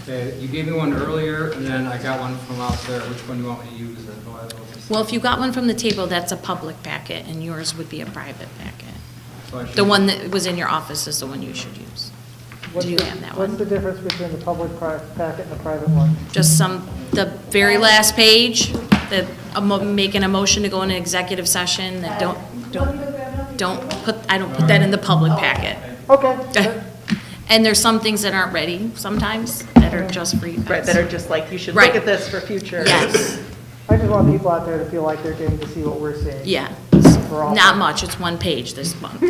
Okay, you gave me one earlier, and then I got one from out there. Which one do you want me to use? Or go ahead, Well, if you got one from the table, that's a public packet, and yours would be a private packet. So I should- The one that was in your office is the one you should use. Do you have that What's one? the difference between the public packet and the private one? Just the very last page, that, making a motion to go into executive session, that I don't put that in the public packet. Okay. And there's some things that aren't ready sometimes, that are just for you guys. Right, that are just like, you should Right. look at this for future. Yes, I just want people out there to feel like they're getting to see what we're seeing. yeah. For all Not much, it's one page this month.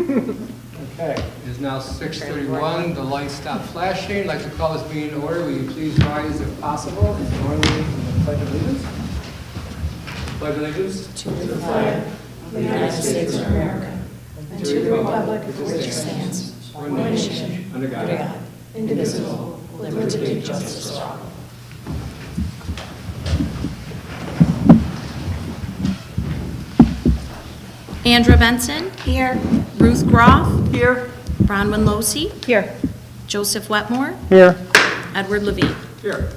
Okay, it is now 6:31. The lights stopped flashing. I'd like to call this meeting to order. Will you please rise if possible and join me in the Pledge of Allegiance? Pledge allegiance to the flag of the United States of America and to the republic for which it stands, one nation, under God, indivisible, with liberty and justice for all. Andra Benson. Here. Ruth Groff. Here. Bronwyn Losi. Here. Joseph Wetmore. Here. Edward Levine. Here.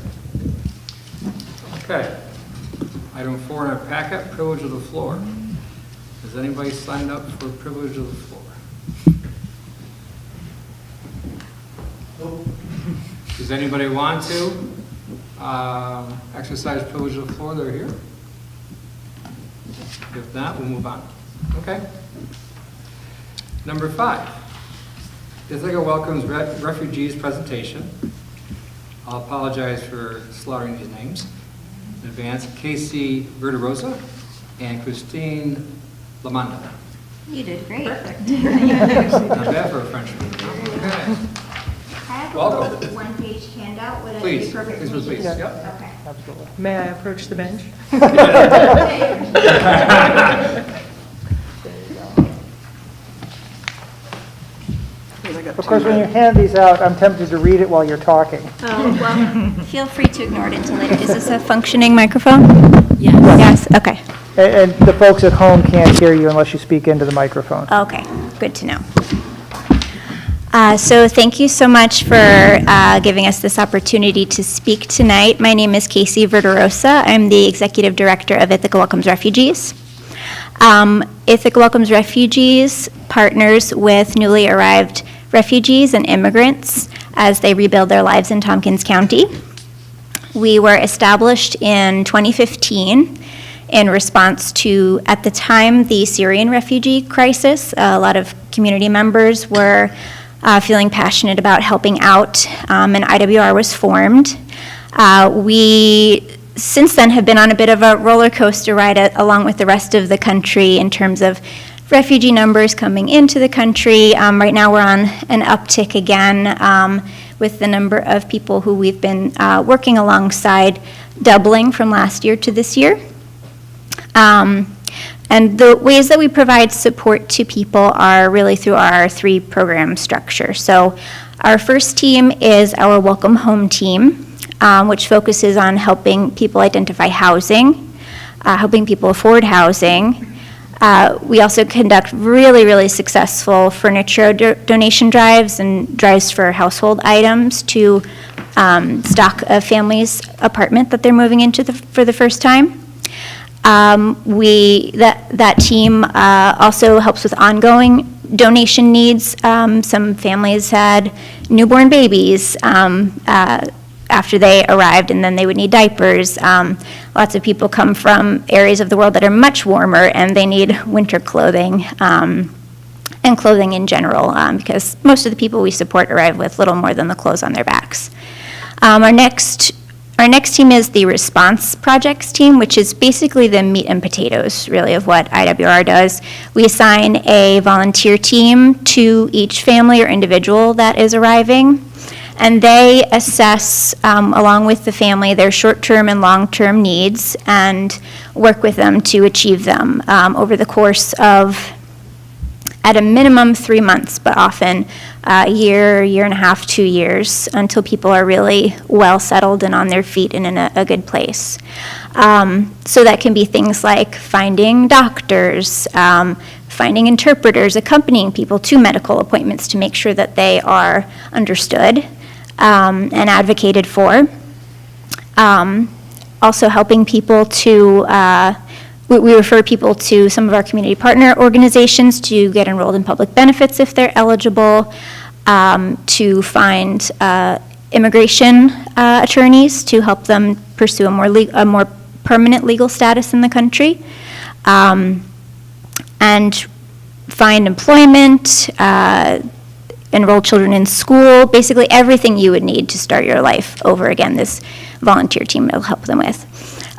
Okay. Item 4 in our packet, privilege of the floor. Has anybody signed up for privilege of the floor? Does anybody want to exercise privilege of the floor? They're here. If not, we'll move on. Okay. Number 5. Ithaca welcomes refugees presentation. I'll apologize for slaughtering these names in advance. Casey Verderosa and Christine Lamanda. You did great. Perfect. Not bad for a Frenchman. Okay. I have a Welcome. little one-page handout. Would it be Please, appropriate? please, for me please. to- Yep. Okay. Absolutely. May I approach the bench? Of course, when you hand these out, I'm tempted to read it while you're talking. Oh, well, feel free to ignore it until later. Is this a functioning microphone? Yes. Yes, okay. And the folks at home can't hear you unless you speak into the microphone. Okay, good to know. So thank you so much for giving us this opportunity to speak tonight. My name is Casey Verderosa. I'm the Executive Director of Ithaca Welcomes Refugees. Ithaca Welcomes Refugees partners with newly arrived refugees and immigrants as they rebuild their lives in Tompkins County. We were established in 2015 in response to, at the time, the Syrian refugee crisis. A lot of community members were feeling passionate about helping out, and IWR was formed. We, since then, have been on a bit of a roller coaster ride along with the rest of the country in terms of refugee numbers coming into the country. Right now we're on an uptick again with the number of people who we've been working alongside doubling from last year to this year. And the ways that we provide support to people are really through our 3 program structure. So our first team is our Welcome Home team, which focuses on helping people identify housing, helping people afford housing. We also conduct really, really successful furniture donation drives and drives for household items to stock a family's apartment that they're moving into for the first time. That team also helps with ongoing donation needs. Some families had newborn babies after they arrived, and then they would need diapers. Lots of people come from areas of the world that are much warmer, and they need winter clothing and clothing in general, because most of the people we support arrive with little more than the clothes on their backs. Our next team is the Response Projects team, which is basically the meat and potatoes, really, of what IWR does. We assign a volunteer team to each family or individual that is arriving, and they assess, along with the family, their short-term and long-term needs and work with them to achieve them over the course of, at a minimum, 3 months, but often a year, year and a half, 2 years, until people are really well settled and on their feet and in a good place. So that can be things like finding doctors, finding interpreters, accompanying people to medical appointments to make sure that they are understood, and advocated for. Also helping people to, we refer people to some of our community partner organizations to get enrolled in public benefits if they're eligible, to find immigration attorneys to help them pursue a more permanent legal status in the country, and find employment, enroll children in school, basically everything you would need to start your life over again, this volunteer team will help them with.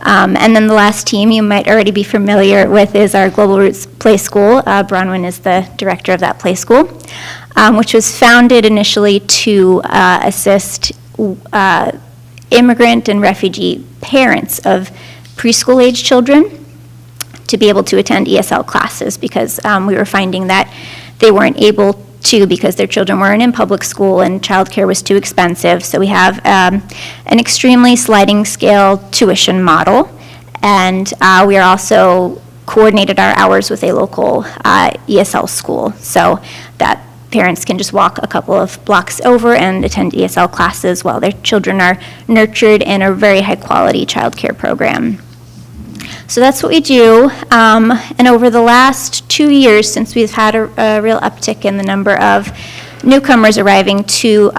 And then the last team you might already be familiar with is our Global Roots Play School. Bronwyn is the director of that play school, which was founded initially to assist immigrant and refugee parents of preschool-age children to be able to attend ESL classes, because we were finding that they weren't able to, because their children weren't in public school and childcare was too expensive. So we have an extremely sliding scale tuition model, and we are also coordinated our hours with a local ESL school, so that parents can just walk a couple of blocks over and attend ESL classes while their children are nurtured in a very high quality childcare program. So that's what we do, and over the last 2 years, since we've had a real uptick in the number of newcomers arriving to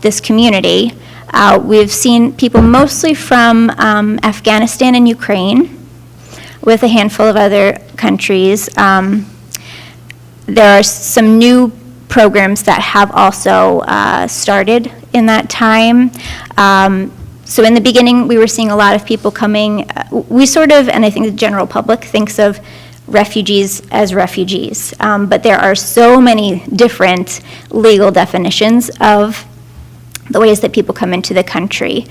this community, we've seen people mostly from Afghanistan and Ukraine, with a handful of other countries. There are some new programs that have also started in that time. So in the beginning, we were seeing a lot of people coming. We sort of, and I think the general public thinks of refugees as refugees, but there are so many different legal definitions of the ways that people come into the country.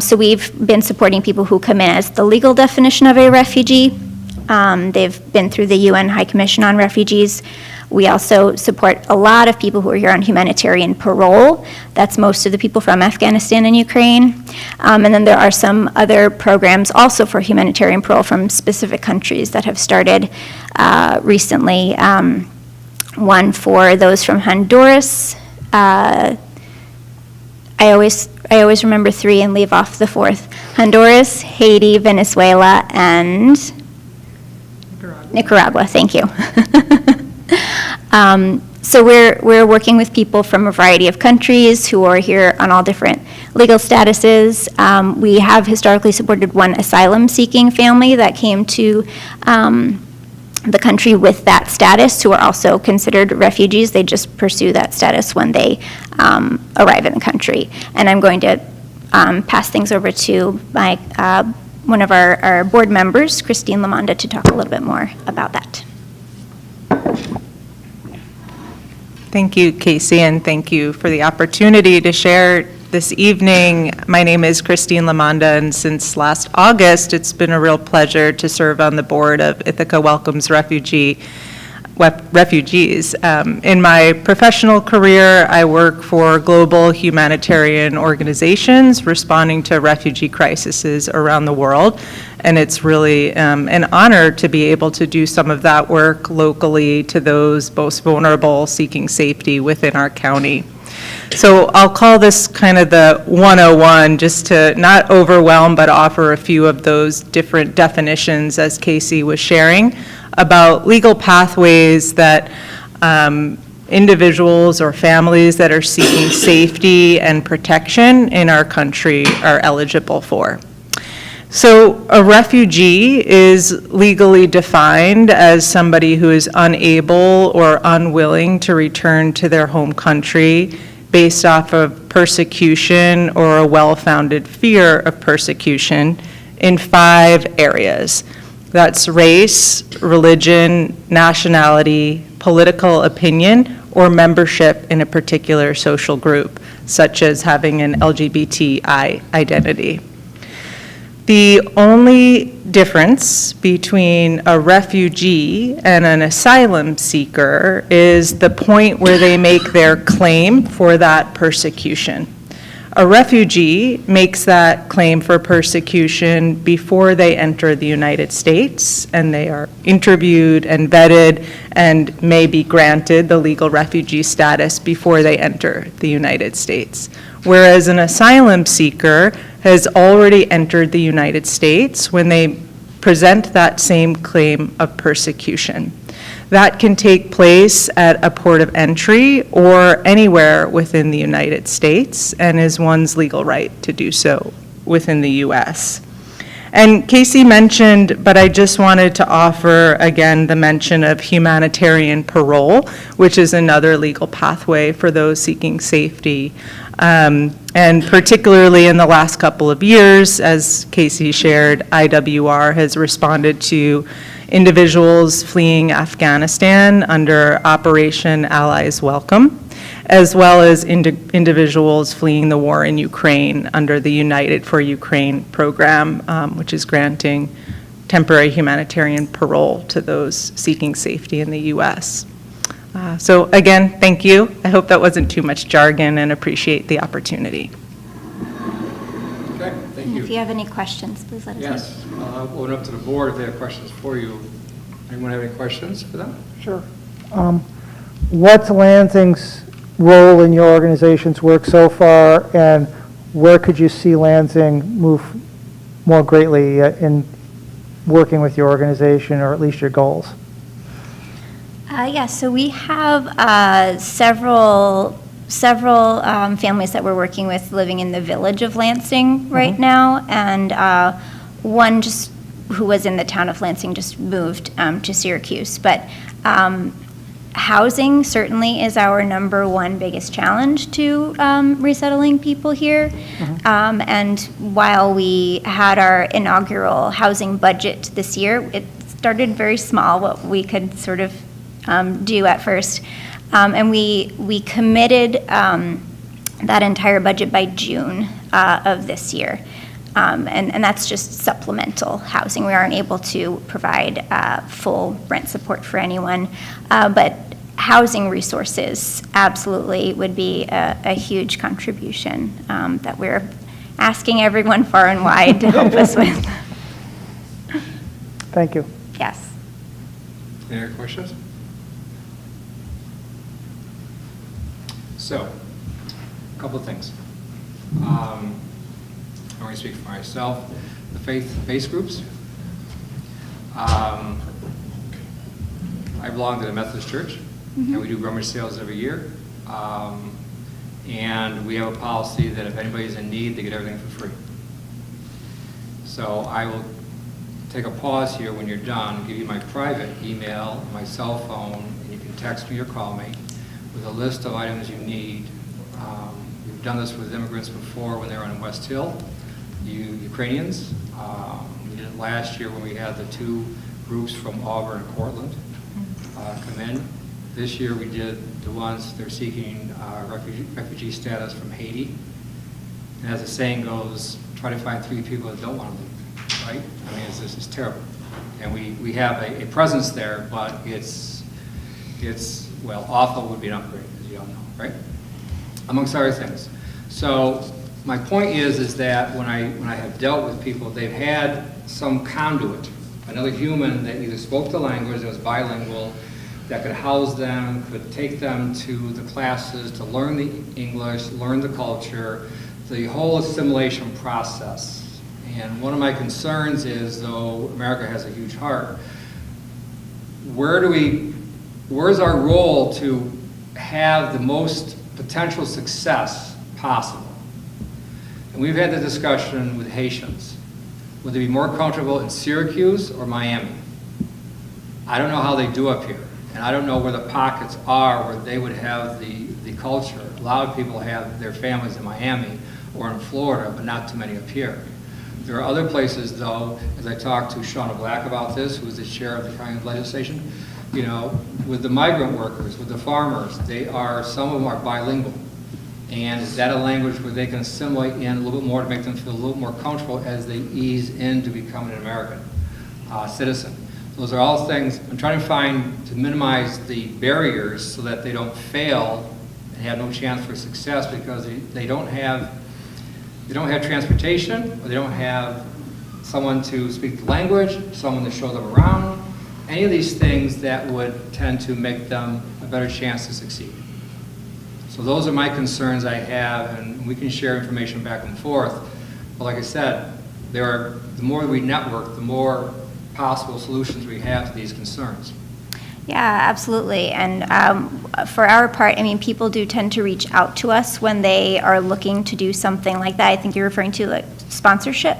So we've been supporting people who come in as the legal definition of a refugee. They've been through the UN High Commission on Refugees. We also support a lot of people who are here on humanitarian parole. That's most of the people from Afghanistan and Ukraine. And then there are some other programs also for humanitarian parole from specific countries that have started recently. One for those from Honduras. I always remember 3 and leave off the 4th. Honduras, Haiti, Venezuela, and Nicaragua, thank you. So we're working with people from a variety of countries who are here on all different legal statuses. We have historically supported one asylum-seeking family that came to the country with that status, who are also considered refugees. They just pursue that status when they arrive in the country. And I'm going to pass things over to my one of our board members, Christine Lamonda, to talk a little bit more about that. Thank you, Casey, and thank you for the opportunity to share this evening. My name is Christine Lamonda, and since last August, it's been a real pleasure to serve on the board of Ithaca Welcomes Refugees. In my professional career, I work for global humanitarian organizations responding to refugee crises around the world, and it's really an honor to be able to do some of that work locally to those most vulnerable seeking safety within our county. So I'll call this kind of the 101, just to not overwhelm, but offer a few of those different definitions, as Casey was sharing, about legal pathways that individuals or families that are seeking safety and protection in our country are eligible for. So a refugee is legally defined as somebody who is unable or unwilling to return to their home country based off of persecution or a well-founded fear of persecution in 5 areas. That's race, religion, nationality, political opinion, or membership in a particular social group, such as having an LGBTI identity. The only difference between a refugee and an asylum seeker is the point where they make their claim for that persecution. A refugee makes that claim for persecution before they enter the United States, and they are interviewed and vetted and may be granted the legal refugee status before they enter the United States. Whereas an asylum seeker has already entered the United States when they present that same claim of persecution. That can take place at a port of entry or anywhere within the United States and is one's legal right to do so within the U.S. And Casey mentioned, but I just wanted to offer again the mention of humanitarian parole, which is another legal pathway for those seeking safety. And particularly in the last couple of years, as Casey shared, IWR has responded to individuals fleeing Afghanistan under Operation Allies Welcome, as well as individuals fleeing the war in Ukraine under the United for Ukraine program, which is granting temporary humanitarian parole to those seeking safety in the U.S. So again, thank you. I hope that wasn't too much jargon and appreciate the opportunity. Okay, thank And if you you. have any questions, please let us know. Yes, I'll open up to the board if they have questions for you. Anyone have any questions for them? Sure. What's Lansing's role in your organization's work so far, and where could you see Lansing move more greatly in working with your organization, or at least your goals? So we have several families that we're working with living in the village of Lansing right now, and one just who was in the town of Lansing just moved to Syracuse. But housing certainly is our number one biggest challenge to resettling people here. And while we had our inaugural housing budget this year, it started very small, what we could sort of do at first. And we committed that entire budget by June of this year. And that's just supplemental housing. We aren't able to provide full rent support for anyone. But housing resources absolutely would be a huge contribution that we're asking everyone far and wide to help us with. Thank you. Yes. Any other questions? So, a couple of things. I'm going to speak for myself. The faith-based groups. I belong to the Methodist Church, and we do rummage sales every year. And we have a policy that if anybody's in need, they get everything for free. So I will take a pause here when you're done, give you my private email, my cell phone, and you can text me or call me with a list of items you need. We've done this with immigrants before when they were in West Hill, Ukrainians. We did it last year when we had the two groups from Auburn and Cortland come in. This year we did the ones they're seeking refugee status from Haiti. And as the saying goes, try to find 3 people that don't want to leave, right? I mean, it's terrible. And we have a presence there, but it's well, awful would be an upgrade, as you all know, right? Amongst other things. So my point is that when I have dealt with people, they've had some conduit, another human that either spoke the language, that was bilingual, that could house them, could take them to the classes to learn the English, learn the culture, the whole assimilation process. And one of my concerns is, though America has a huge heart, where's our role to have the most potential success possible? And we've had the discussion with Haitians. Would they be more comfortable in Syracuse or Miami? I don't know how they do up here. And I don't know where the pockets are where they would have the culture. A lot of people have their families in Miami or in Florida, but not too many up here. There are other places, though, as I talked to Shauna Black about this, who is the chair of the county legislation, you know, with the migrant workers, with the farmers, some of them are bilingual. And is that a language where they can assimilate in a little bit more to make them feel a little more comfortable as they ease into becoming an American citizen? Those are all things I'm trying to minimize the barriers so that they don't fail and have no chance for success because they don't have they don't have transportation, or they don't have someone to speak the language, someone to show them around, any of these things that would tend to make them a better chance to succeed. So those are my concerns I have, and we can share information back and forth. But like I said, the more we network, the more possible solutions we have to these concerns. Yeah, absolutely. And for our part, I mean, people do tend to reach out to us when they are looking to do something like that. I think you're referring to like sponsorship.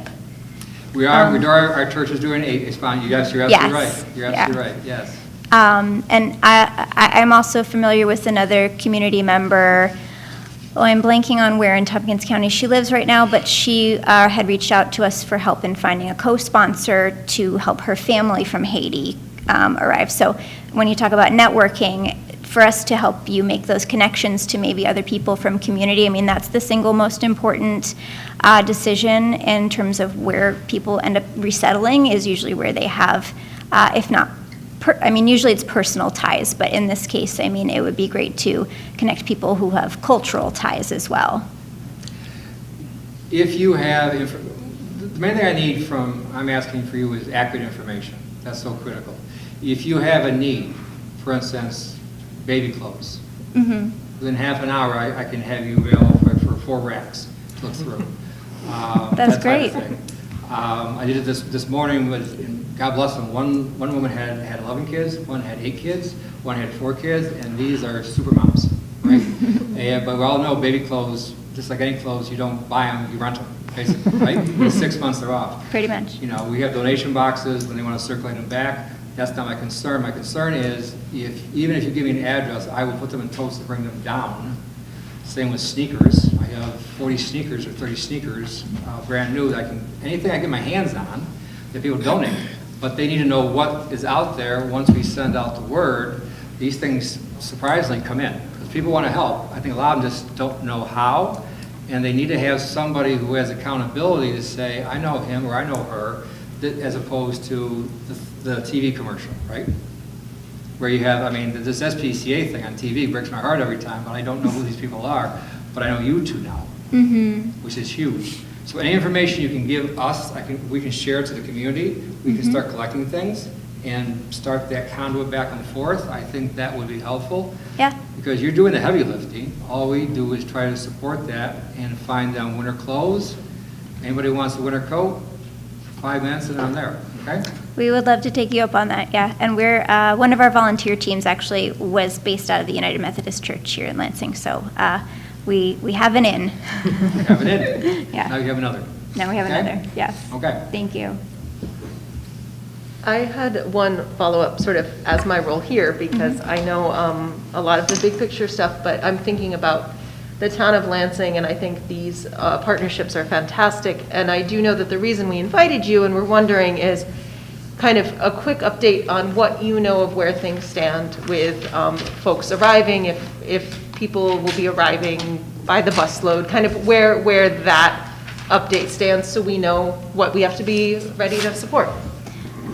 Our church is doing a sponsor. Yes, you're absolutely right. You're absolutely right, yes. And I'm also familiar with another community member. Oh, I'm blanking on where in Tompkins County she lives right now, but she had reached out to us for help in finding a co-sponsor to help her family from Haiti arrive. So when you talk about networking, for us to help you make those connections to maybe other people from community, I mean, that's the single most important decision in terms of where people end up resettling is usually where they have, if not, usually it's personal ties, but in this case, I mean, it would be great to connect people who have cultural ties as well. If you have, the main thing I'm asking for you is accurate information. That's so critical. If you have a need, for instance, baby clothes, within half an hour, I can have you available for 4 racks to look through. That's that type great. of thing. I did it this morning with, God bless them, one woman had 11 kids, one had 8 kids, one had 4 kids, and these are super moms, right? But we all know baby clothes, just like any clothes, you don't buy them, you rent them, basically, right? In 6 months they're off. Pretty much. You know, we have donation boxes when they want to circulate them back. That's not my concern. My concern is even if you give me an address, I will put them in totes to bring them down. Same with sneakers. I have 40 sneakers or 30 sneakers, brand new, that anything I get my hands on, that people donate. But they need to know what is out there. Once we send out the word, these things surprisingly come in. Because people want to help. I think a lot of them just don't know how. And they need to have somebody who has accountability to say, I know him or I know her, as opposed to the TV commercial, right? Where you have, I mean, this SPCA thing on TV breaks my heart every time, but I don't know who these people are, but I know you two now, which is huge. So any information you can give us, we can share it to the community. We can start collecting things and start that conduit back and forth. I think that would be helpful. Yeah. Because you're doing the heavy lifting. All we do is try to support that and find them winter clothes. Anybody wants a winter coat, 5 minutes and I'm there, okay? We would love to take you up on that, yeah. And we're, one of our volunteer teams actually was based out of the United Methodist Church here in Lansing, so we have an in. Have it in. Yeah. Now you have another. Now we have Okay? another, yes. Okay. Thank you. I had one follow-up sort of as my role here, because I know a lot of the big picture stuff, but I'm thinking about the town of Lansing, and I think these partnerships are fantastic. And I do know that the reason we invited you and we're wondering is kind of a quick update on what you know of where things stand with folks arriving, if people will be arriving by the busload, kind of where that update stands, so we know what we have to be ready to support.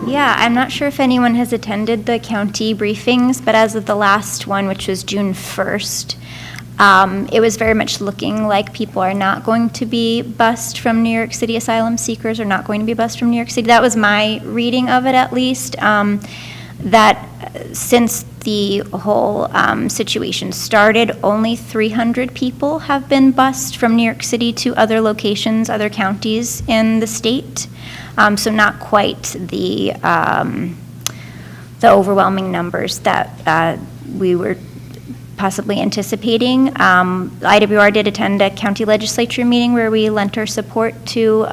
Yeah, I'm not sure if anyone has attended the county briefings, but as of the last one, which was June 1st, it was very much looking like people are not going to be bused from New York City, asylum seekers are not going to be bused from New York City. That was my reading of it, at least. That since the whole situation started, only 300 people have been bused from New York City to other locations, other counties in the state. So not quite the overwhelming numbers that we were possibly anticipating. IWR did attend a county legislature meeting where we lent our support to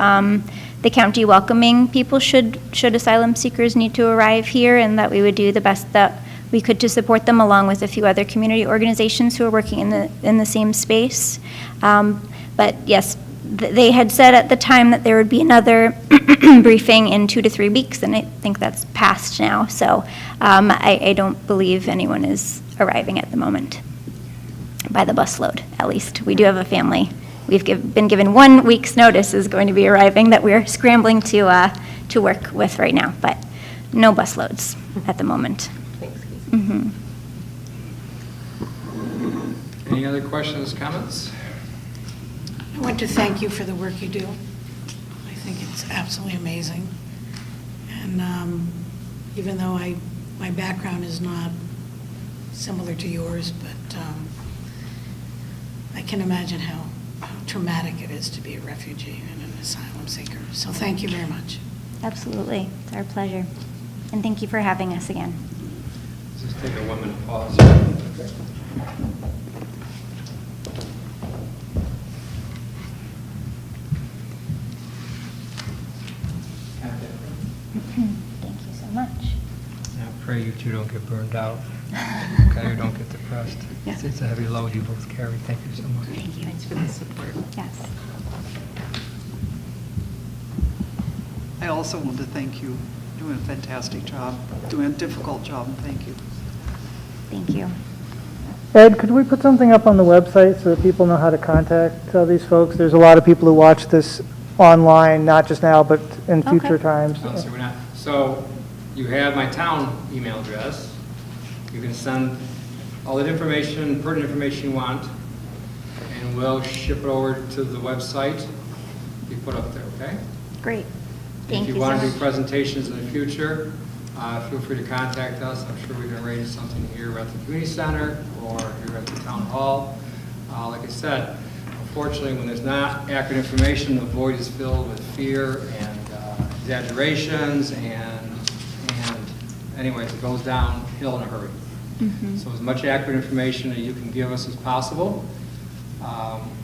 the county welcoming people should asylum seekers need to arrive here, and that we would do the best that we could to support them, along with a few other community organizations who are working in the same space. But yes, they had said at the time that there would be another briefing in 2 to 3 weeks, and I think that's passed now. So I don't believe anyone is arriving at the moment, by the busload, at least. We do have a family. We've been given 1 week's notice is going to be arriving that we're scrambling to work with right now, but no busloads at the moment. Thanks, Casey. Mm-hmm. Any other questions, comments? I want to thank you for the work you do. I think it's absolutely amazing. And even though my background is not similar to yours, but I can imagine how traumatic it is to be a refugee and an asylum seeker. So thank you very much. Absolutely. It's our pleasure. And thank you for having us again. Let's just take a 1 minute pause. Okay. Thank you so much. I pray you two don't get burned out. Okay, or don't get depressed. Yeah. It's a heavy load you both carry. Thank you so much. Thank you. Thanks for the support. Yes. I also want to thank you. Doing a fantastic job, doing a difficult job, and thank you. Thank you. Ed, could we put something up on the website so that people know how to contact these folks? There's a lot of people who watch this online, not just now, but in future Okay. times. Oh, so we're not, so you have my town email address. You can send all that information, pertinent information you want, and we'll ship it over to the website we put up there, okay? Great. Thank If you you so want to much. do presentations in the future, feel free to contact us. I'm sure we can arrange something here at the community center or here at the town hall. Like I said, unfortunately, when there's not accurate information, the void is filled with fear and exaggerations, and anyways, it goes downhill in a hurry. So as much accurate information that you can give us as possible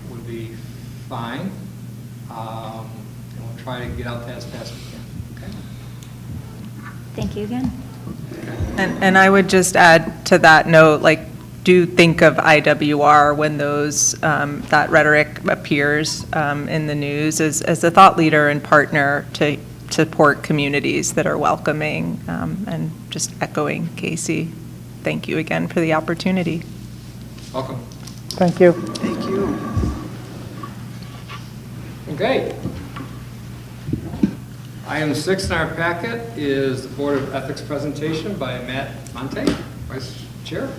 would be fine. And we'll try to get out that as fast as we can. Okay? Thank you again. And I would just add to that note, like, do think of IWR when those, that rhetoric appears in the news as a thought leader and partner to support communities that are welcoming, and just echoing Casey. Thank you again for the opportunity. Welcome. Thank you. Thank you. Okay. Item 6 in our packet is the Board of Ethics presentation by Matt Monte, Vice Chair.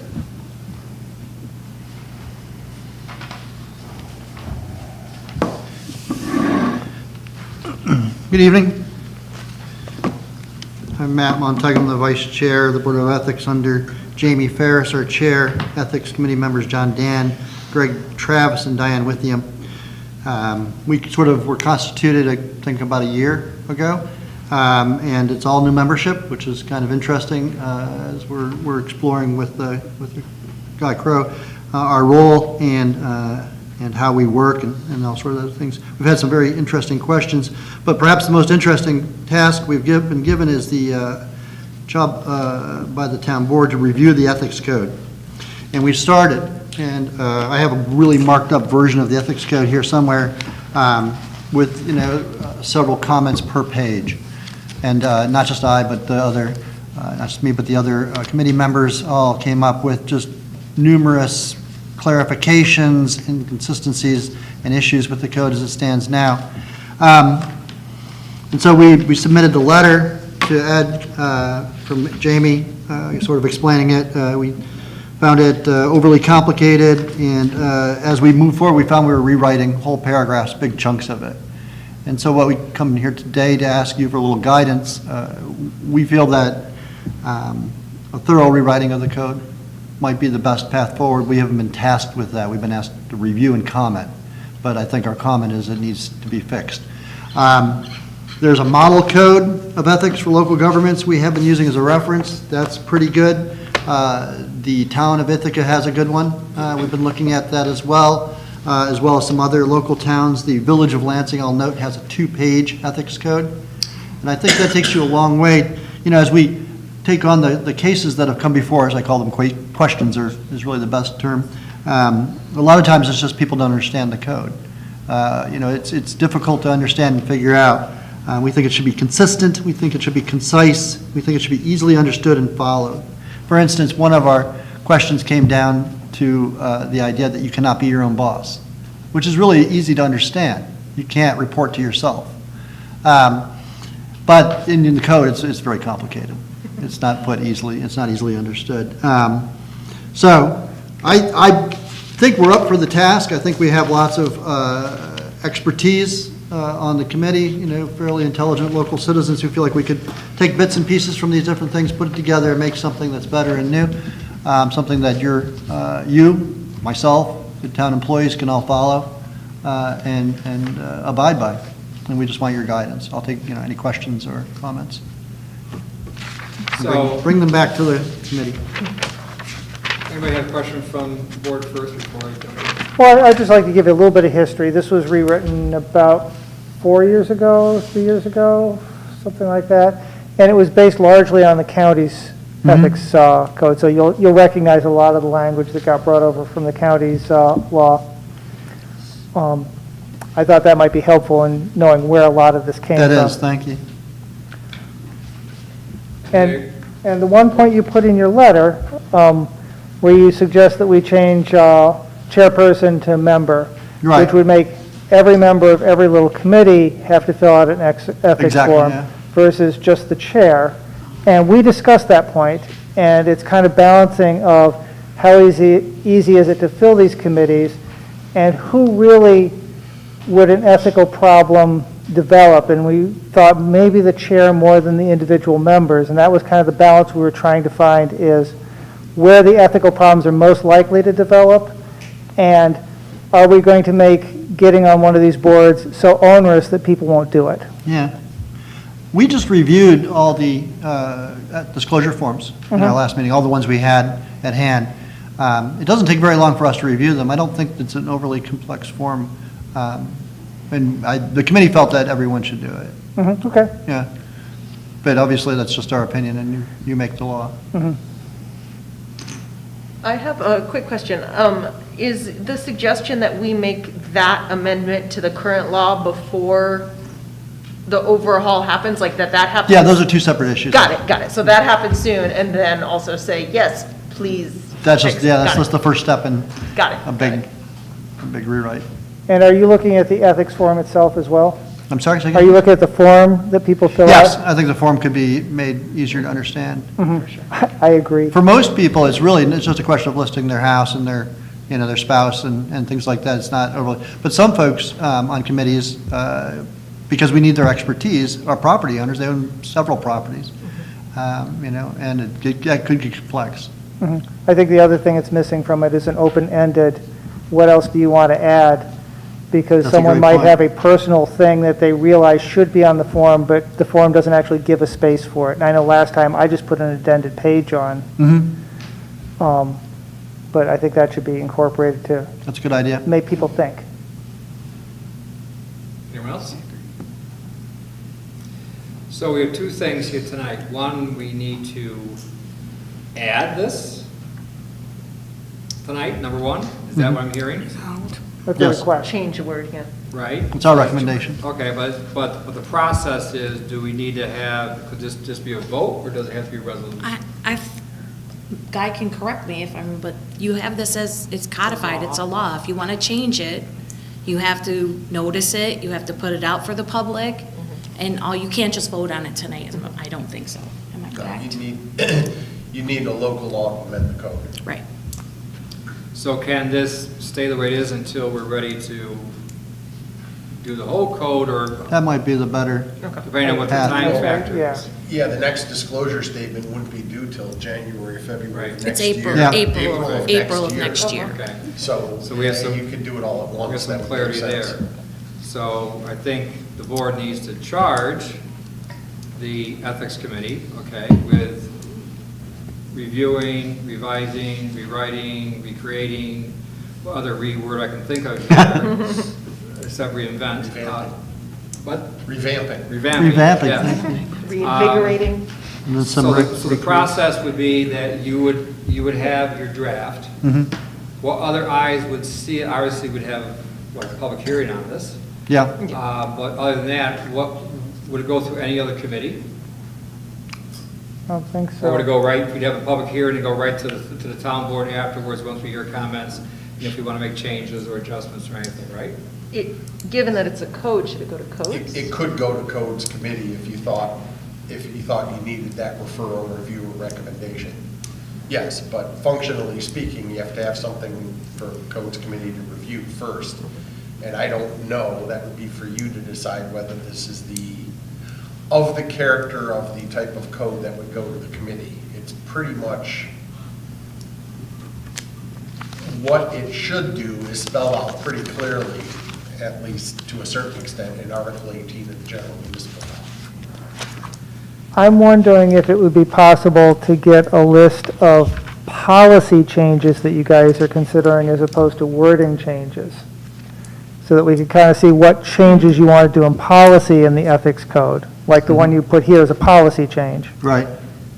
Good evening. I'm Matt Montag, I'm the Vice Chair of the Board of Ethics under Jamie Ferris, our Chair, Ethics Committee members John Dan, Greg Travis, and Diane Withiam. We sort of were constituted, I think, about a year ago, and it's all new membership, which is kind of interesting as we're exploring with Guy Crow our role and how we work and all sorts of other things. We've had some very interesting questions, but perhaps the most interesting task we've been given is the job by the town board to review the ethics code. And we started, and I have a really marked up version of the ethics code here somewhere with, several comments per page. And not just I, but the other, not just me, but the other committee members all came up with just numerous clarifications, inconsistencies, and issues with the code as it stands now. And so we submitted the letter to Ed from Jamie, sort of explaining it. We found it overly complicated, and as we moved forward, we found we were rewriting whole paragraphs, big chunks of it. And so what we come here today to ask you for a little guidance, we feel that a thorough rewriting of the code might be the best path forward. We haven't been tasked with that. We've been asked to review and comment, but I think our comment is it needs to be fixed. There's a model code of ethics for local governments we have been using as a reference. That's pretty good. The town of Ithaca has a good one. We've been looking at that as well as some other local towns. The village of Lansing, I'll note, has a 2-page ethics code. And I think that takes you a long way. As we take on the cases that have come before us, I call them questions, is really the best term. A lot of times it's just people don't understand the code. It's difficult to understand and figure out. We think it should be consistent. We think it should be concise. We think it should be easily understood and followed. For instance, one of our questions came down to the idea that you cannot be your own boss, which is really easy to understand. You can't report to yourself. But in the code, it's very complicated. It's not put easily. It's not easily understood. So I think we're up for the task. I think we have lots of expertise on the committee, fairly intelligent local citizens who feel like we could take bits and pieces from these different things, put it together, and make something that's better and new, something that you, myself, the town employees can all follow and abide by. And we just want your guidance. I'll take, any questions or comments. So, Bring them back to the committee. anybody have a question from the board first before I jump in? Well, I'd just like to give you a little bit of history. This was rewritten about 4 years ago, 3 years ago, something like that. And it was based largely on the county's ethics code. So you'll recognize a lot of the language that got brought over from the county's law. I thought that might be helpful in knowing where a lot of this came from. That is, thank you. And the one point you put in your letter, where you suggest that we change chairperson to member, Right. which would make every member of every little committee have to fill out an ethics Exactly, form yeah. versus just the chair. And we discussed that point, and it's kind of balancing of how easy is it to fill these committees, and who really would an ethical problem develop, and we thought maybe the chair more than the individual members, and that was kind of the balance we were trying to find, is where the ethical problems are most likely to develop, and are we going to make getting on one of these boards so onerous that people won't do it? Yeah. We just reviewed all the disclosure forms in our last meeting, all the ones we had at hand. It doesn't take very long for us to review them. I don't think it's an overly complex form. And the committee felt that everyone should do it. Okay. Yeah. But obviously, that's just our opinion, and you make the law. I have a quick question. Is the suggestion that we make that amendment to the current law before the overhaul happens, like that happens? Yeah, those are two separate issues. Got it. So that happens soon, and then also say, yes, please. That's just, fix- yeah, got that's it. just the first step in Got it. a big rewrite. And are you looking at the ethics form itself as well? I'm sorry, say Are again? you looking at the form that people fill out? Yes, I think the form could be made easier to understand. I agree. For most people, it's just a question of listing their house and their spouse and things like that. It's not overly, but some folks on committees, because we need their expertise, are property owners. They own several properties, and that could get complex. I think the other thing that's missing from it is an open-ended, what else do you want to add? Because That's a someone great might point. have a personal thing that they realize should be on the form, but the form doesn't actually give a space for it. And I know last time I just put an addended page on, but I think that should be incorporated to That's a good idea. make people think. Anyone else? So we have two things here tonight. One, we need to add this tonight, number one. Is that what I'm hearing? That's a Yes. request. Change the word, yeah. Right? It's our recommendation. Okay, but the process is, do we need to have, could this just be a vote, or does it have to be a resolution? Guy can correct me if I'm, but you have this as, it's codified, it's a law. If you want to change it, you have to notice it, you have to put it out for the public, and you can't just vote on it tonight. I don't think so. Am I No, correct? you need a local law to amend the code. Right. So can this stay the way it is until we're ready to do the whole code, or That might be the better. depending on what the Path. time Yeah. factor Yeah. is? Yeah, the next disclosure statement wouldn't be due till January, February Right. of It's next year. April, Yeah. April of next year. Okay. So we have some- you could do it all at We'll once. get some that would clarity make sense. there. So I think the board needs to charge the ethics committee, okay, with reviewing, revising, rewriting, recreating, what other word I can think of here, except reinvent. Revamping. What? Revamping. Revamping. Revamping, yeah. thank you. Reinvigorating. And then some So rec- the process would be that you would have your draft. What other eyes would see it, obviously would have, a public hearing on this. Yeah, But other than that, would it go through any other committee? I don't think Or would it so. go right, we'd have a public hearing and go right to the town board afterwards, once we hear comments, if we want to make changes or adjustments or anything, right? Given that it's a code, should it go to codes? It could go to codes committee if you thought you needed that referral, review, or recommendation. Yes, but functionally speaking, you have to have something for codes committee to review first. And I don't know, that would be for you to decide whether this is of the character of the type of code that would go to the committee. It's pretty much, what it should do is spell out pretty clearly, at least to a certain extent, in Article 18 of the General Municipal Law. I'm wondering if it would be possible to get a list of policy changes that you guys are considering as opposed to wording changes, so that we could kind of see what changes you want to do in policy in the ethics code, like the one you put here is a policy change, Right.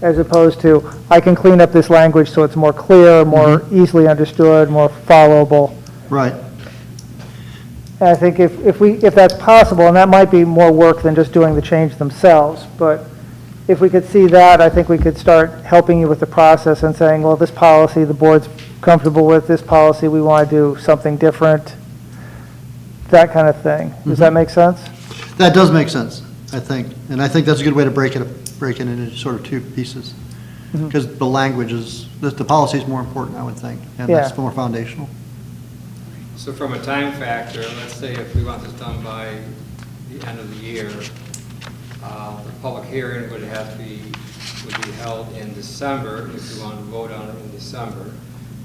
as opposed to, I can clean up this language so it's more clear, more easily understood, more followable. Right. And I think if that's possible, and that might be more work than just doing the change themselves, but if we could see that, I think we could start helping you with the process and saying, well, this policy the board's comfortable with, this policy we want to do something different, that kind of thing. Does that make sense? That does make sense, I think. And I think that's a good way to break it into sort of two pieces. Because the language is, the policy is more important, I would think, and that's Yeah. more foundational. So from a time factor, let's say if we want this done by the end of the year, the public hearing would be held in December, if you want to vote on it in December.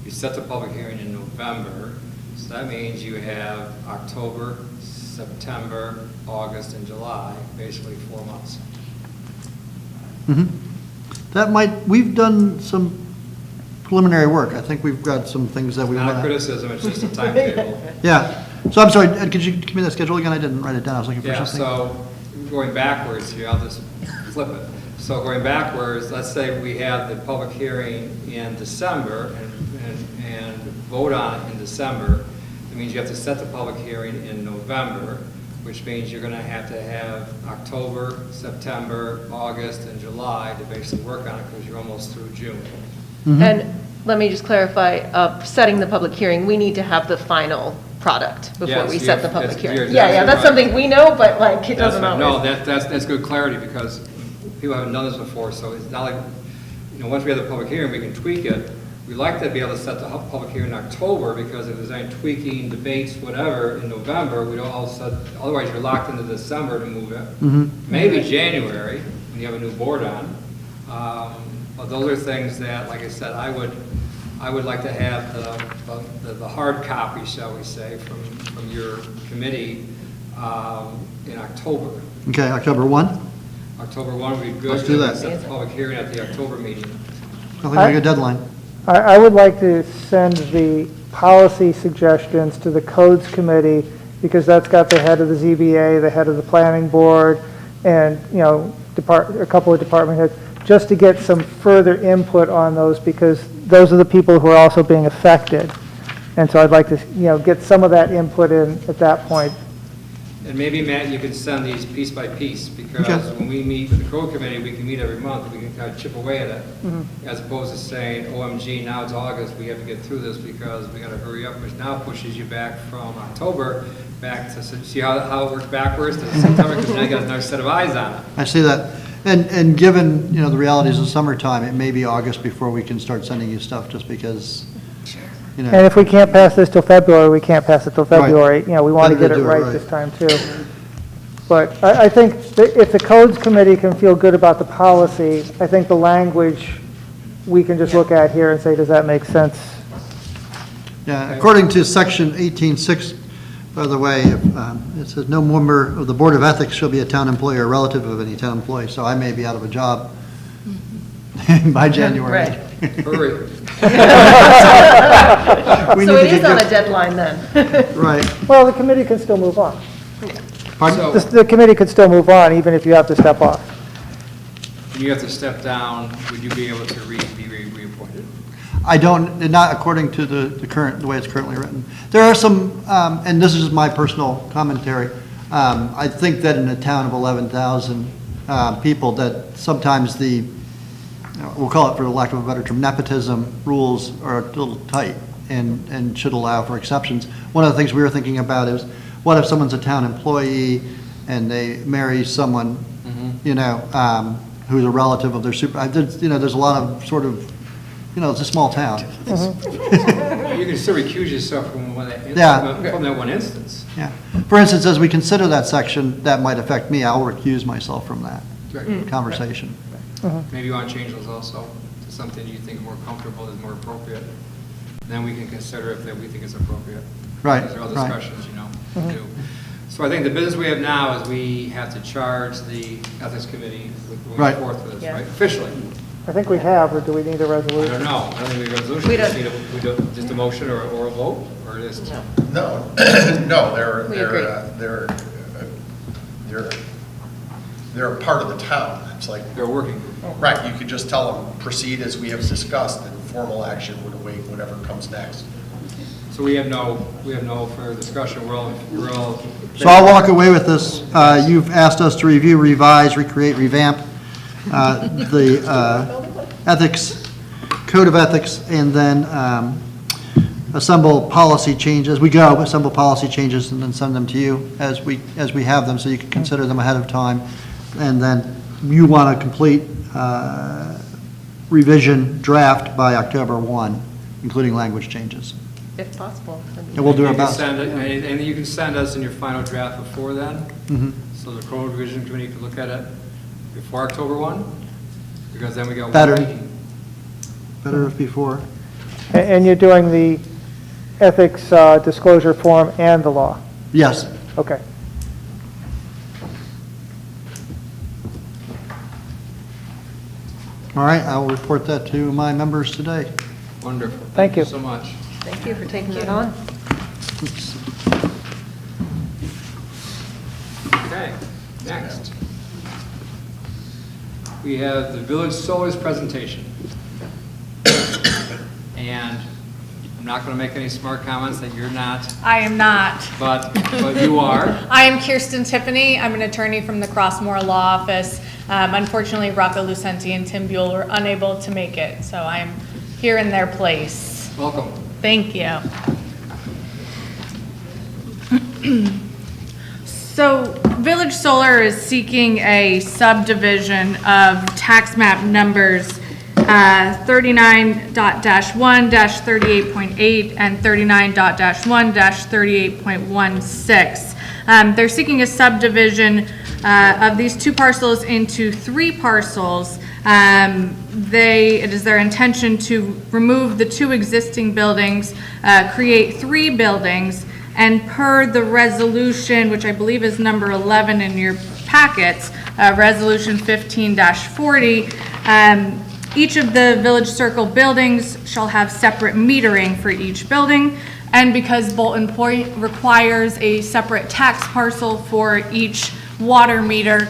You set the public hearing in November, so that means you have October, September, August, and July, basically 4 months. We've done some preliminary work. I think we've got some things that we Not want a to. criticism, it's just a timetable. Yeah. So I'm sorry, Ed, could you give me that schedule again? I didn't write it down. I was looking for Yeah, something. so going backwards here, I'll just flip it. So going backwards, let's say we have the public hearing in December and vote on it in December. It means you have to set the public hearing in November, which means you're going to have October, September, August, and July to basically work on it because you're almost through June. And let me just clarify, setting the public hearing, we need to have the final product before Yes, we set the you're- public that's- hearing. you're Yeah, exactly that's right. something we know, but like, it That's doesn't right. always. No, that's good clarity because people haven't done this before, so it's not like, once we have the public hearing, we can tweak it. We like to be able to set the public hearing in October because if there's any tweaking, debates, whatever, in November, we don't all set, otherwise you're locked into December to move it. Maybe January, when you have a new board on. But those are things that, like I said, I would like to have the hard copy, shall we say, from your committee in October. Okay, October 1? October 1 would be good. Let's do that. Set the public hearing at the October meeting. I think we got a deadline. I would like to send the policy suggestions to the codes committee, because that's got the head of the ZBA, the head of the planning board, and, a couple of department heads, just to get some further input on those, because those are the people who are also being affected. And so I'd like to, get some of that input in at that point. And maybe, Matt, you can send these piece by piece, because Okay. when we meet with the code committee, we can meet every month, we can kind of chip away at it, as opposed to saying, OMG, now it's August, we have to get through this because we got to hurry up, which now pushes you back from October back to, see how it works backwards to September, because now you got another set of eyes on it. I see that. And given, the realities of summertime, it may be August before we can start sending you stuff, just because, And if we can't pass this till February, we can't pass it till Right. February. We want to Better get to it do it right right. this time, too. But I think that if the codes committee can feel good about the policy, I think the language, we can just look at here and say, does that make sense? yeah, according to section 18.6, by the way, it says, "No member of the Board of Ethics shall be a town employee or relative of any town employee," so I may be out of a job by January. Right. Hurry. We So need it to is get on good- a deadline then. Right. Well, the committee can still move on. Pardon? So, The committee could still move on, even if you have to step off. when you have to step down, would you be able to be reappointed? I don't, not according to the way it's currently written. There are some, and this is my personal commentary, I think that in a town of 11,000 people, that sometimes we'll call it, for the lack of a better term, nepotism rules are a little tight and should allow for exceptions. One of the things we were thinking about is, what if someone's a town employee and they marry someone, who's a relative of their there's a lot of sort of it's a small town. You can still recuse yourself from from that one instance. Yeah. For instance, as we consider that section, that might affect me, I'll recuse myself from that conversation. Maybe you want to change those also to something you think more comfortable, is more appropriate. Then we can consider if that we think it's appropriate. Right, These are all right. discussions, to do. So I think the business we have now is we have to charge the ethics committee with Right. going forth with this, Yeah. right? Officially. I think we have, or do we need a I resolution? don't know. I don't think we have a resolution. We just don't. need we do just a motion or a vote, or just. No. No, We agree. they're a part of the town. It's like, They're working group. right, you could just tell them, proceed as we have discussed, and formal action would await whatever comes next. So we have no further discussion. We're all. So I'll walk away with this. You've asked us to review, revise, recreate, revamp the ethics, code of ethics, and then assemble policy changes. We go, assemble policy changes, and then send them to you as we have them, so you can consider them ahead of time. And then you want a complete revision draft by October 1, including language changes. If possible. And we'll do our You can best. and you can send us in your final draft before then, Mhm. so the code revision committee can look at it before October 1, because then we got one Better. meeting. Better if before. And you're doing the ethics disclosure form and the law? Yes. Okay. All right, I will report that to my members today. Wonderful. Thank you. So much. Thank you for taking that on. Okay, next. We have the Village Solar's presentation. And I'm not going to make any smart comments that you're not, I am not. but you are. I am Kirsten Tiffany. I'm an attorney from the Crossmore Law Office. Unfortunately, Rocco Lucenti and Tim Buell were unable to make it, so I'm here in their place. Welcome. Thank you. So Village Solar is seeking a subdivision of tax map numbers 39.1-38.8 and 39.1-38.16. They're seeking a subdivision of these two parcels into 3 parcels. It is their intention to remove the 2 existing buildings, create 3 buildings, and per the resolution, which I believe is number 11 in your packets, Resolution 15-40, each of the Village Circle buildings shall have separate metering for each building, and because Bolton Point requires a separate tax parcel for each water meter,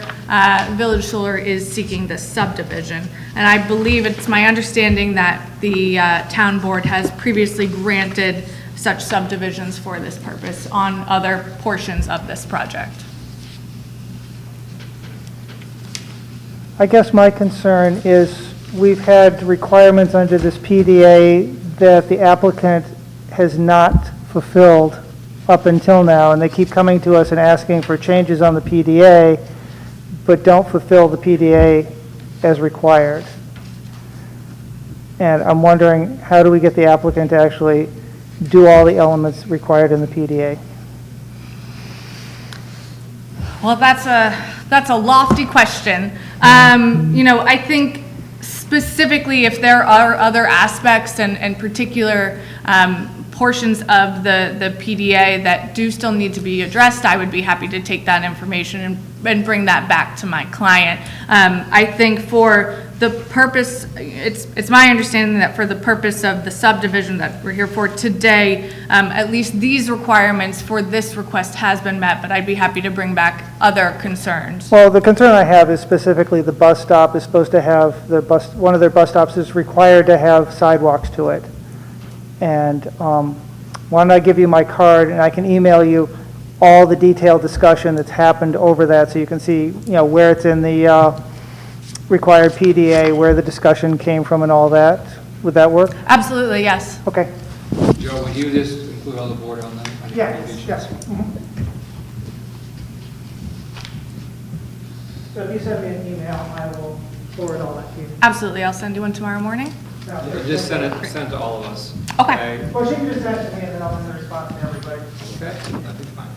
Village Solar is seeking this subdivision. And I believe it's my understanding that the town board has previously granted such subdivisions for this purpose on other portions of this project. I guess my concern is we've had requirements under this PDA that the applicant has not fulfilled up until now, and they keep coming to us and asking for changes on the PDA, but don't fulfill the PDA as required. And I'm wondering, how do we get the applicant to actually do all the elements required in the PDA? Well, that's a lofty question. I think specifically if there are other aspects and particular portions of the PDA that do still need to be addressed, I would be happy to take that information and bring that back to my client. I think for the purpose, it's my understanding that for the purpose of the subdivision that we're here for today, at least these requirements for this request has been met, but I'd be happy to bring back other concerns. Well, the concern I have is specifically the bus stop is supposed to have, one of their bus stops is required to have sidewalks to it. And why don't I give you my card, and I can email you all the detailed discussion that's happened over that, so you can see, where it's in the required PDA, where the discussion came from and all that. Would that work? Absolutely, yes. Okay. Joe, would you just include all the board on that? on your contributions? Yes. So if you send me an email, I will forward all that to you. Absolutely, I'll send you one tomorrow morning. Just send it to all of us. Okay. Well, she can just send it to me and then I'll send a response to everybody. Okay, that'd be fine.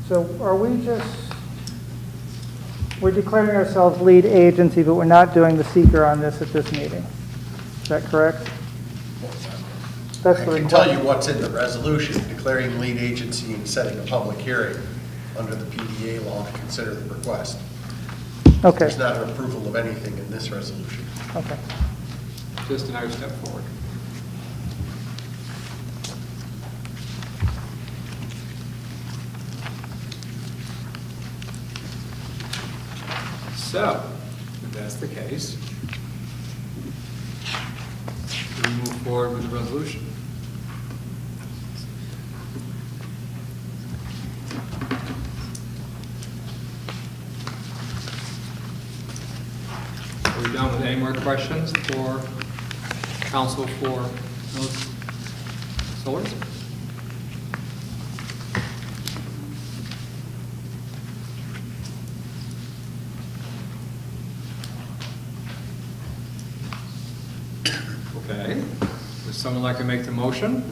So are we we're declaring ourselves lead agency, but we're not doing the seeker on this at this meeting? Is that correct? That's I the can tell you request. what's in the resolution, declaring lead agency and setting a public hearing under the PDA law to consider the request. Okay, There's not an approval of anything in this resolution. okay. Just another step forward. So, if that's the case, we move forward with the resolution. Are we done with any more questions for council for those solars? Okay. Would someone like to make the motion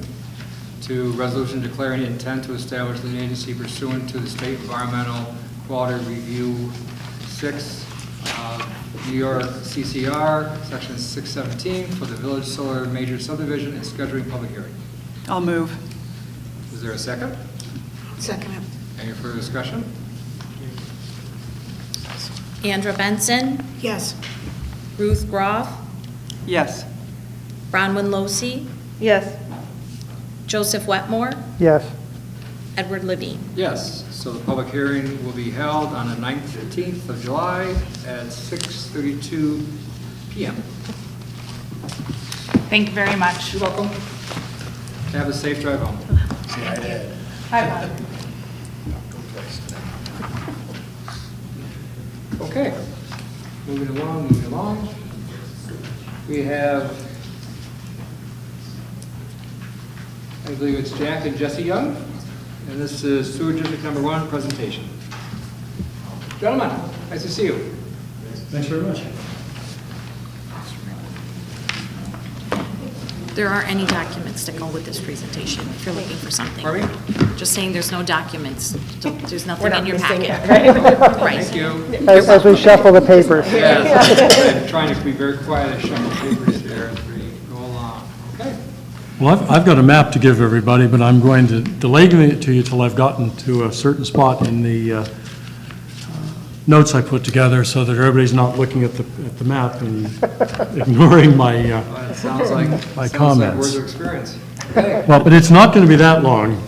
to resolution declaring intent to establish lead agency pursuant to the State Environmental Quality Review 6, New York CCR, Section 617, for the Village Solar Major Subdivision and scheduling public hearing? I'll move. Is there a second? Second it. Any further discussion? Andra Benson, Yes. Ruth Groff, Yes. Bronwyn Losi, Yes. Joseph Wetmore, Yes, Edward Levine. Yes, so the public hearing will be held on the 19th of July at 6:32 PM. Thank you very much. You're welcome. Have a safe drive home. See, I did. Bye-bye. Go twice today. Okay, moving along. We have, I believe it's Jack and Jesse Young, and this is Sewer District Number 1 presentation. Gentlemen, nice to see you. Thanks very much. There aren't any documents that go with this presentation, if you're looking for something. Pardon me? Just saying there's no documents, so there's We're nothing not in your missing packet. it, right? Right. Thank you. as we shuffle the papers. Yes, I'm trying to be very quiet and shuffle papers here as we go along. Okay. Well, I've got a map to give everybody, but I'm going to delay giving it to you till I've gotten to a certain spot in the notes I put together so that everybody's not looking at the map and ignoring my Well, it sounds like, My sounds like comments. words of experience. Okay. Well, but it's not going to be that long.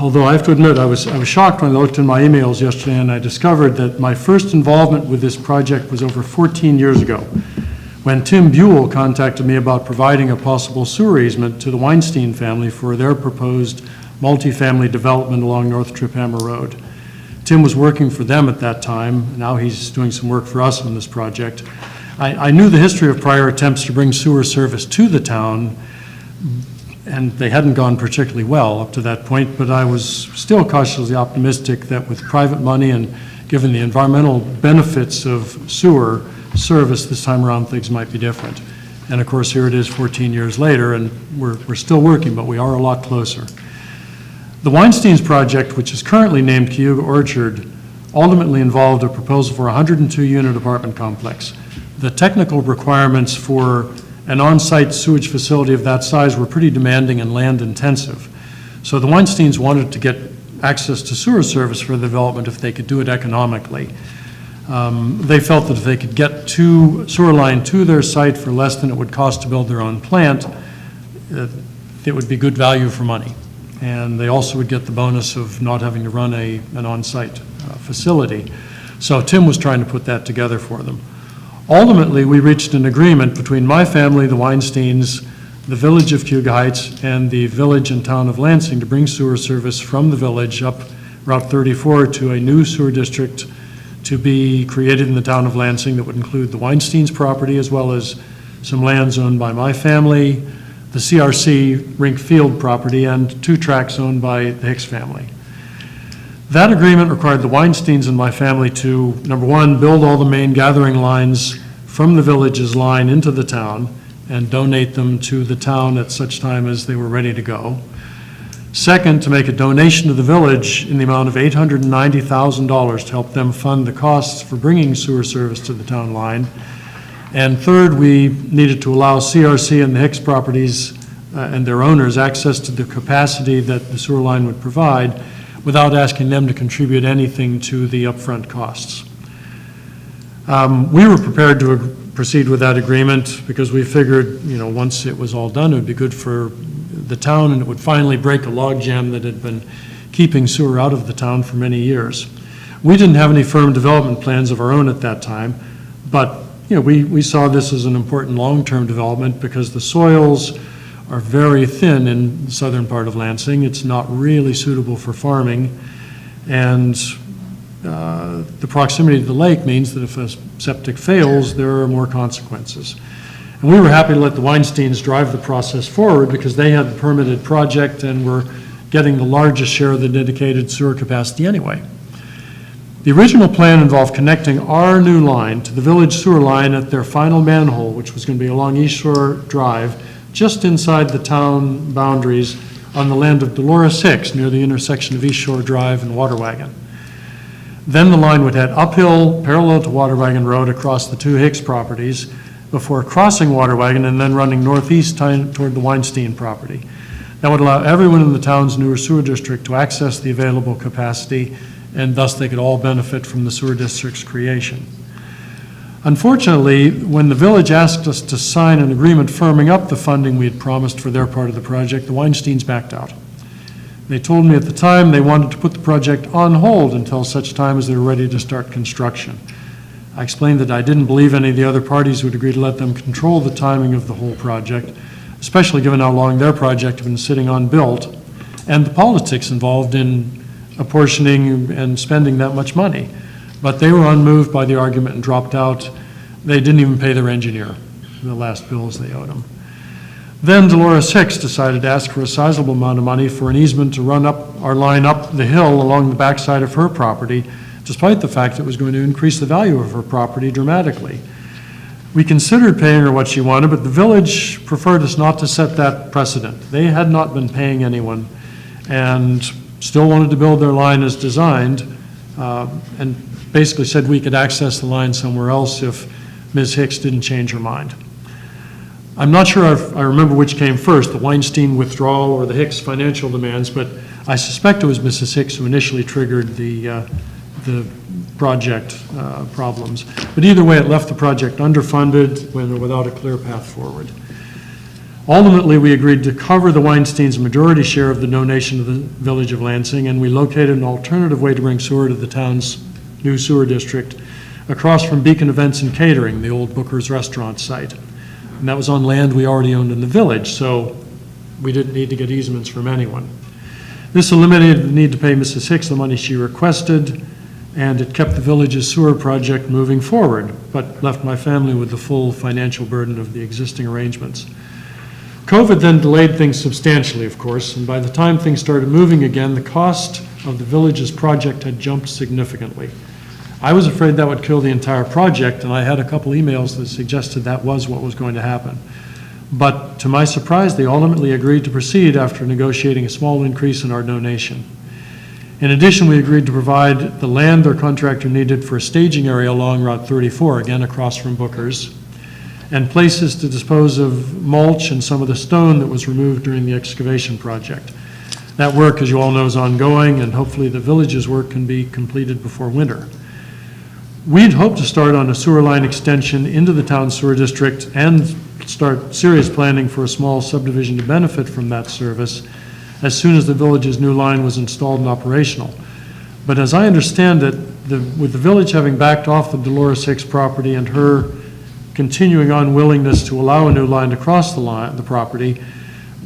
Although I have to admit, I was shocked when I looked in my emails yesterday and I discovered that my first involvement with this project was over 14 years ago, when Tim Buell contacted me about providing a possible sewer easement to the Weinstein family for their proposed multifamily development along North Triphammer Road. Tim was working for them at that time. Now he's doing some work for us on this project. I knew the history of prior attempts to bring sewer service to the town, and they hadn't gone particularly well up to that point, but I was still cautiously optimistic that with private money and given the environmental benefits of sewer service, this time around things might be different. And of course, here it is 14 years later, and we're still working, but we are a lot closer. The Weinstein's project, which is currently named Cayuga Orchard, ultimately involved a proposal for a 102-unit apartment complex. The technical requirements for an on-site sewage facility of that size were pretty demanding and land-intensive. So the Weinsteins wanted to get access to sewer service for the development if they could do it economically. They felt that if they could get sewer line to their site for less than it would cost to build their own plant, it would be good value for money. And they also would get the bonus of not having to run an on-site facility. So Tim was trying to put that together for them. Ultimately, we reached an agreement between my family, the Weinsteins, the village of Cayuga Heights, and the village and town of Lansing to bring sewer service from the village up Route 34 to a new sewer district to be created in the town of Lansing that would include the Weinsteins' property as well as some lands owned by my family, the CRC Rink Field property, and 2 tracts owned by the Hicks family. That agreement required the Weinsteins and my family to, number one, build all the main gathering lines from the village's line into the town and donate them to the town at such time as they were ready to go. Second, to make a donation to the village in the amount of $890,000 to help them fund the costs for bringing sewer service to the town line. And third, we needed to allow CRC and the Hicks properties and their owners access to the capacity that the sewer line would provide without asking them to contribute anything to the upfront costs. We were prepared to proceed with that agreement because we figured, once it was all done, it would be good for the town and it would finally break a logjam that had been keeping sewer out of the town for many years. We didn't have any firm development plans of our own at that time, but we saw this as an important long-term development because the soils are very thin in the southern part of Lansing. It's not really suitable for farming, and the proximity to the lake means that if a septic fails, there are more consequences. And we were happy to let the Weinsteins drive the process forward because they had the permitted project and were getting the largest share of the dedicated sewer capacity anyway. The original plan involved connecting our new line to the village sewer line at their final manhole, which was going to be along East Shore Drive, just inside the town boundaries on the land of Dolores Hicks near the intersection of East Shore Drive and Water Wagon. Then the line would head uphill parallel to Water Wagon Road across the two Hicks properties before crossing Water Wagon and then running northeast toward the Weinstein property. That would allow everyone in the town's newer sewer district to access the available capacity, and thus they could all benefit from the sewer district's creation. Unfortunately, when the village asked us to sign an agreement firming up the funding we had promised for their part of the project, the Weinsteins backed out. They told me at the time they wanted to put the project on hold until such time as they were ready to start construction. I explained that I didn't believe any of the other parties would agree to let them control the timing of the whole project, especially given how long their project had been sitting unbuilt and the politics involved in apportioning and spending that much money. But they were unmoved by the argument and dropped out. They didn't even pay their engineer the last bills they owed him. Then Dolores Hicks decided to ask for a sizable amount of money for an easement to run up our line up the hill along the backside of her property, despite the fact it was going to increase the value of her property dramatically. We considered paying her what she wanted, but the village preferred us not to set that precedent. They had not been paying anyone and still wanted to build their line as designed, and basically said we could access the line somewhere else if Ms. Hicks didn't change her mind. I'm not sure I remember which came first, the Weinstein withdrawal or the Hicks financial demands, but I suspect it was Mrs. Hicks who initially triggered the project problems. But either way, it left the project underfunded without a clear path forward. Ultimately, we agreed to cover the Weinsteins' majority share of the donation to the village of Lansing, and we located an alternative way to bring sewer to the town's new sewer district across from Beacon Events and Catering, the old Booker's Restaurant site. And that was on land we already owned in the village, so we didn't need to get easements from anyone. This eliminated the need to pay Mrs. Hicks the money she requested, and it kept the village's sewer project moving forward, but left my family with the full financial burden of the existing arrangements. COVID then delayed things substantially, of course, and by the time things started moving again, the cost of the village's project had jumped significantly. I was afraid that would kill the entire project, and I had a couple emails that suggested that was what was going to happen. But to my surprise, they ultimately agreed to proceed after negotiating a small increase in our donation. In addition, we agreed to provide the land their contractor needed for a staging area along Route 34, again across from Booker's, and places to dispose of mulch and some of the stone that was removed during the excavation project. That work, as you all know, is ongoing, and hopefully the village's work can be completed before winter. We'd hoped to start on a sewer line extension into the town sewer district and start serious planning for a small subdivision to benefit from that service as soon as the village's new line was installed and operational. But as I understand it, with the village having backed off the Dolores Hicks property and her continuing unwillingness to allow a new line to cross the property,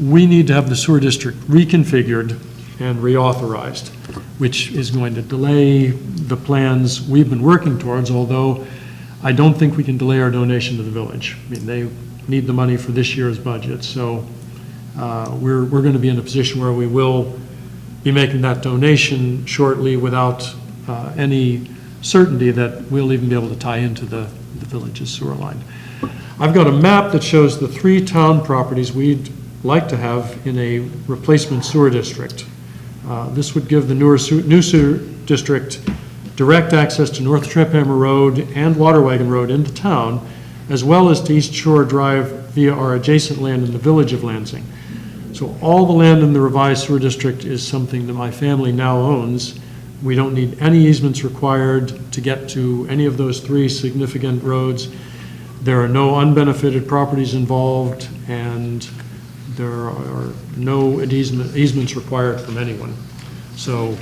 we need to have the sewer district reconfigured and reauthorized, which is going to delay the plans we've been working towards, although I don't think we can delay our donation to the village. I mean, they need the money for this year's budget, so we're going to be in a position where we will be making that donation shortly without any certainty that we'll even be able to tie into the village's sewer line. I've got a map that shows the 3 town properties we'd like to have in a replacement sewer district. This would give the new sewer district direct access to North Trephammer Road and Water Wagon Road into town, as well as to East Shore Drive via our adjacent land in the village of Lansing. So all the land in the revised sewer district is something that my family now owns. We don't need any easements required to get to any of those 3 significant roads. There are no unbenefited properties involved, and there are no easements required from anyone. So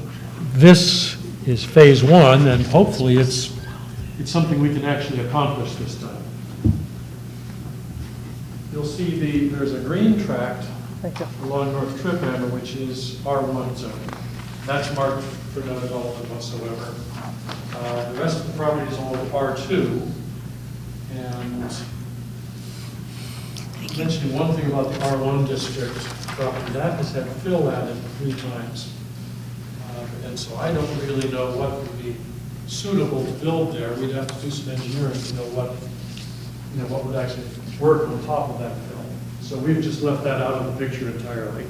this is phase 1, and hopefully it's something we can actually accomplish this time. You'll see there's a green tract along North Triphammer, which is R1 zone. That's marked for no development whatsoever. The rest of the property is all R2. And mentioning one thing about the R1 district property, that has had fill added 3 times. And so I don't really know what would be suitable to build there. We'd have to do some engineering to know what would actually work on top of that fill. So we've just left that out of the picture entirely.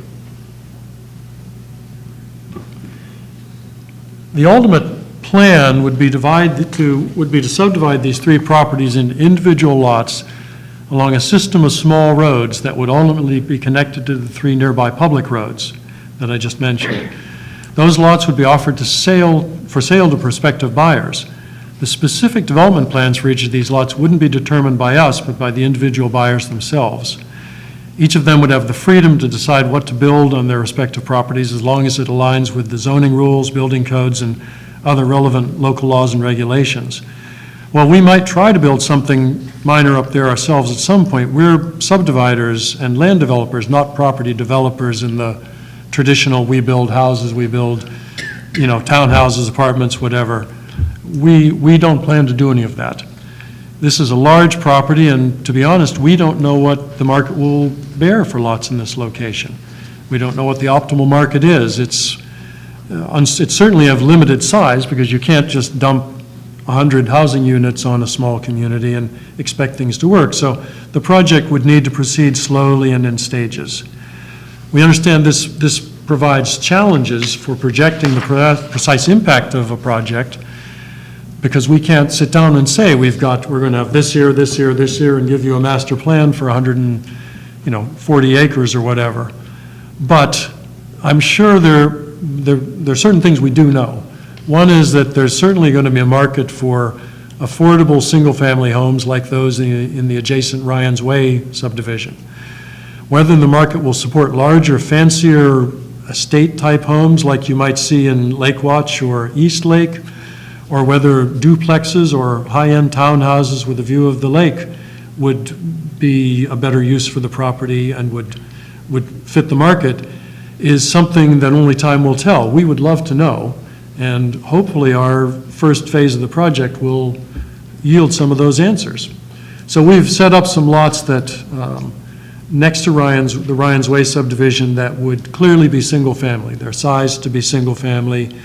The ultimate plan would be to subdivide these 3 properties into individual lots along a system of small roads that would ultimately be connected to the 3 nearby public roads that I just mentioned. Those lots would be offered for sale to prospective buyers. The specific development plans for each of these lots wouldn't be determined by us, but by the individual buyers themselves. Each of them would have the freedom to decide what to build on their respective properties as long as it aligns with the zoning rules, building codes, and other relevant local laws and regulations. While we might try to build something minor up there ourselves at some point, we're subdividers and land developers, not property developers in the traditional we build houses, we build, townhouses, apartments, whatever. We don't plan to do any of that. This is a large property, and to be honest, we don't know what the market will bear for lots in this location. We don't know what the optimal market is. It's certainly of limited size, because you can't just dump 100 housing units on a small community and expect things to work. So the project would need to proceed slowly and in stages. We understand this provides challenges for projecting the precise impact of a project, because we can't sit down and say we're going to have this here, this here, this here, and give you a master plan for 140 acres or whatever. But I'm sure there are certain things we do know. One is that there's certainly going to be a market for affordable single-family homes like those in the adjacent Ryan's Way subdivision. Whether the market will support larger, fancier estate-type homes like you might see in Lake Watch or East Lake, or whether duplexes or high-end townhouses with a view of the lake would be a better use for the property and would fit the market, is something that only time will tell. We would love to know, and hopefully our first phase of the project will yield some of those answers. So we've set up some lots that next to the Ryan's Way subdivision that would clearly be single-family. They're sized to be single-family.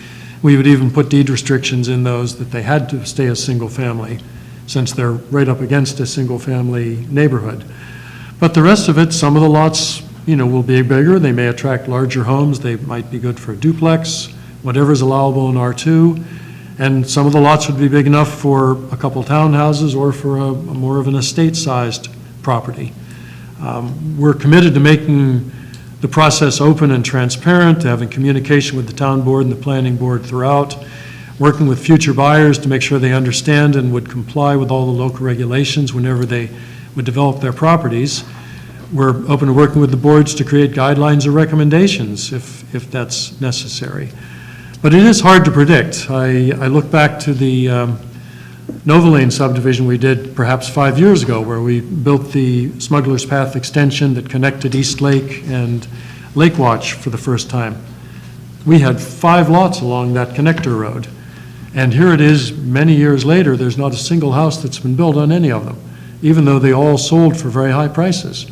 We would even put deed restrictions in those that they had to stay as single-family, since they're right up against a single-family neighborhood. But the rest of it, some of the lots, will be bigger. They may attract larger homes. They might be good for a duplex, whatever's allowable in R2. And some of the lots would be big enough for a couple townhouses or for a more of an estate-sized property. We're committed to making the process open and transparent, to having communication with the town board and the planning board throughout, working with future buyers to make sure they understand and would comply with all the local regulations whenever they would develop their properties. We're open to working with the boards to create guidelines or recommendations if that's necessary. But it is hard to predict. I look back to the Nova Lane subdivision we did perhaps 5 years ago, where we built the Smuggler's Path extension that connected East Lake and Lake Watch for the first time. We had 5 lots along that connector road. And here it is, many years later, there's not a single house that's been built on any of them, even though they all sold for very high prices.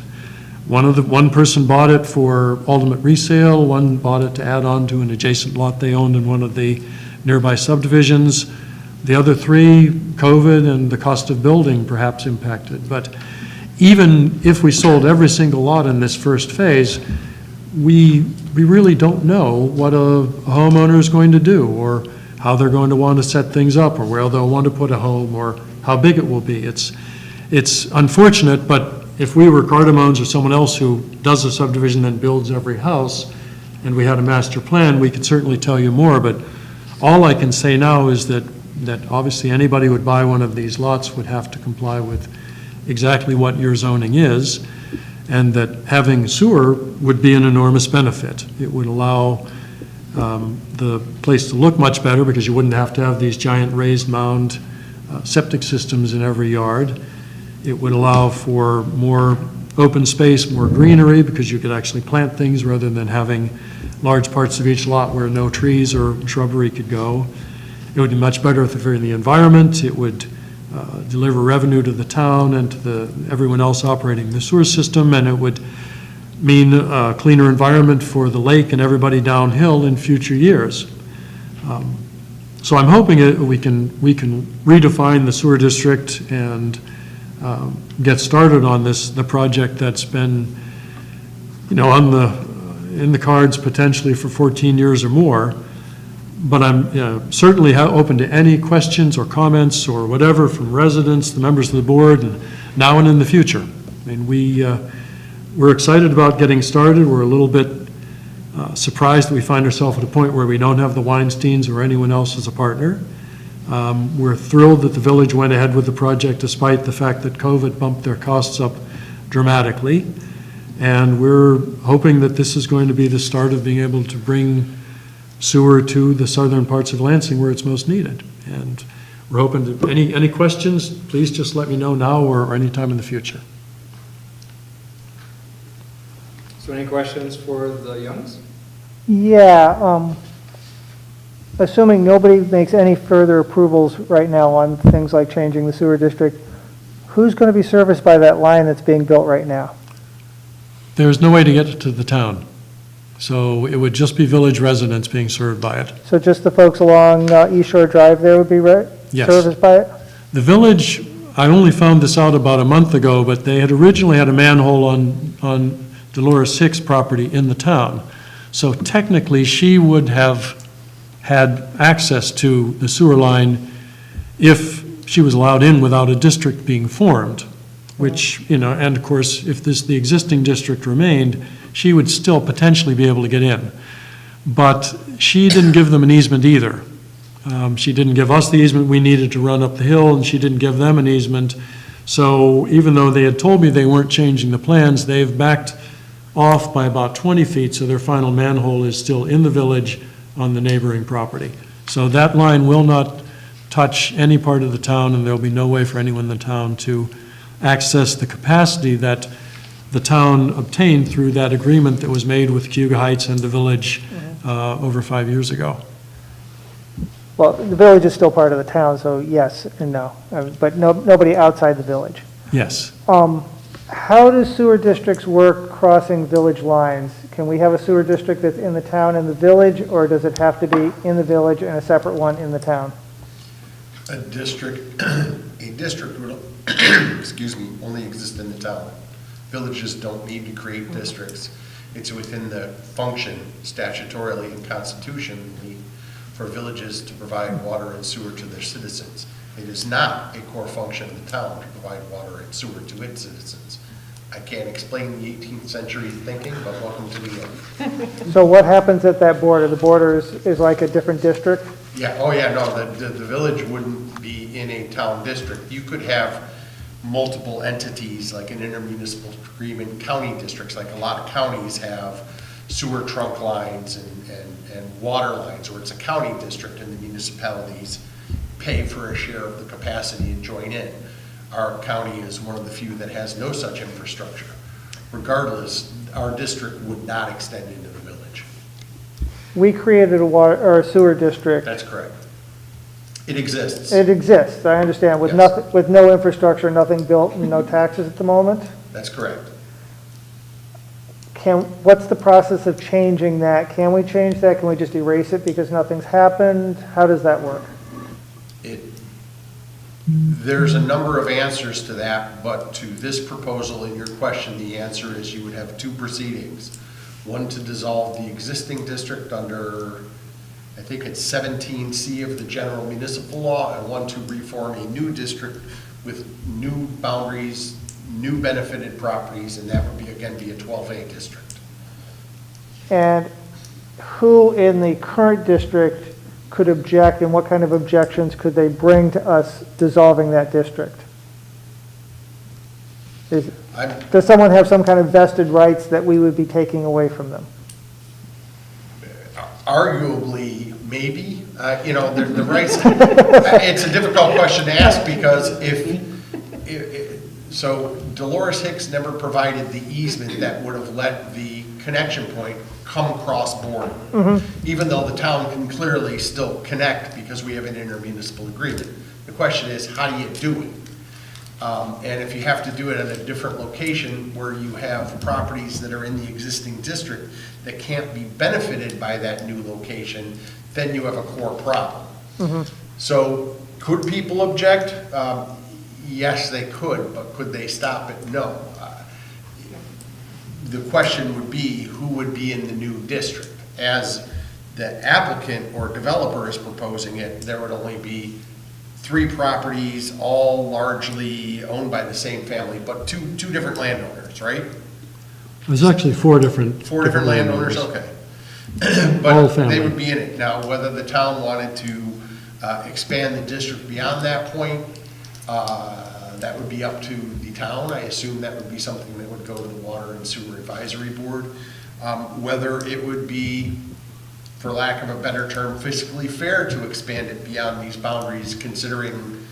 One person bought it for ultimate resale, one bought it to add on to an adjacent lot they owned in one of the nearby subdivisions. The other three, COVID and the cost of building perhaps impacted. But even if we sold every single lot in this first phase, we really don't know what a homeowner is going to do, or how they're going to want to set things up, or where they'll want to put a home, or how big it will be. It's unfortunate, but if we were Cardamones or someone else who does a subdivision and builds every house, and we had a master plan, we could certainly tell you more. But all I can say now is that obviously anybody who would buy one of these lots would have to comply with exactly what your zoning is, and that having sewer would be an enormous benefit. It would allow the place to look much better, because you wouldn't have to have these giant raised mound septic systems in every yard. It would allow for more open space, more greenery, because you could actually plant things rather than having large parts of each lot where no trees or shrubbery could go. It would be much better for the environment. It would deliver revenue to the town and to everyone else operating the sewer system, and it would mean a cleaner environment for the lake and everybody downhill in future years. So I'm hoping we can redefine the sewer district and get started on the project that's been, in the cards potentially for 14 years or more. But I'm certainly open to any questions or comments or whatever from residents, the members of the board, and now and in the future. I mean, we're excited about getting started. We're a little bit surprised that we find ourselves at a point where we don't have the Weinsteins or anyone else as a partner. We're thrilled that the village went ahead with the project despite the fact that COVID bumped their costs up dramatically. And we're hoping that this is going to be the start of being able to bring sewer to the southern parts of Lansing where it's most needed. And we're hoping to, any questions, please just let me know now or any time in the future. So any questions for the Youngs? Yeah, assuming nobody makes any further approvals right now on things like changing the sewer district, who's going to be serviced by that line that's being built right now? There's no way to get it to the town. So it would just be village residents being served by it. So just the folks along East Shore Drive there would be Yes. serviced by it? The village, I only found this out about a month ago, but they had originally had a manhole on Dolores Hicks' property in the town. So technically, she would have had access to the sewer line if she was allowed in without a district being formed, which, and of course, if the existing district remained, she would still potentially be able to get in. But she didn't give them an easement either. She didn't give us the easement we needed to run up the hill, and she didn't give them an easement. So even though they had told me they weren't changing the plans, they've backed off by about 20 feet, so their final manhole is still in the village on the neighboring property. So that line will not touch any part of the town, and there'll be no way for anyone in the town to access the capacity that the town obtained through that agreement that was made with Cayuga Heights and the village over 5 years ago. Well, the village is still part of the town, so yes and no, but nobody outside the village. Yes. How do sewer districts work crossing village lines? Can we have a sewer district that's in the town and the village, or does it have to be in the village and a separate one in the town? A district will, excuse me, only exist in the town. Villages don't need to create districts. It's within the function statutorily and constitutionally for villages to provide water and sewer to their citizens. It is not a core function of the town to provide water and sewer to its citizens. I can't explain the 18th century thinking, but welcome to New York. So what happens at that border? The border is like a different district? Yeah, oh yeah, no, the village wouldn't be in a town district. You could have multiple entities, like an intermunicipal agreement, county districts, like a lot of counties have sewer trunk lines and water lines, where it's a county district and the municipalities pay for a share of the capacity and join in. Our county is one of the few that has no such infrastructure. Regardless, our district would not extend into the village. We created a water or a sewer district. That's correct. It exists. It exists, I understand, with Yes. nothing, with no infrastructure, nothing built, and no taxes at the moment? That's correct. what's the process of changing that? Can we change that? Can we just erase it because nothing's happened? How does that work? There's a number of answers to that, but to this proposal in your question, the answer is you would have two proceedings. One to dissolve the existing district under, I think it's 17C of the general municipal law, and one to reform a new district with new boundaries, new benefited properties, and that would be, again, be a 12A district. And who in the current district could object, and what kind of objections could they bring to us dissolving that district? Does someone have some kind of vested rights that we would be taking away from them? Arguably, maybe. The rights, it's a difficult question to ask because so Dolores Hicks never provided the easement that would have let the connection point come cross-border, even though the town can clearly still connect because we have an intermunicipal agreement. The question is, how do you do it? And if you have to do it at a different location where you have properties that are in the existing district that can't be benefited by that new location, then you have a core problem. So could people object? Yes, they could, but could they stop it? No. The question would be who would be in the new district. As the applicant or developer is proposing it, there would only be 3 properties, all largely owned by the same family, but two different landowners, right? There's actually 4 different. 4 different landowners, okay. All But family. they would be in it. Now, whether the town wanted to expand the district beyond that point, that would be up to the town. I assume that would be something that would go to the Water and Sewer Advisory Board. Whether it would be, for lack of a better term, fiscally fair to expand it beyond these boundaries, considering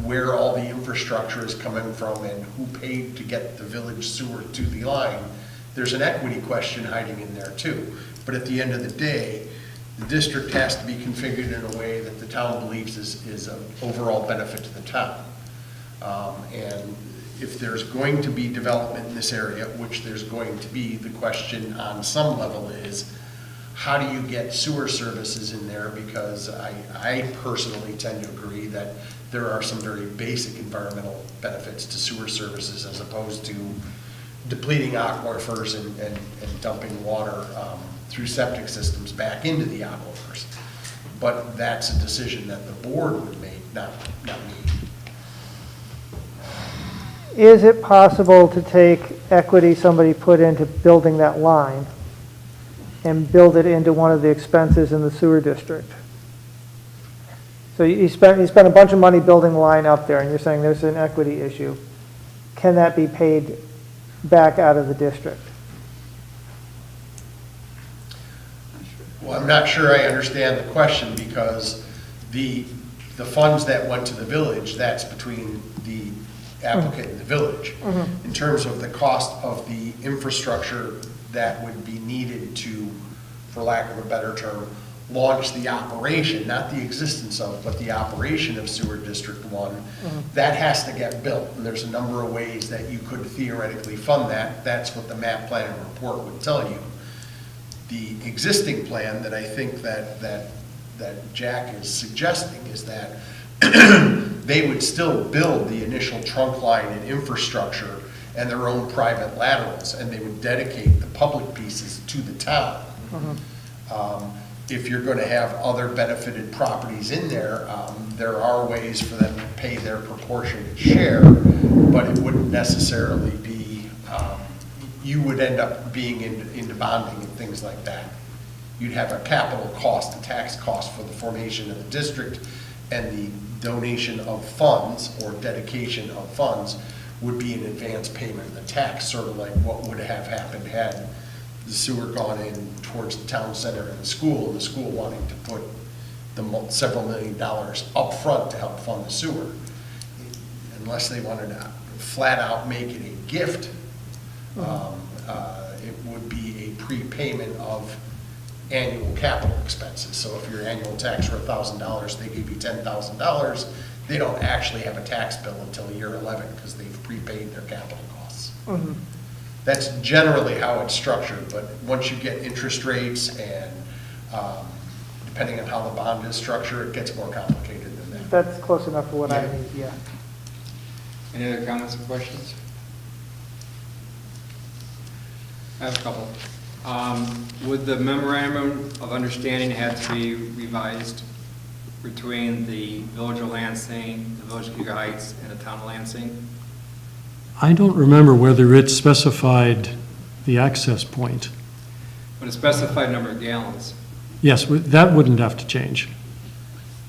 where all the infrastructure is coming from and who paid to get the village sewer to the line, there's an equity question hiding in there too. But at the end of the day, the district has to be configured in a way that the town believes is of overall benefit to the town. And if there's going to be development in this area, which there's going to be, the question on some level is, how do you get sewer services in there? Because I personally tend to agree that there are some very basic environmental benefits to sewer services as opposed to depleting aquifers and dumping water through septic systems back into the aquifers. But that's a decision that the board would make, not me. Is it possible to take equity somebody put into building that line and build it into one of the expenses in the sewer district? So you spent a bunch of money building the line up there, and you're saying there's an equity issue. Can that be paid back out of the district? Well, I'm not sure I understand the question because the funds that went to the village, that's between the applicant and the village. In terms of the cost of the infrastructure that would be needed to, for lack of a better term, launch the operation, not the existence of, but the operation of Sewer District 1, that has to get built. And there's a number of ways that you could theoretically fund that. That's what the map plan report would tell you. The existing plan that I think that Jack is suggesting is that they would still build the initial trunk line and infrastructure and their own private laterals, and they would dedicate the public pieces to the town. If you're going to have other benefited properties in there, there are ways for them to pay their proportionate share, but it wouldn't necessarily be, you would end up being into bonding and things like that. You'd have a capital cost, a tax cost for the formation of the district, and the donation of funds or dedication of funds would be an advance payment of the tax, sort of like what would have happened had the sewer gone in towards the town center and the school wanting to put the several $1 million up front to help fund the sewer. Unless they wanted to flat out make it a gift, it would be a prepayment of annual capital expenses. So if your annual tax were $1,000, they give you $10,000, they don't actually have a tax bill until year 11 because they've prepaid their capital costs. That's generally how it's structured, but once you get interest rates and depending on how the bond is structured, it gets more complicated than that. That's close enough for what I Yeah. need, yeah. Any other comments or questions? I have a couple. Would the memorandum of understanding have to be revised between the Village of Lansing, the Village of Eagle Heights, and the Town of Lansing? I don't remember whether it specified the access point. But a specified number of gallons. Yes, that wouldn't have to change.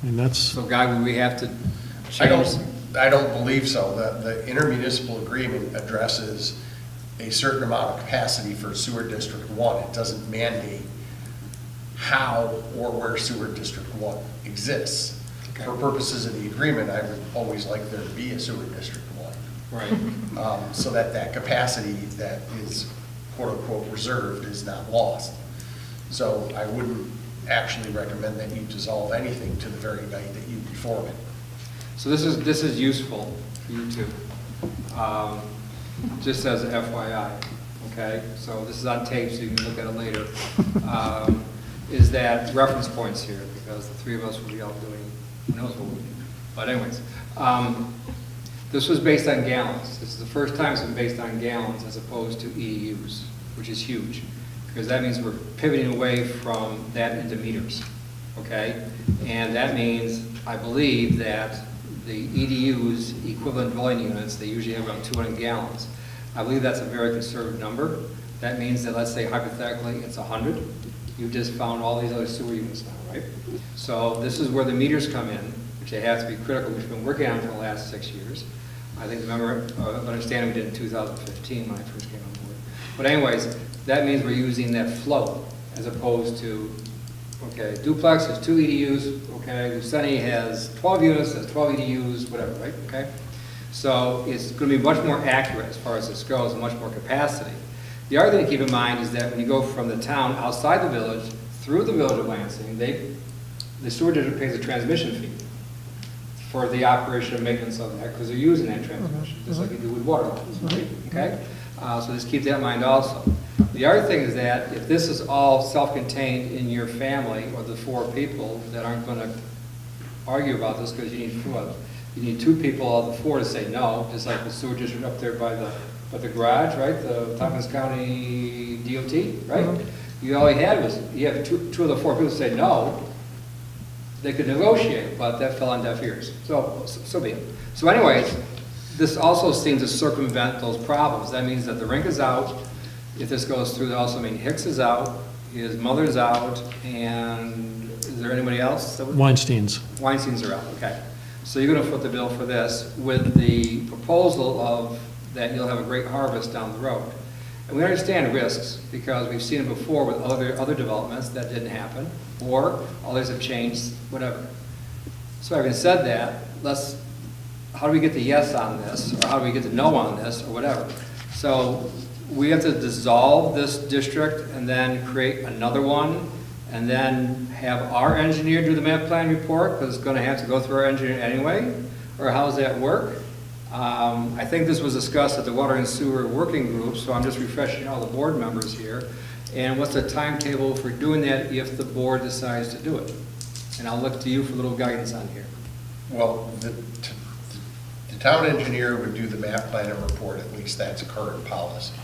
I mean, that's, So Guy, would we have to I change? I don't believe so. The intermunicipal agreement addresses a certain amount of capacity for sewer District 1. It doesn't mandate how or where sewer District 1 exists. Okay. For purposes of the agreement, I would always like there to be a sewer District 1. Right. So that that capacity that is quote-unquote reserved is not lost. So I wouldn't actually recommend that you dissolve anything to the very night that you reform it. So this is useful for you too. Just as an FYI, okay? So this is on tape, so you can look at it later. Is that reference points here, because the three of us will be out doing, who knows what we'll do. But anyways, this was based on gallons. This is the first time it's been based on gallons as opposed to EDUs, which is huge, because that means we're pivoting away from that into meters, okay? And that means, I believe, that the EDUs, equivalent dwelling units, they usually have around 200 gallons. I believe that's a very conservative number. That means that, let's say hypothetically, it's 100. You've just found all these other sewer units now, right? So this is where the meters come in, which they have to be critical, which we've been working on for the last 6 years. I think the memorandum of understanding we did in 2015 when I first came on board. But anyways, that means we're using that flow as opposed to, okay, duplex has 2 EDUs, okay, Luceni has 12 units, has 12 EDUs, whatever, right, okay? So it's going to be much more accurate as far as this goes, and much more capacity. The other thing to keep in mind is that when you go from the town outside the village, through the Village of Lansing, the sewer district pays a transmission fee for the operation and maintenance of that, because they're using that transmission, just like you do with water lines, right, okay? So just keep that in mind also. The other thing is that if this is all self-contained in your family, or the 4 people that aren't going to argue about this, because you need 2 people out of the 4 to say no, just like the sewer district up there by the garage, right? The Tompkins County DOT, right? You all you had was, you have two of the 4 people say no, they could negotiate, but that fell on deaf ears. So be it. So anyways, this also seems to circumvent those problems. That means that the rink is out. If this goes through, that also means Hicks is out, his mother's out, and is there anybody else? Weinstein's. Weinstein's are out, okay. So you're going to foot the bill for this with the proposal of that you'll have a great harvest down the road. And we understand risks because we've seen it before with other developments that didn't happen, or others have changed, whatever. So having said that, how do we get the yes on this, or how do we get the no on this, or whatever? So we have to dissolve this district and then create another one, and then have our engineer do the map plan report, because it's going to have to go through our engineer anyway, or how does that work? I think this was discussed at the Water and Sewer Working Group, so I'm just refreshing all the board members here. And what's the timetable for doing that if the board decides to do it? And I'll look to you for a little guidance on here. Well, the town engineer would do the map plan and report, at least that's current policy.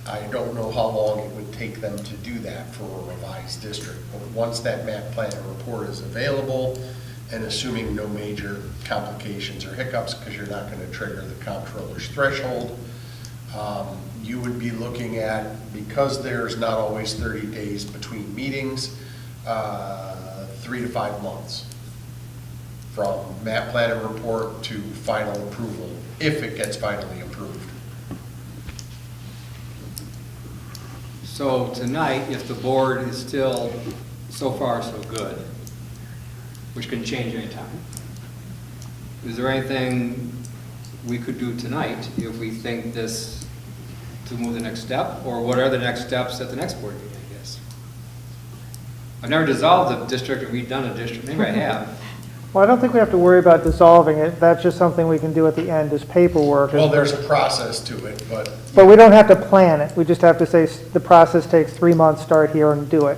I don't know how long it would take them to do that for a revised district, but once that map plan and report is available, and assuming no major complications or hiccups, because you're not going to trigger the comptroller's threshold, you would be looking at, because there's not always 30 days between meetings, 3 to 5 months from map plan and report to final approval, if it gets finally approved. So tonight, if the board is still so far so good, which can change anytime, is there anything we could do tonight if we think this to move the next step? Or what are the next steps at the next board meeting, I guess? I've never dissolved a district or redone a district. Maybe I have. Well, I don't think we have to worry about dissolving it. That's just something we can do at the end as paperwork. Well, there's a process to it, but. But we don't have to plan it. We just have to say the process takes 3 months, start here and do it.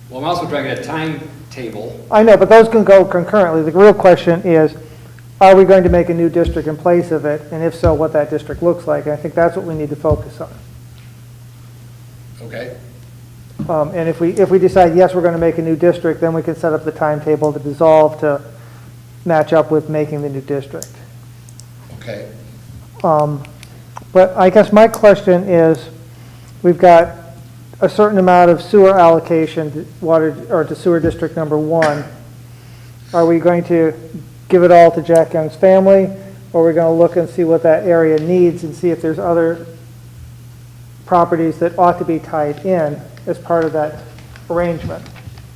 Well, I'm also trying to get a timetable. I know, but those can go concurrently. The real question is, are we going to make a new district in place of it? And if so, what that district looks like. And I think that's what we need to focus on. Okay. And if we decide, yes, we're going to make a new district, then we can set up the timetable to dissolve to match up with making the new district. Okay. But I guess my question is, we've got a certain amount of sewer allocation to water, or to sewer district number 1. Are we going to give it all to Jack Young's family, or are we going to look and see what that area needs and see if there's other properties that ought to be tied in as part of that arrangement?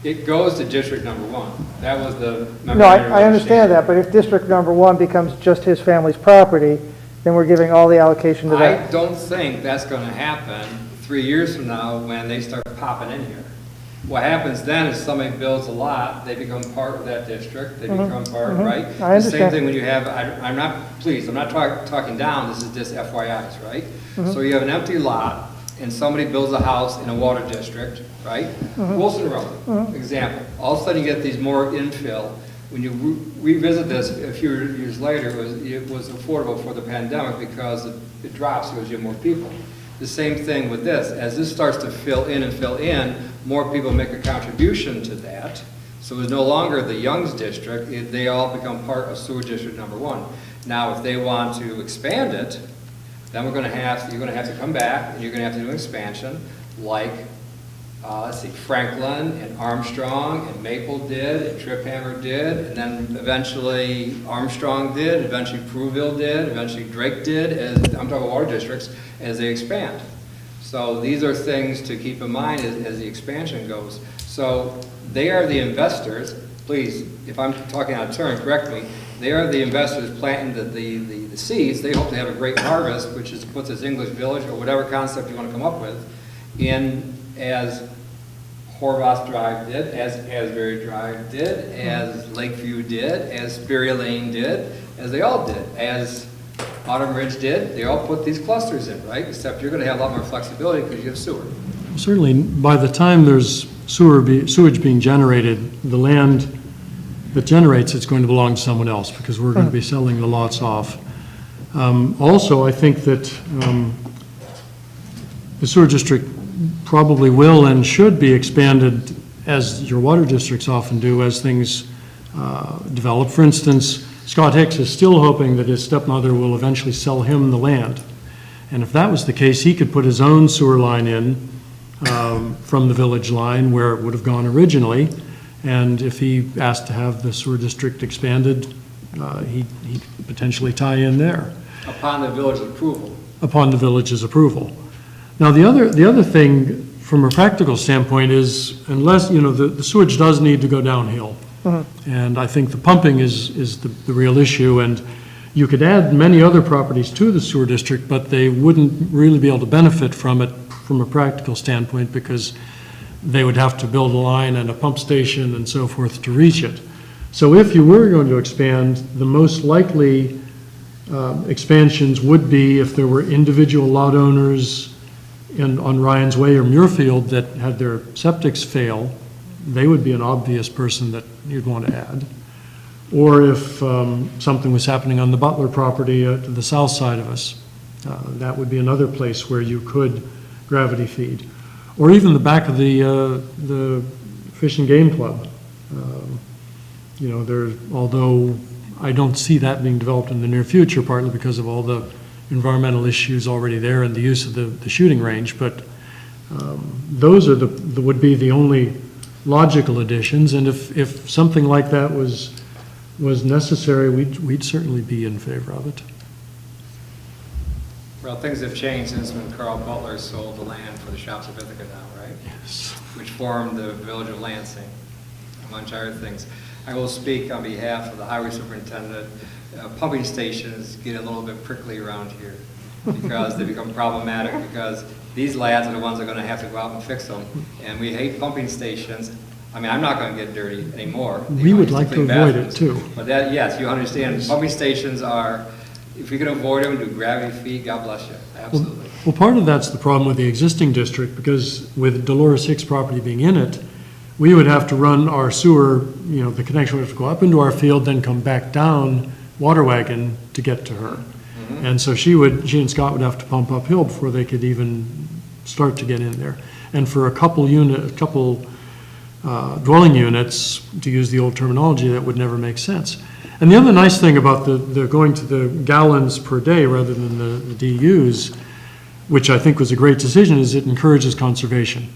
It goes to district number 1. That was the. No, I understand that, but if district number 1 becomes just his family's property, then we're giving all the allocation to I that. don't think that's going to happen 3 years from now when they start popping in here. What happens then is somebody builds a lot, they become part of that district, they become part, right? I The same understand. thing when you have, I'm not talking down, this is just FYIs, right? Mm-hmm. So you have an empty lot, and somebody builds a house in a water district, right? Mm-hmm. Wilson Road, example. All of a sudden you get these more infill. When you revisit this a few years later, it was affordable for the pandemic because it drops because you have more people. The same thing with this. As this starts to fill in, more people make a contribution to that. So it's no longer the Young's district. They all become part of sewer district number 1. Now, if they want to expand it, then you're going to have to come back and you're going to have to do an expansion like, let's see, Franklin and Armstrong and Maple did and Trip Hammer did, and then eventually Armstrong did, eventually Pruville did, eventually Drake did, I'm talking about water districts, as they expand. So these are things to keep in mind as the expansion goes. So they are the investors, please, if I'm talking out of turn, correct me, they are the investors planting the seeds. They hope to have a great harvest, which is puts this English village or whatever concept you want to come up with in as Horvath Drive did, as Asbury Drive did, as Lakeview did, as Sperry Lane did, as they all did, as Autumn Ridge did. They all put these clusters in, right? Except you're going to have a lot more flexibility because you have sewer. Certainly, by the time there's sewage being generated, the land that generates it's going to belong to someone else because we're going to be selling the lots off. Also, I think that the sewer district probably will and should be expanded, as your water districts often do, as things develop. For instance, Scott Hicks is still hoping that his stepmother will eventually sell him the land. And if that was the case, he could put his own sewer line in from the village line where it would have gone originally. And if he asked to have the sewer district expanded, he'd potentially tie in there. Upon the village's approval. Upon the village's approval. Now, the other thing from a practical standpoint is, unless, the sewage does need to go downhill. And I think the pumping is the real issue. And you could add many other properties to the sewer district, but they wouldn't really be able to benefit from it from a practical standpoint because they would have to build a line and a pump station and so forth to reach it. So if you were going to expand, the most likely expansions would be if there were individual lot owners on Ryan's Way or Muirfield that had their septics fail. They would be an obvious person that you'd want to add. Or if something was happening on the Butler property to the south side of us, that would be another place where you could gravity feed. Or even the back of the Fish and Game Club. Although I don't see that being developed in the near future, partly because of all the environmental issues already there and the use of the shooting range, but those are would be the only logical additions. And if something like that was necessary, we'd certainly be in favor of it. Well, things have changed since when Carl Butler sold the land for the Shops of Ithaca now, right? Yes. Which formed the village of Lansing, among other things. I will speak on behalf of the highway superintendent. Pumping stations get a little bit prickly around here because they become problematic because these lads are the ones that are going to have to go out and fix them. And we hate pumping stations I mean, I'm not gonna get dirty anymore. We would like to clean avoid it, bathrooms. too. But that, yes, you understand, pumping stations are, if we can avoid them, do gravity feed, God bless you, absolutely. Well, part of that's the problem with the existing district, because with Dolores Hicks property being in it, we would have to run our sewer, the connection would have to go up into our field, then come back down water wagon to get to her. And so she and Scott would have to pump uphill before they could even start to get in there. And for a couple dwelling units, to use the old terminology, that would never make sense. And the other nice thing about the going to the gallons per day rather than the DUs, which I think was a great decision, is it encourages conservation.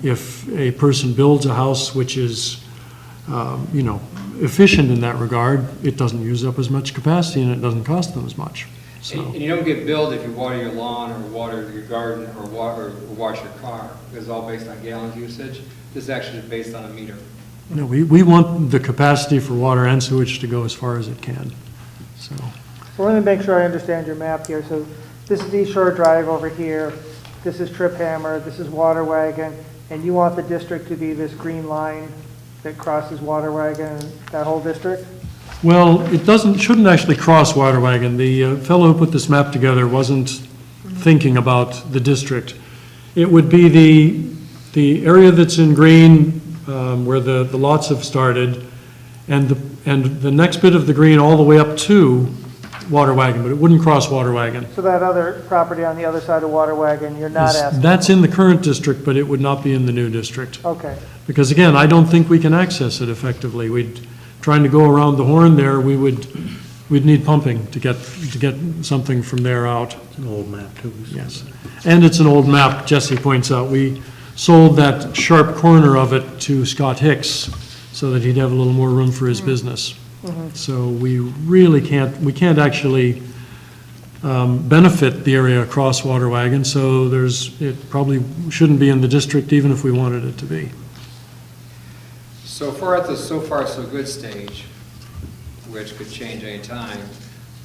If a person builds a house which is, efficient in that regard, it doesn't use up as much capacity and it doesn't cost them as much. So, And you don't get billed if you water your lawn or water your garden or wash your car. It's all based on gallons usage. This actually is based on a meter. we want the capacity for water and sewage to go as far as it can, so. So let me make sure I understand your map here. So this is East Shore Drive over here, this is Trip Hammer, this is Water Wagon, and you want the district to be this green line that crosses Water Wagon, that whole district? Well, shouldn't actually cross Water Wagon. The fellow who put this map together wasn't thinking about the district. It would be the area that's in green, where the lots have started, and the next bit of the green all the way up to Water Wagon, but it wouldn't cross Water Wagon. So that other property on the other side of Water Wagon, you're not asking? That's in the current district, but it would not be in the new district. Okay. Because again, I don't think we can access it effectively. Trying to go around the horn there, we'd need pumping to get something from there out. It's an old map too. Yes, and it's an old map, Jesse points out. We sold that sharp corner of it to Scott Hicks so that he'd have a little more room for his business. So we really can't actually benefit the area across Water Wagon, so it probably shouldn't be in the district even if we wanted it to be. So if we're at the so far so good stage, which could change any time,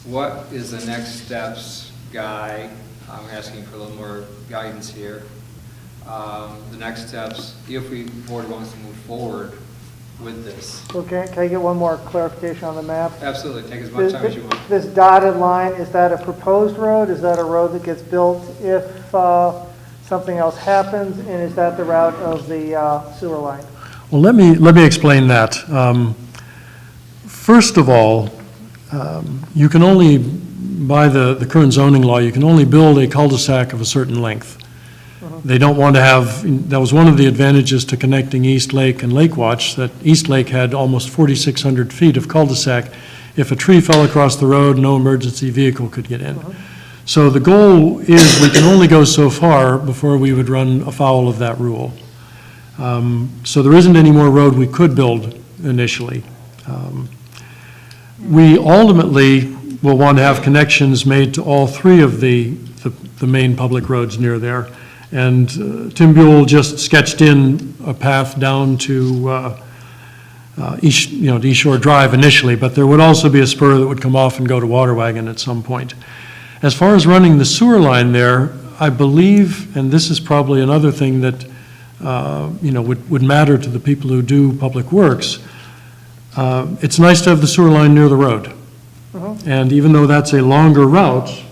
what is the next steps, Guy? I'm asking for a little more guidance here. The next steps, if the board wants to move forward with this. Okay, can I get one more clarification on the map? Absolutely, take as much time as you want. This dotted line, is that a proposed road? Is that a road that gets built if something else happens? And is that the route of the sewer line? Well, let me explain that. First of all, you can only, by the current zoning law, you can only build a cul-de-sac of a certain length. They don't want to have, that was one of the advantages to connecting East Lake and Lake Watch, that East Lake had almost 4,600 feet of cul-de-sac. If a tree fell across the road, no emergency vehicle could get in. So the goal is we can only go so far before we would run afoul of that rule. So there isn't any more road we could build initially. We ultimately will want to have connections made to all three of the main public roads near there. And Tim Buell just sketched in a path down to East Shore Drive initially, but there would also be a spur that would come off and go to Water Wagon at some point. As far as running the sewer line there, I believe, and this is probably another thing that would matter to the people who do public works, it's nice to have the sewer line near the road. And even though that's a longer route,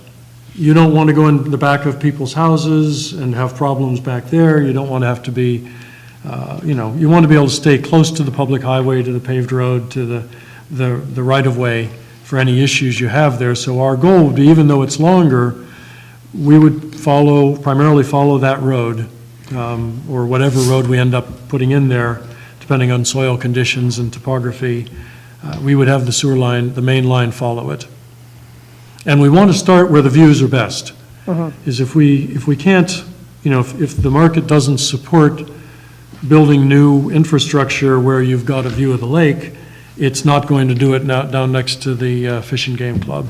you don't want to go in the back of people's houses and have problems back there. You don't want to have to be, you want to be able to stay close to the public highway, to the paved road, to the right-of-way for any issues you have there. So our goal would be, even though it's longer, we would primarily follow that road, or whatever road we end up putting in there, depending on soil conditions and topography. We would have the sewer line, the main line, follow it. And we want to start where the views are best. Is if we can't, if the market doesn't support building new infrastructure where you've got a view of the lake, it's not going to do it down next to the Fish and Game Club.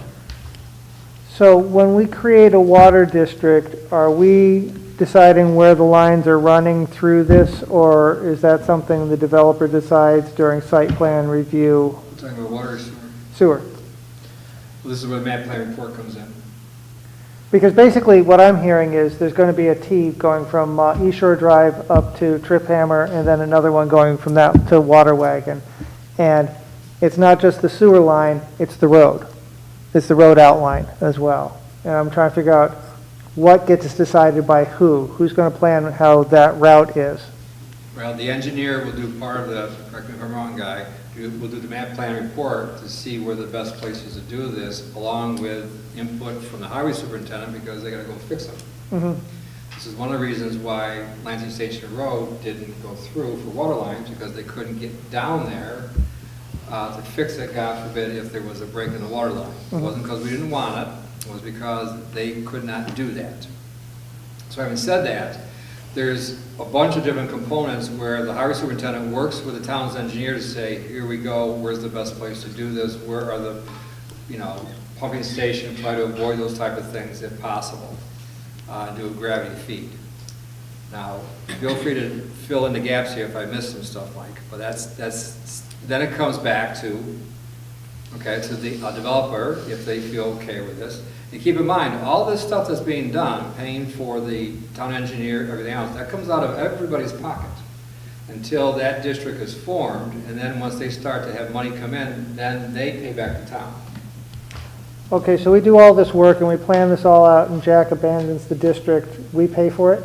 So when we create a water district, are we deciding where the lines are running through this, or is that something the developer decides during site plan review? Talking about water or sewer? Sewer. Well, this is where the map plan report comes in. Because basically what I'm hearing is there's going to be a T going from East Shore Drive up to Trip Hammer and then another one going from that to Water Wagon. And it's not just the sewer line, it's the road. It's the road outline as well. And I'm trying to figure out what gets decided by who. Who's going to plan how that route is? Well, the engineer will do part of the, correct me if I'm wrong, Guy, will do the map plan report to see where the best places to do this, along with input from the highway superintendent, because they gotta go fix them. Mhm. This is one of the reasons why Lansing Station Road didn't go through for water lines, because they couldn't get down there to fix it, God forbid, if there was a break in the water line. It wasn't because we didn't want it, it was because they could not do that. So having said that, there's a bunch of different components where the highway superintendent works with the town's engineer to say, here we go, where's the best place to do this, where are the, pumping station, try to avoid those type of things if possible, do a gravity feed. Now, feel free to fill in the gaps here if I missed some stuff, Mike, but then it comes back to the developer, if they feel okay with this. And keep in mind, all this stuff that's being done, paying for the town engineer, everything else, that comes out of everybody's pocket until that district is formed, and then once they start to have money come in, then they pay back the town. Okay, so we do all this work and we plan this all out and Jack abandons the district. We pay for it?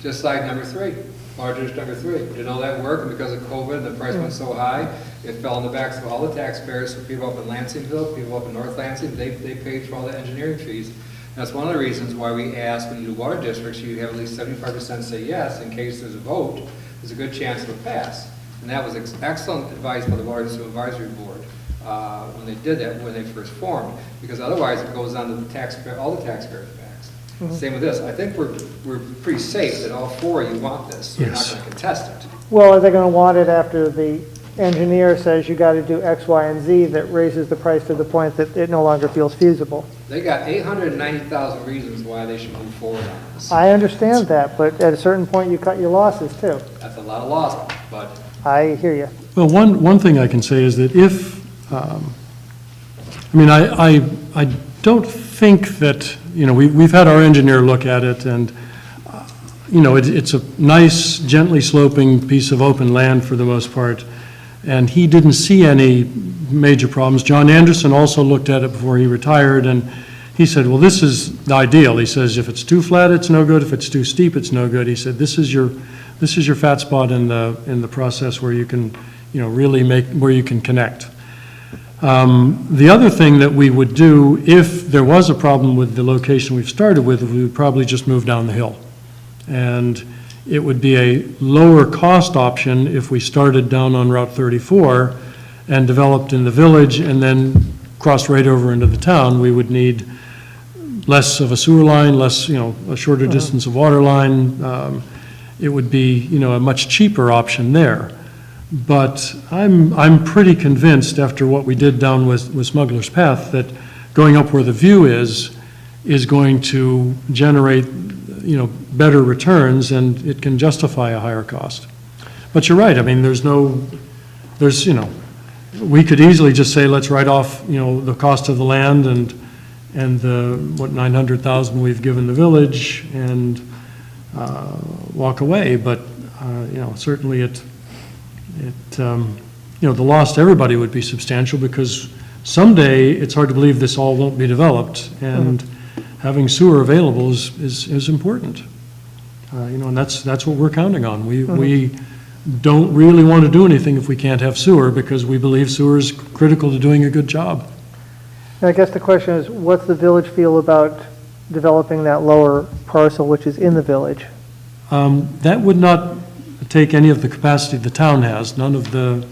Just like number 3, largest number 3. We did all that work, and because of COVID, the price went so high, it fell on the backs of all the taxpayers. So people up in Lansingville, people up in North Lansing, they paid for all the engineering fees. And that's one of the reasons why we ask when you do water districts, you have at least 75% say yes in case there's a vote. There's a good chance it'll pass. And that was excellent advice by the Water District Advisory Board when they did that, when they first formed, because otherwise it goes on to the taxpayer, all the taxpayers' backs. Same with this. I think we're pretty safe that all 4 of you want this. So You're not going to contest it. Well, are they going to want it after the engineer says you got to do X, Y, and Z that raises the price to the point that it no longer feels feasible? They got 890,000 reasons why they should move forward on this. I understand that, but at a certain point you cut your losses too. That's a lot of loss, but I hear you. Well, one thing I can say is that if, I don't think that, we've had our engineer look at it, and, it's a nice, gently sloping piece of open land for the most part, and he didn't see any major problems. John Anderson also looked at it before he retired, and he said, well, this is the ideal. He says, if it's too flat, it's no good. If it's too steep, it's no good. He said, this is your fat spot in the process where you can, really where you can connect. The other thing that we would do if there was a problem with the location we've started with, we would probably just move down the hill. And it would be a lower cost option if we started down on Route 34 and developed in the village and then crossed right over into the town. We would need less of a sewer line, less, a shorter distance of water line. It would be, a much cheaper option there. But I'm pretty convinced after what we did down with Smuggler's Path that going up where the view is going to generate, better returns, and it can justify a higher cost. But you're right, we could easily just say, let's write off, the cost of the land and the, what, 900,000 we've given the village and walk away. But, certainly the loss to everybody would be substantial, because someday it's hard to believe this all won't be developed, and having sewer available is important. And that's what we're counting on. We don't really want to do anything if we can't have sewer, because we believe sewer is critical to doing a good job. And I guess the question is, what's the village feel about developing that lower parcel which is in the village? That would not take any of the capacity the town has, none of the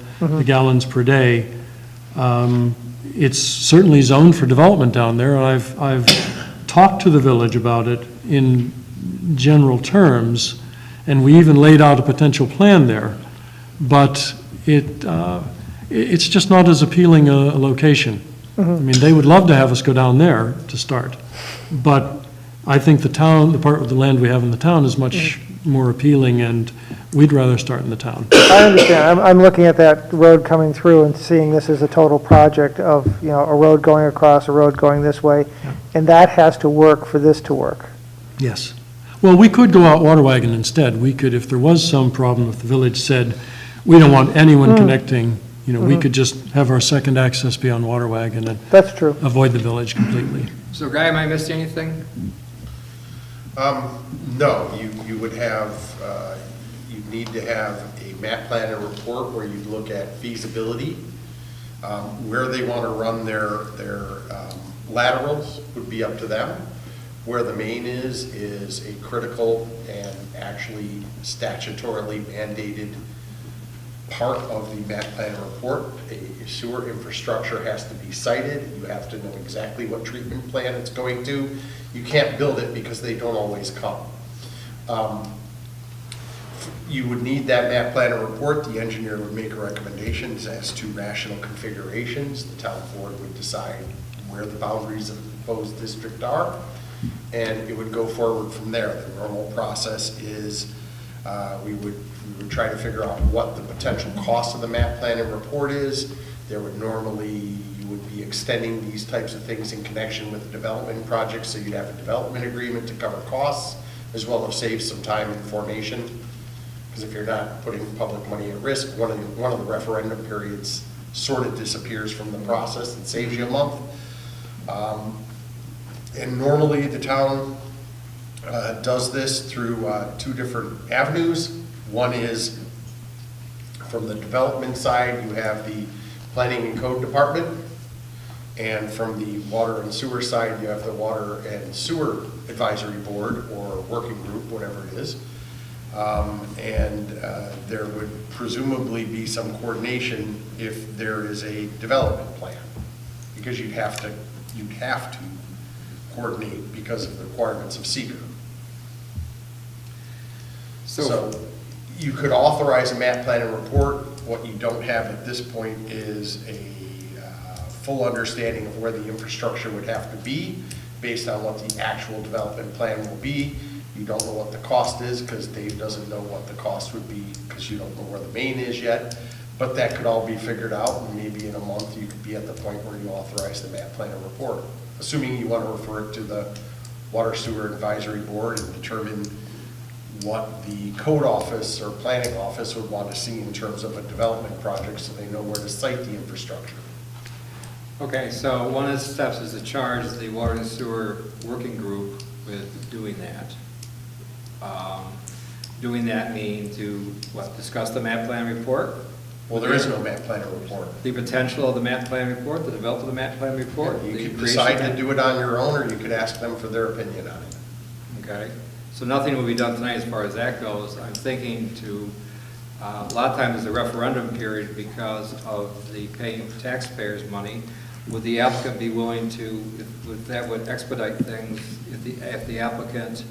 gallons per day. It's certainly zoned for development down there, and I've talked to the village about it in general terms, and we even laid out a potential plan there, but it's just not as appealing a location. They would love to have us go down there to start, but I think the part of the land we have in the town is much more appealing, and we'd rather start in the town. I understand. I'm looking at that road coming through and seeing this as a total project of, a road going across, a road going this way, and that has to work for this to work. Yes. Well, we could go out water wagon instead. We could, if there was some problem, if the village said, we don't want anyone connecting, we could just have our second access be on water wagon and That's true. avoid the village completely. So Guy, am I missing anything? No, you would have, you'd need to have a map plan and report where you'd look at feasibility, where they want to run their laterals would be up to them. Where the main is a critical and actually statutorily mandated part of the map plan and report. A sewer infrastructure has to be sited. You have to know exactly what treatment plant it's going to. You can't build it because they don't always come. You would need that map plan and report. The engineer would make recommendations as to rational configurations. The town board would decide where the boundaries of the proposed district are, and it would go forward from there. The normal process is we would try to figure out what the potential cost of the map plan and report is. There would normally, you would be extending these types of things in connection with the development project, so you'd have a development agreement to cover costs, as well as save some time in formation. Because if you're not putting public money at risk, one of the referendum periods sort of disappears from the process and saves you a month. And normally the town does this through two different avenues. One is from the development side, you have the planning and code department, and from the water and sewer side, you have the water and sewer advisory board or working group, whatever it is. There would presumably be some coordination if there is a development plan, because you'd have to coordinate because of the requirements of seeker. So you could authorize a map plan and report. What you don't have at this point is a full understanding of where the infrastructure would have to be based on what the actual development plan will be. You don't know what the cost is because Dave doesn't know what the cost would be because you don't know where the main is yet. But that could all be figured out, and maybe in a month you could be at the point where you authorize the map plan and report, assuming you want to refer it to the Water Sewer Advisory Board and determine what the code office or planning office would want to see in terms of a development project so they know where to site the infrastructure. Okay, so one of the steps is to charge the water and sewer working group with doing that. Doing that mean to, what, discuss the map plan report? Well, there is no map plan or report. The potential of the map plan report, the development of the map plan report? You the could creation decide of to that? do it on your own, or you could ask them for their opinion on it. Okay, so nothing will be done tonight as far as that goes. I'm thinking to, a lot of times the referendum period, because of the paying taxpayers' money, would the applicant be willing to, if that would expedite things, if the applicant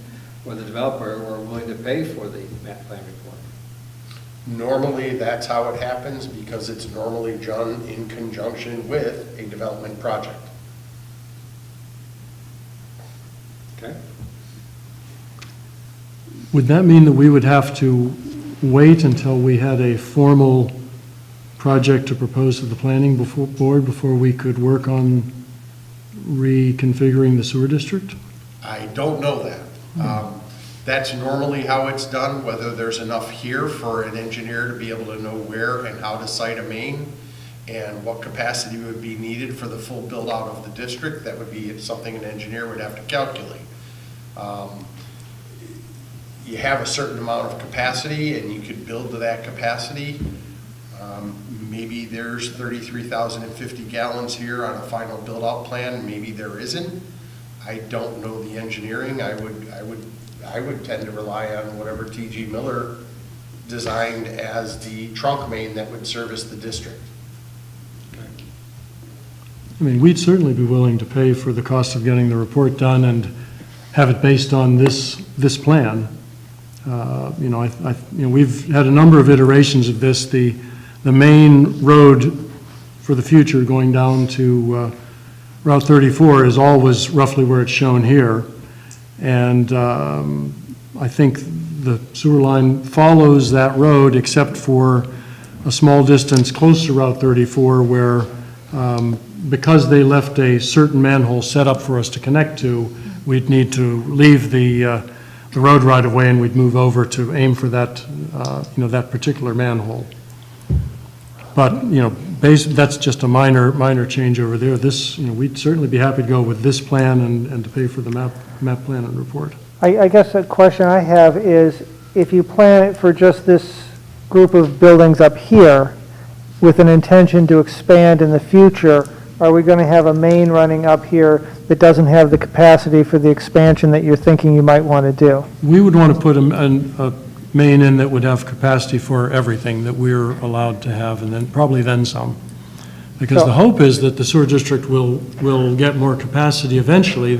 or the developer were willing to pay for the map plan report? Normally, that's how it happens because it's normally done in conjunction with a development project. Okay. Would that mean that we would have to wait until we had a formal project to propose to the planning board before we could work on reconfiguring the sewer district? I don't know that. That's normally how it's done, whether there's enough here for an engineer to be able to know where and how to site a main and what capacity would be needed for the full build out of the district. That would be something an engineer would have to calculate. You have a certain amount of capacity and you could build to that capacity. Maybe there's 33,050 gallons here on a final build out plan. Maybe there isn't. I don't know the engineering. I would tend to rely on whatever T.G. Miller designed as the trunk main that would service the district. I mean, we'd certainly be willing to pay for the cost of getting the report done and have it based on this plan. We've had a number of iterations of this. The main road for the future going down to Route 34 is always roughly where it's shown here. And I think the sewer line follows that road except for a small distance close to Route 34 where, because they left a certain manhole set up for us to connect to, we'd need to leave the road right of way and we'd move over to aim for that, that particular manhole. But, that's just a minor change over there. This, we'd certainly be happy to go with this plan and to pay for the map plan and report. I guess a question I have is, if you plan it for just this group of buildings up here with an intention to expand in the future, are we going to have a main running up here that doesn't have the capacity for the expansion that you're thinking you might want to do? We would want to put a main in that would have capacity for everything that we're allowed to have, and then probably then some. Because the hope is that the sewer district will get more capacity eventually.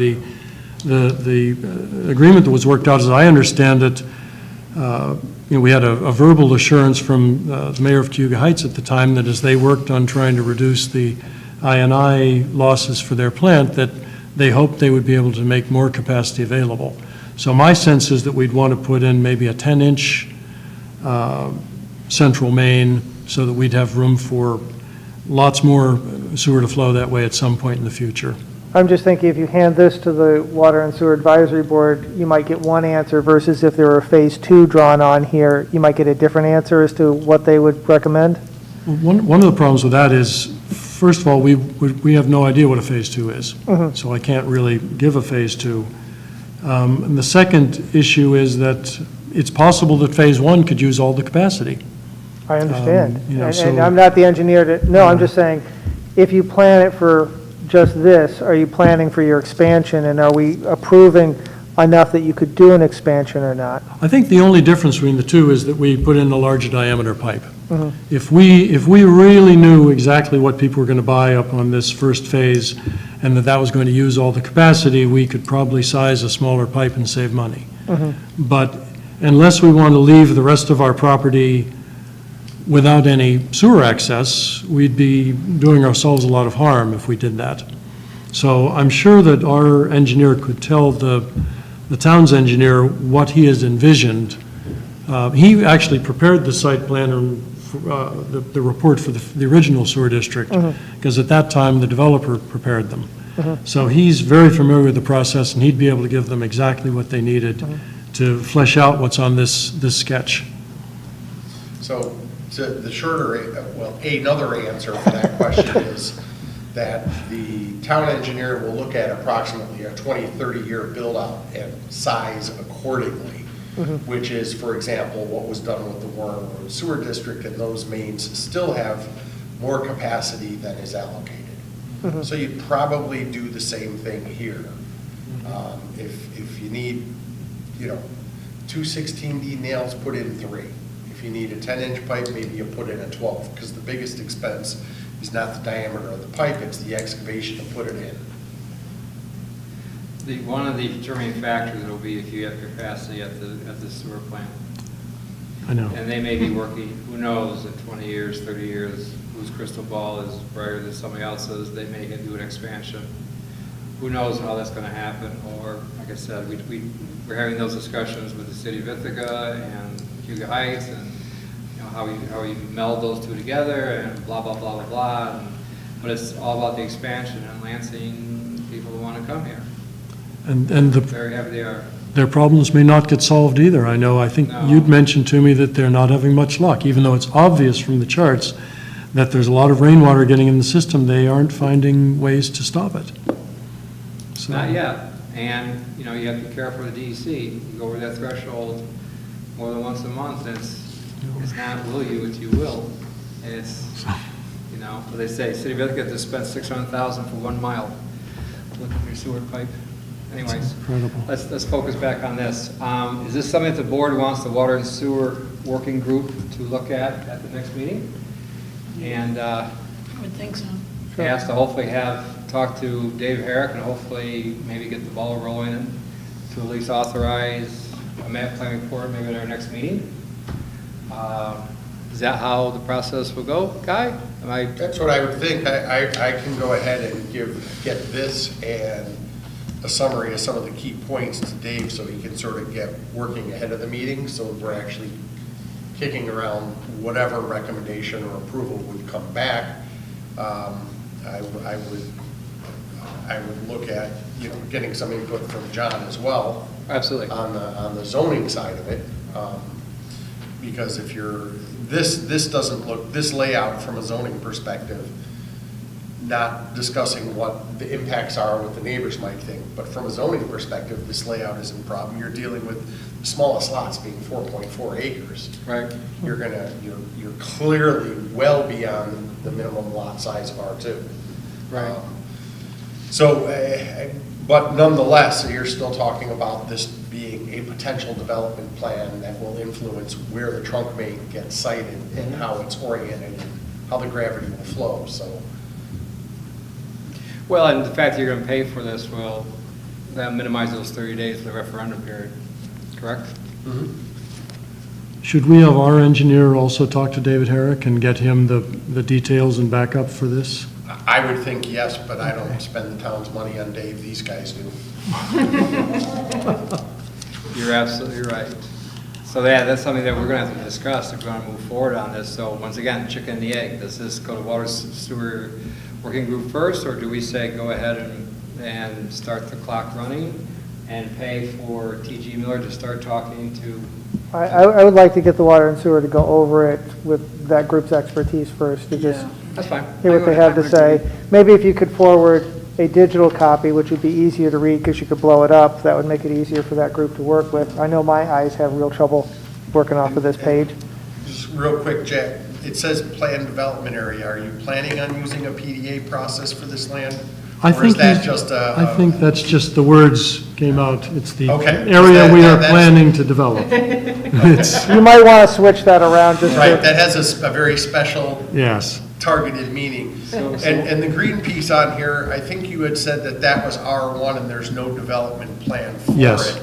The agreement that was worked out, as I understand it, we had a verbal assurance from the mayor of Cayuga Heights at the time that as they worked on trying to reduce the I&I losses for their plant, that they hoped they would be able to make more capacity available. So my sense is that we'd want to put in maybe a 10-inch central main so that we'd have room for lots more sewer to flow that way at some point in the future. I'm just thinking if you hand this to the Water and Sewer Advisory Board, you might get one answer versus if there were phase 2 drawn on here, you might get a different answer as to what they would recommend. One of the problems with that is, first of all, we have no idea what a phase 2 is. So I can't really give a phase 2. And the second issue is that it's possible that phase 1 could use all the capacity. I understand. So- and I'm not the engineer no, I'm just saying, if you plan it for just this, are you planning for your expansion, and are we approving enough that you could do an expansion or not? I think the only difference between the two is that we put in a larger diameter pipe. If we really knew exactly what people were going to buy up on this first phase and that was going to use all the capacity, we could probably size a smaller pipe and save money. But unless we want to leave the rest of our property without any sewer access, we'd be doing ourselves a lot of harm if we did that. So I'm sure that our engineer could tell the town's engineer what he has envisioned. He actually prepared the site plan and the report for the original sewer district, because at that time the developer prepared them. So he's very familiar with the process, and he'd be able to give them exactly what they needed to flesh out what's on this sketch. So the shorter, another answer for that question is that the town engineer will look at approximately a 20, 30-year build-out and size accordingly, which is, for example, what was done with the Warren Road Sewer District, and those mains still have more capacity than is allocated. So you'd probably do the same thing here. If you need, 2 16D nails, put in 3. If you need a 10-inch pipe, maybe you put in a 12, because the biggest expense is not the diameter of the pipe, it's the excavation to put it in. One of the determining factors will be if you have capacity at the sewer plant. I know. And they may be working, who knows, in 20 years, 30 years, whose crystal ball is brighter than somebody else's, they may do an expansion. Who knows how that's going to happen, or, like I said, we're having those discussions with the city of Ithaca and Cayuga Heights, and how you meld those two together, and blah, blah, blah, blah, blah. But it's all about the expansion, and Lansing, people want to come here. And Very happy they are. their problems may not get solved either. I think you'd mentioned to me that they're not having much luck, even though it's obvious from the charts that there's a lot of rainwater getting in the system, they aren't finding ways to stop it. So. Not yet, and, you have to be careful with the DEC. You go over that threshold more than once a month, and it's not will you, it's you will. And it's, what they say, City of Ithaca just spent $600,000 for 1 mile. Look at your sewer pipe. Anyways, let's focus back on this. Is this something that the board wants the Water and Sewer Working Group to look at the next meeting? And I would think so. ask to hopefully talk to Dave Herrick and hopefully maybe get the ball rolling and to at least authorize a map plan report maybe at our next meeting. Is that how the process will go, Guy? That's what I would think. I can go ahead and get this and a summary of some of the key points to Dave so he can sort of get working ahead of the meeting, so we're actually kicking around whatever recommendation or approval would come back. I would look at, you know, getting some input from John as well. Absolutely. On the zoning side of it. Because if you're, this doesn't look, this layout from a zoning perspective, not discussing what the impacts are, what the neighbors might think, but from a zoning perspective, this layout isn't a problem. You're dealing with the smallest lots being 4.4 acres. Right. You're clearly well beyond the minimum lot size of R2. Right. But nonetheless, you're still talking about this being a potential development plan that will influence where the trunk main gets sited and how it's oriented and how the gravity will flow, so. Well, and the fact that you're going to pay for this will that minimize those 30 days of the referendum period, correct? Should we have our engineer also talk to David Herrick and get him the details and backup for this? I would think yes, but I don't spend the town's money on Dave, these guys do. You're absolutely right. So yeah, that's something that we're going to have to discuss if we're going to move forward on this. So once again, chicken and the egg. Does this go to Water Sewer Working Group first, or do we say go ahead and start the clock running and pay for T.G. Miller to start talking to? I would like to get the water and sewer to go over it with that group's expertise first, to just That's fine. hear what they have to say. Maybe if you could forward a digital copy, which would be easier to read because you could blow it up, that would make it easier for that group to work with. I know my eyes have real trouble working off of this page. Just real quick, Jack, it says planned development area. Are you planning on using a PDA process for this land? Or is that just a? I think that's just the words came out. It's the Okay. area we are planning to develop. It's, You might want to switch that around just Right, to, that has a very special yes. targeted meaning. And the green piece on here, I think you had said that was R1 and there's no development plan for Yes. it.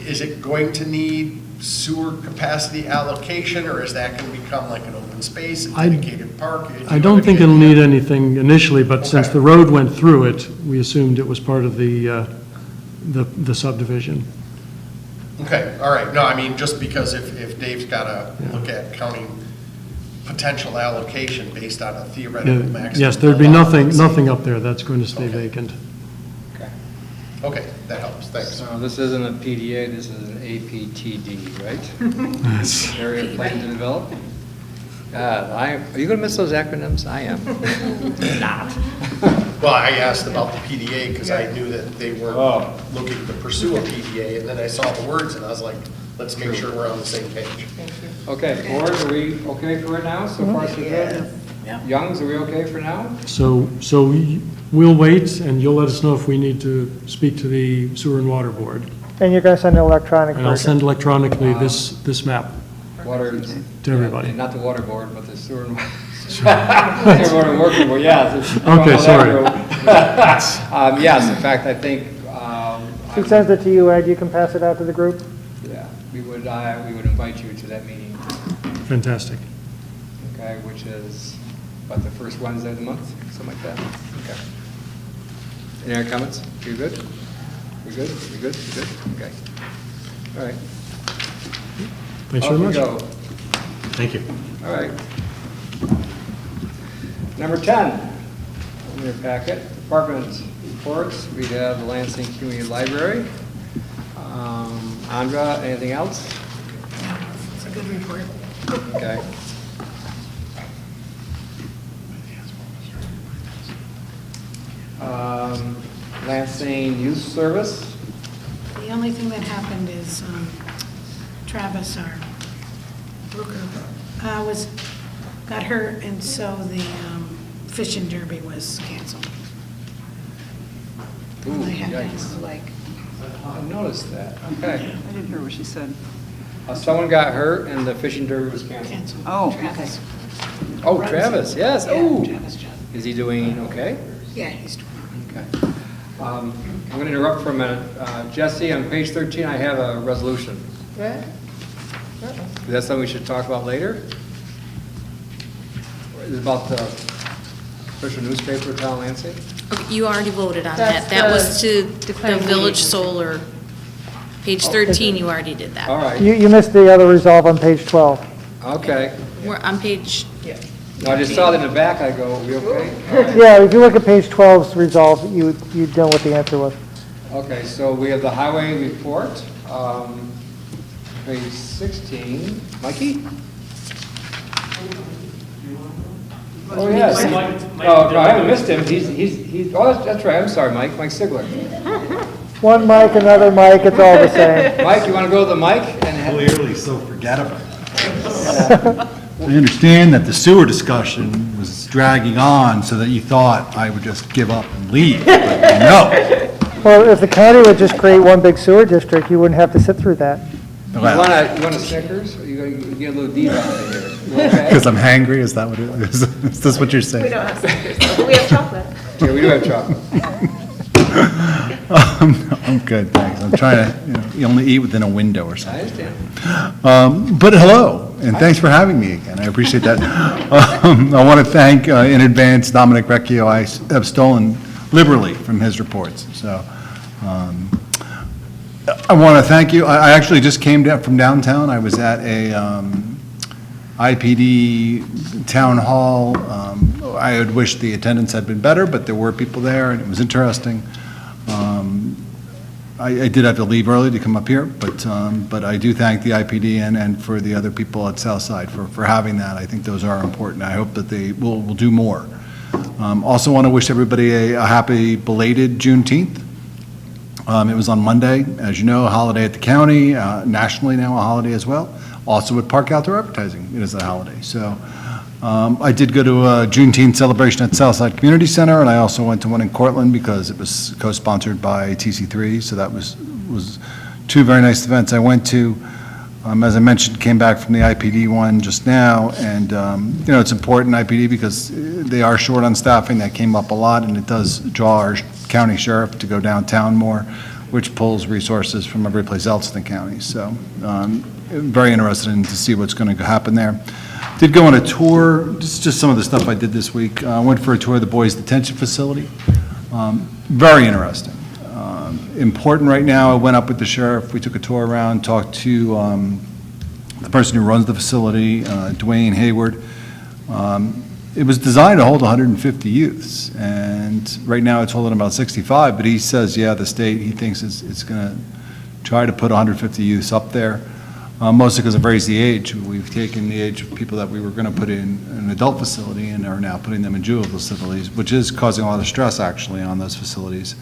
Is it going to need sewer capacity allocation, or is that going to become like an open space, a dedicated park? I don't think it'll need anything initially, but since Okay. the road went through it, we assumed it was part of the subdivision. Okay, all right. No, I mean, just because if Dave's got to look at counting potential allocation based on a theoretical maximum. Yes, there'd be allowance. nothing up there. That's going to stay Okay. vacant. Okay, that helps. Thanks. So this isn't a PDA, this is an APTD, right? Yes. Area plan to develop? Are you going to miss those acronyms? I am. Not. Well, I asked about the PDA because I knew that they weren't Oh. looking to pursue a PDA, and then I saw the words and I was like, let's make sure we're on the same page. Okay, board, are we okay for it now? So far, so good? Youngs, are we okay for now? So we'll wait, and you'll let us know if we need to speak to the Sewer and Water Board. and you're going to send an electronic And I'll version. send electronically this map. Water. To everybody. Not the water board, but the sewer and. Sewer and working board, yeah. Okay, sorry. Yes, in fact, I think. He sends it to you, Ed, you can pass it out to the group? Yeah, we would invite you to that meeting, Fantastic. okay, which is, what, the first Wednesday of the month, something like that? Okay. Any other comments? You good? We good? We good? We good? Okay. All right. Thanks very much. Off we go. Thank you. All right. Number 10, in your packet, department reports. We have the Lansing Community Library. Andra, anything else? It's a good report. Okay. Lansing Youth Service. The only thing that happened is Travis, our Brooker, got hurt, and so the fishing derby was canceled. Ooh, They had that yikes. on the lake. I noticed that. Okay. I didn't hear what she said. Someone got hurt and the fishing derby was canceled. Canceled. Oh, okay. Travis. Oh, Travis, yes. Yeah, Oh. Travis John. Is he doing okay? Yeah, he's doing Okay. I'm going to interrupt for a minute. Jesse, on page 13, I have a resolution. Yeah. Is that something we should talk about later? Or is it about the official newspaper of town Lansing? Okay, you already voted on That's that. That was to the declaring lead village agency. solar. Page 13, you already did that. All right, You missed the other resolve on page 12. okay. We're on page, I just saw it in the back, I go, we okay? All right. Yeah, if you look at page 12's resolve, you'd know what the answer was. Okay, so we have the highway report, page 16. Mikey? Oh, yes. Oh, no, I haven't missed him. He's, oh, that's right, I'm sorry, Mike Sigler. One mic, another mic, it's all the same. Mike, you want to go to the mic? And Clearly so forgettable. I understand that the sewer discussion was dragging on so that you thought I would just give up and leave, but no. Well, if the county would just create one big sewer district, you wouldn't have to sit through that. you want a Snickers? Or you get a little diva out of here? You okay? Because I'm hangry, is that what it is? Is this what you're We saying? don't have Snickers, though, but we have chocolate. Yeah, we do have chocolate. I'm good, thanks. I'm trying to, you only eat within a window or I something. understand. But hello, and thanks for having me again. I appreciate that. I want to thank in advance Dominic Recchio. I have stolen liberally from his reports. So I want to thank you. I actually just came down from downtown. I was at a IPD town hall. I had wished the attendance had been better, but there were people there, and it was interesting. I did have to leave early to come up here, but I do thank the IPD and for the other people at Southside for having that. I think those are important. I hope that they will do more. Also want to wish everybody a happy belated Juneteenth. It was on Monday, as you know, a holiday at the county, nationally now a holiday as well. Also at Park Outdoor Advertising, it is a holiday. So I did go to a Juneteenth celebration at Southside Community Center, and I also went to one in Cortland because it was co-sponsored by TC3, so that was two very nice events I went to. As I mentioned, came back from the IPD one just now, and it's important, IPD, because they are short on staffing. That came up a lot, and it does draw our county sheriff to go downtown more, which pulls resources from every place else in the county. So very interested in to see what's going to happen there. Did go on a tour, just some of the stuff I did this week. Went for a tour of the boys' detention facility. Very interesting. Important right now. I went up with the sheriff. We took a tour around, talked to the person who runs the facility, Dwayne Hayward. It was designed to hold 150 youths, and right now it's holding about 65, but he says, yeah, the state, he thinks it's going to try to put 150 youths up there. Mostly because I've raised the age. We've taken the age of people that we were going to put in an adult facility and are now putting them in juvenile facilities, which is causing a lot of stress actually on those facilities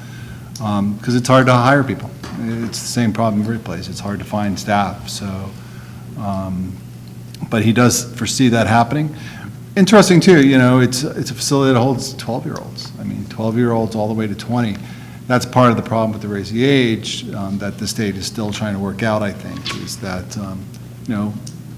because it's hard to hire people. It's the same problem in every place. It's hard to find staff. So, but he does foresee that happening. Interesting too, it's a facility that holds 12-year-olds. I mean, 12-year-olds all the way to 20. That's part of the problem with the raise the age that the state is still trying to work out, I think, is that,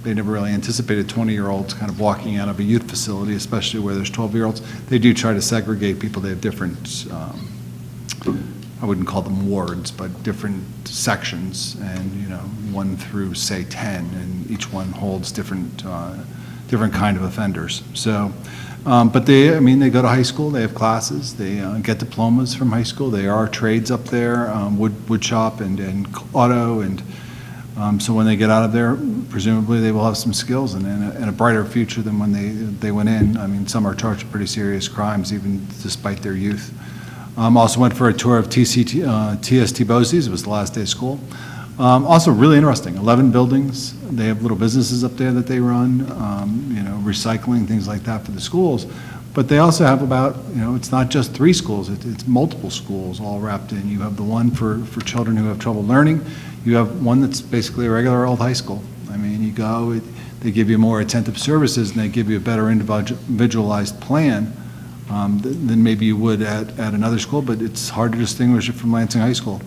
they never really anticipated 20-year-olds kind of walking out of a youth facility, especially where there's 12-year-olds. They do try to segregate people. They have different, I wouldn't call them wards, but different sections, and, 1 through, say, 10, and each one holds different kind of offenders. So, but they go to high school, they have classes, they get diplomas from high school, there are trades up there, wood shop and auto, and so when they get out of there, presumably they will have some skills and a brighter future than when they went in. I mean, some are charged with pretty serious crimes, even despite their youth. Also went for a tour of TST Bosse's, it was the last day of school. Also really interesting, 11 buildings. They have little businesses up there that they run, recycling, things like that for the schools. But they also have about, it's not just 3 schools, it's multiple schools all wrapped in. You have the one for children who have trouble learning. You have one that's basically a regular old high school. I mean, you go, they give you more attentive services and they give you a better individualized plan than maybe you would at another school, but it's hard to distinguish it from Lansing High School.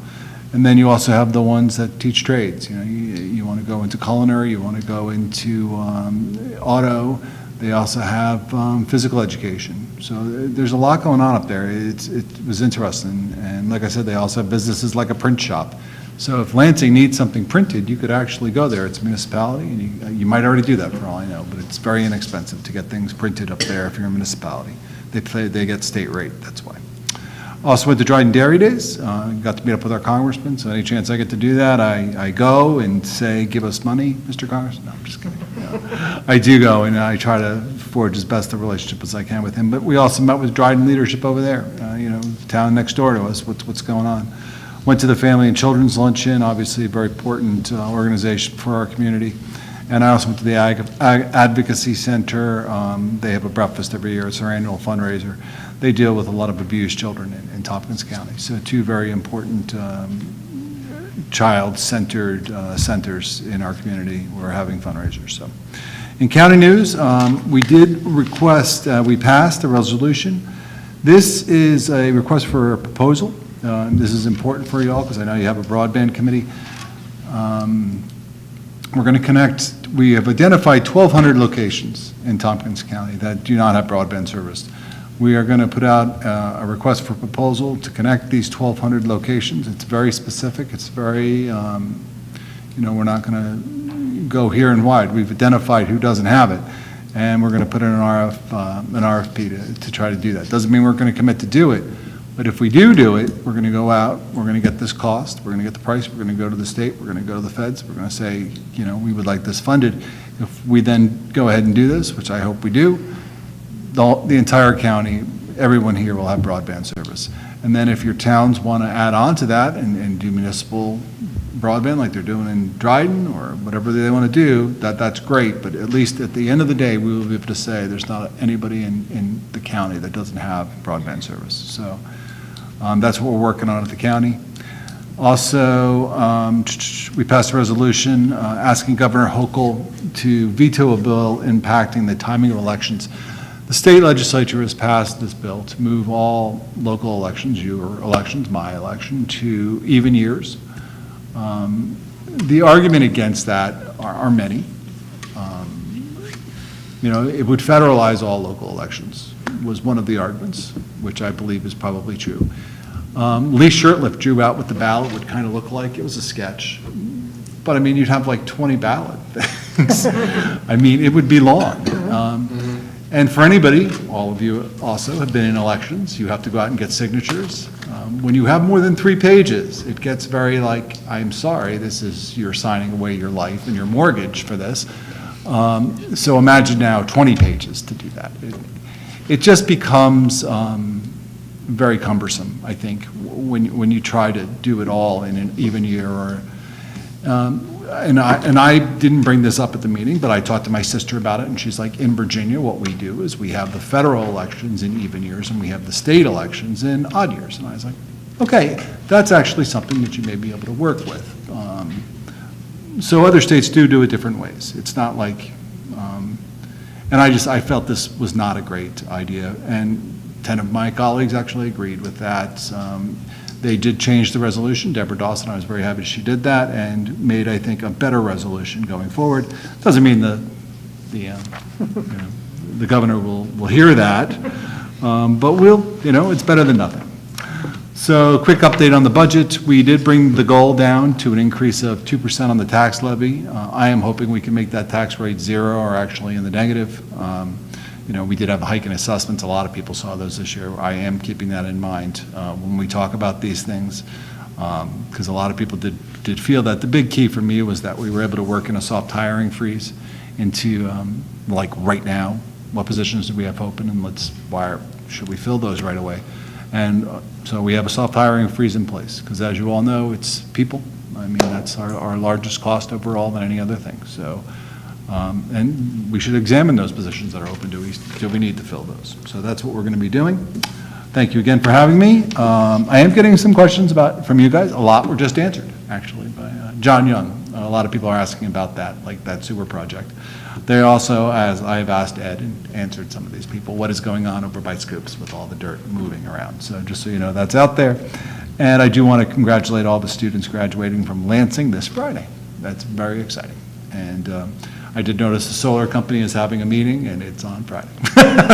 And then you also have the ones that teach trades. You want to go into culinary, you want to go into auto. They also have physical education. So there's a lot going on up there. It was interesting. And like I said, they also have businesses like a print shop. So if Lansing needs something printed, you could actually go there. It's a municipality, and you might already do that for all I know, but it's very inexpensive to get things printed up there if you're a municipality. They get state rate, that's why. Also went to Dryden Dairy Days, got to meet up with our congressman, so any chance I get to do that, I go and say, give us money, Mr. Congressman. No, I'm just kidding. No. I do go, and I try to forge as best a relationship as I can with him. But we also met with Dryden leadership over there, town next door to us, what's going on. Went to the Family and Children's Luncheon, obviously a very important organization for our community. And I also went to the Advocacy Center. They have a breakfast every year. It's our annual fundraiser. They deal with a lot of abused children in Tompkins County. So two very important child-centered centers in our community. We're having fundraisers. So, in county news, we did request, we passed a resolution. This is a request for a proposal. This is important for you all because I know you have a broadband committee. We're going to connect, we have identified 1,200 locations in Tompkins County that do not have broadband service. We are going to put out a request for proposal to connect these 1,200 locations. It's very specific. It's very, we're not going to go here and wide. We've identified who doesn't have it, and we're going to put in an RFP to try to do that. Doesn't mean we're going to commit to do it, but if we do it, we're going to go out, we're going to get this cost, we're going to get the price, we're going to go to the state, we're going to go to the feds, we're going to say, we would like this funded. If we then go ahead and do this, which I hope we do, the entire county, everyone here will have broadband service. And then if your towns want to add on to that and do municipal broadband like they're doing in Dryden or whatever they want to do, that's great. But at least at the end of the day, we will be able to say there's not anybody in the county that doesn't have broadband service. So that's what we're working on at the county. Also, we passed a resolution asking Governor Hochul to veto a bill impacting the timing of elections. The state legislature has passed this bill to move all local elections, your elections, my election, to even years. The argument against that are many. It would federalize all local elections, was one of the arguments, which I believe is probably true. Lee Shurtleff drew out what the ballot would kind of look like. It was a sketch. But, you'd have like 20 ballot things. It would be long. And for anybody, all of you also have been in elections, you have to go out and get signatures. When you have more than 3 pages, it gets very like, I'm sorry, you're signing away your life and your mortgage for this. So imagine now 20 pages to do that. It just becomes very cumbersome, I think, when you try to do it all in an even year. And I didn't bring this up at the meeting, but I talked to my sister about it, and she's like, in Virginia, what we do is we have the federal elections in even years, and we have the state elections in odd years. And I was like, okay, that's actually something that you may be able to work with. So other states do it different ways. It's not like, and I felt this was not a great idea, and 10 of my colleagues actually agreed with that. They did change the resolution. Deborah Dawson, I was very happy she did that and made, I think, a better resolution going forward. Doesn't mean the governor will hear that, but it's better than nothing. So, quick update on the budget. We did bring the goal down to an increase of 2% on the tax levy. I am hoping we can make that tax rate 0 or actually in the negative. We did have a hike in assessments. A lot of people saw those this year. I am keeping that in mind when we talk about these things, because a lot of people did feel that. The big key for me was that we were able to work in a soft hiring freeze into, like right now, what positions do we have open, and should we fill those right away? And so we have a soft hiring freeze in place, because as you all know, it's people. That's our largest cost overall than any other thing. So. And we should examine those positions that are open. Do we need to fill those? So that's what we're going to be doing. Thank you again for having me. I am getting some questions from you guys. A lot were just answered, actually, by John Young. A lot of people are asking about that, like that sewer project. They also, as I have asked Ed and answered some of these people, what is going on over by Scoops with all the dirt moving around. So just so you know, that's out there. And I do want to congratulate all the students graduating from Lansing this Friday. That's very exciting. And I did notice the solar company is having a meeting, and it's on Friday.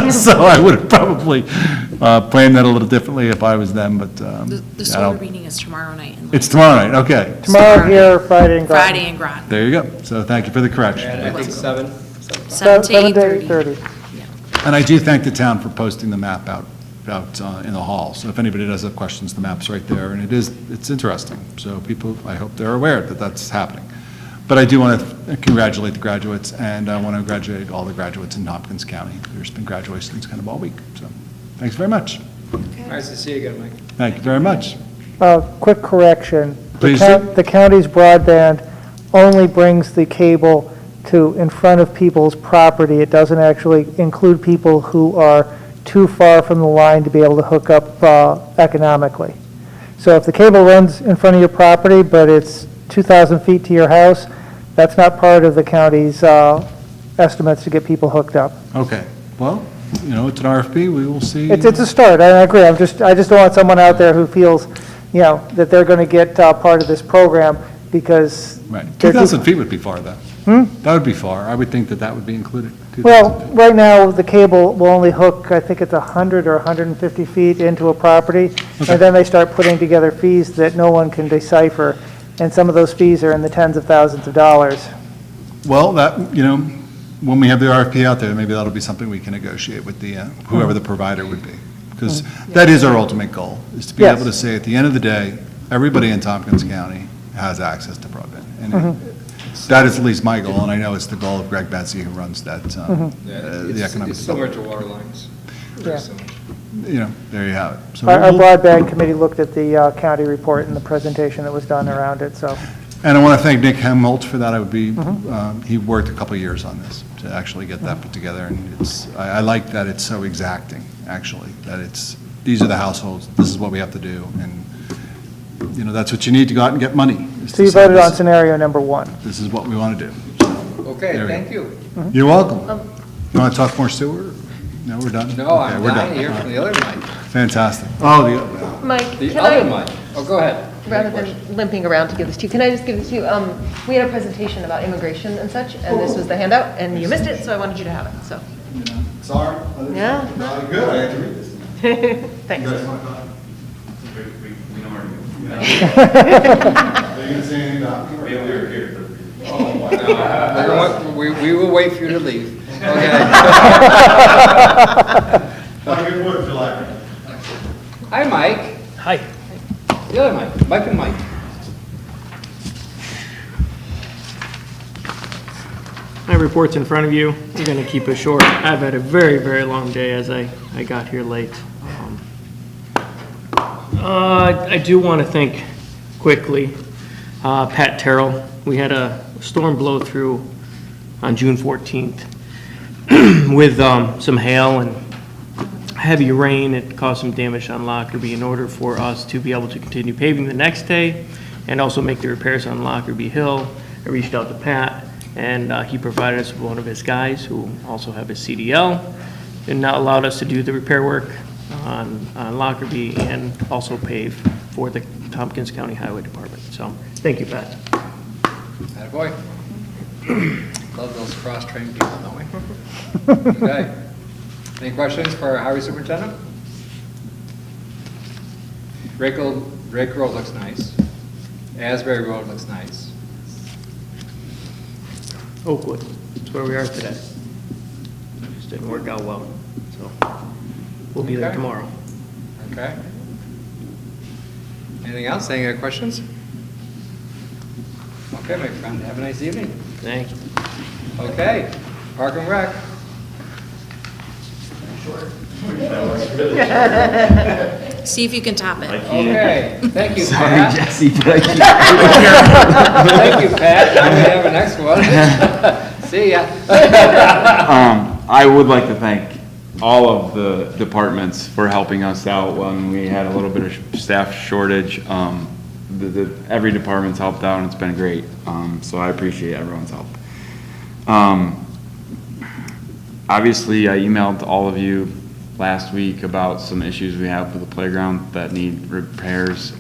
So I would have probably planned that a little differently if I was them, but. The solar meeting is tomorrow night. It's tomorrow night, okay. Tomorrow here, Friday in Groton. Friday in Groton. There you go. So thank you for the correction. And I think 7 7 to 8:30. Yeah. And I do thank the town for posting the map out out in the hall. So if anybody does have questions, the map's right there, and it's interesting. So people, I hope they're aware that that's happening. But I do want to congratulate the graduates, and I want to congratulate all the graduates in Tompkins County. There's been graduations kind of all week, so thanks very much. Nice to see you again, Mike. Thank you very much. Quick correction. Please do. The county's broadband only brings the cable to in front of people's property. It doesn't actually include people who are too far from the line to be able to hook up economically. So if the cable runs in front of your property, but it's 2,000 feet to your house, that's not part of the county's estimates to get people hooked up. Okay, well, it's an RFP, we will see. It's a start, I agree. I just don't want someone out there who feels, that they're going to get part of this program because. Right, 2,000 feet would be far, though. That would be far. I would think that would be included. 2,000 Well, feet. right now, the cable will only hook, I think it's 100 or 150 feet into a property, Okay. and then they start putting together fees that no one can decipher, and some of those fees are in the tens of thousands of dollars. Well, when we have the RFP out there, maybe that'll be something we can negotiate with the, whoever the provider would be. Because that is our ultimate goal, is to be Yes. able to say, at the end of the day, everybody in Tompkins County has access to broadband. And that is at least my goal, and I know it's the goal of Greg Betsy, who runs that, the economic. It's similar to water lines. Very Yeah. similar. There you have it. So Our we'll- broadband committee looked at the county report and the presentation that was done around it, so. And I want to thank Nick Helmholtz for that. He worked a couple of years on this to actually get that put together. And I like that it's so exacting, actually, that these are the households, this is what we have to do. And, that's what you need to go out and get money. is So to you say voted on this- scenario number 1. This is what we want to do. Okay, There we thank you. You're welcome. You want to talk more sewer? No, we're done? No, Okay, I'm we're dying done. to hear from the other Mike. Fantastic. Oh, Mike, The can other I, Mike. Oh, go ahead. rather than limping around to give this to you, can I just give this to you? We had a presentation about immigration and such, and this was the handout, and you missed it, so I wanted you to have it, so. sorry. Yeah. Good, I had to read this. Thanks. Are you going to say anything about? Yeah, we were here. We will wait for you to leave. Okay. Have a good 4th of July. Hi, Mike. Hi. The other Mike. Mike and Mike. My report's in front of you. I'm going to keep it short. I've had a very, very long day as I got here late. I do want to thank quickly Pat Terrell. We had a storm blow through on June 14th with some hail and heavy rain. It caused some damage on Lockerbie. In order for us to be able to continue paving the next day and also make the repairs on Lockerbie Hill, I reached out to Pat, and he provided us with one of his guys who also have his CDL, and now allowed us to do the repair work on Lockerbie and also pave for the Tompkins County Highway Department. So, thank you, Pat. Attaboy. Love those cross-trained people, don't we? Okay. Any questions for our highway superintendent? Drake Road looks nice. Asbury Road looks nice. Oakwood, that's where we are today. Just didn't work out well, so we'll be there Okay. tomorrow. Okay. Anything else? Any other questions? Okay, my friend, have a nice evening. Thank you. Okay, Park and Rec. See if you can top it. Okay, thank you, Sorry, Pat. Jesse, but I can't. Thank you, Pat. Now we have a next one. See ya. I would like to thank all of the departments for helping us out when we had a little bit of staff shortage. Every department's helped out, and it's been great. So I appreciate everyone's help. Obviously, I emailed all of you last week about some issues we have with the playground that need repairs.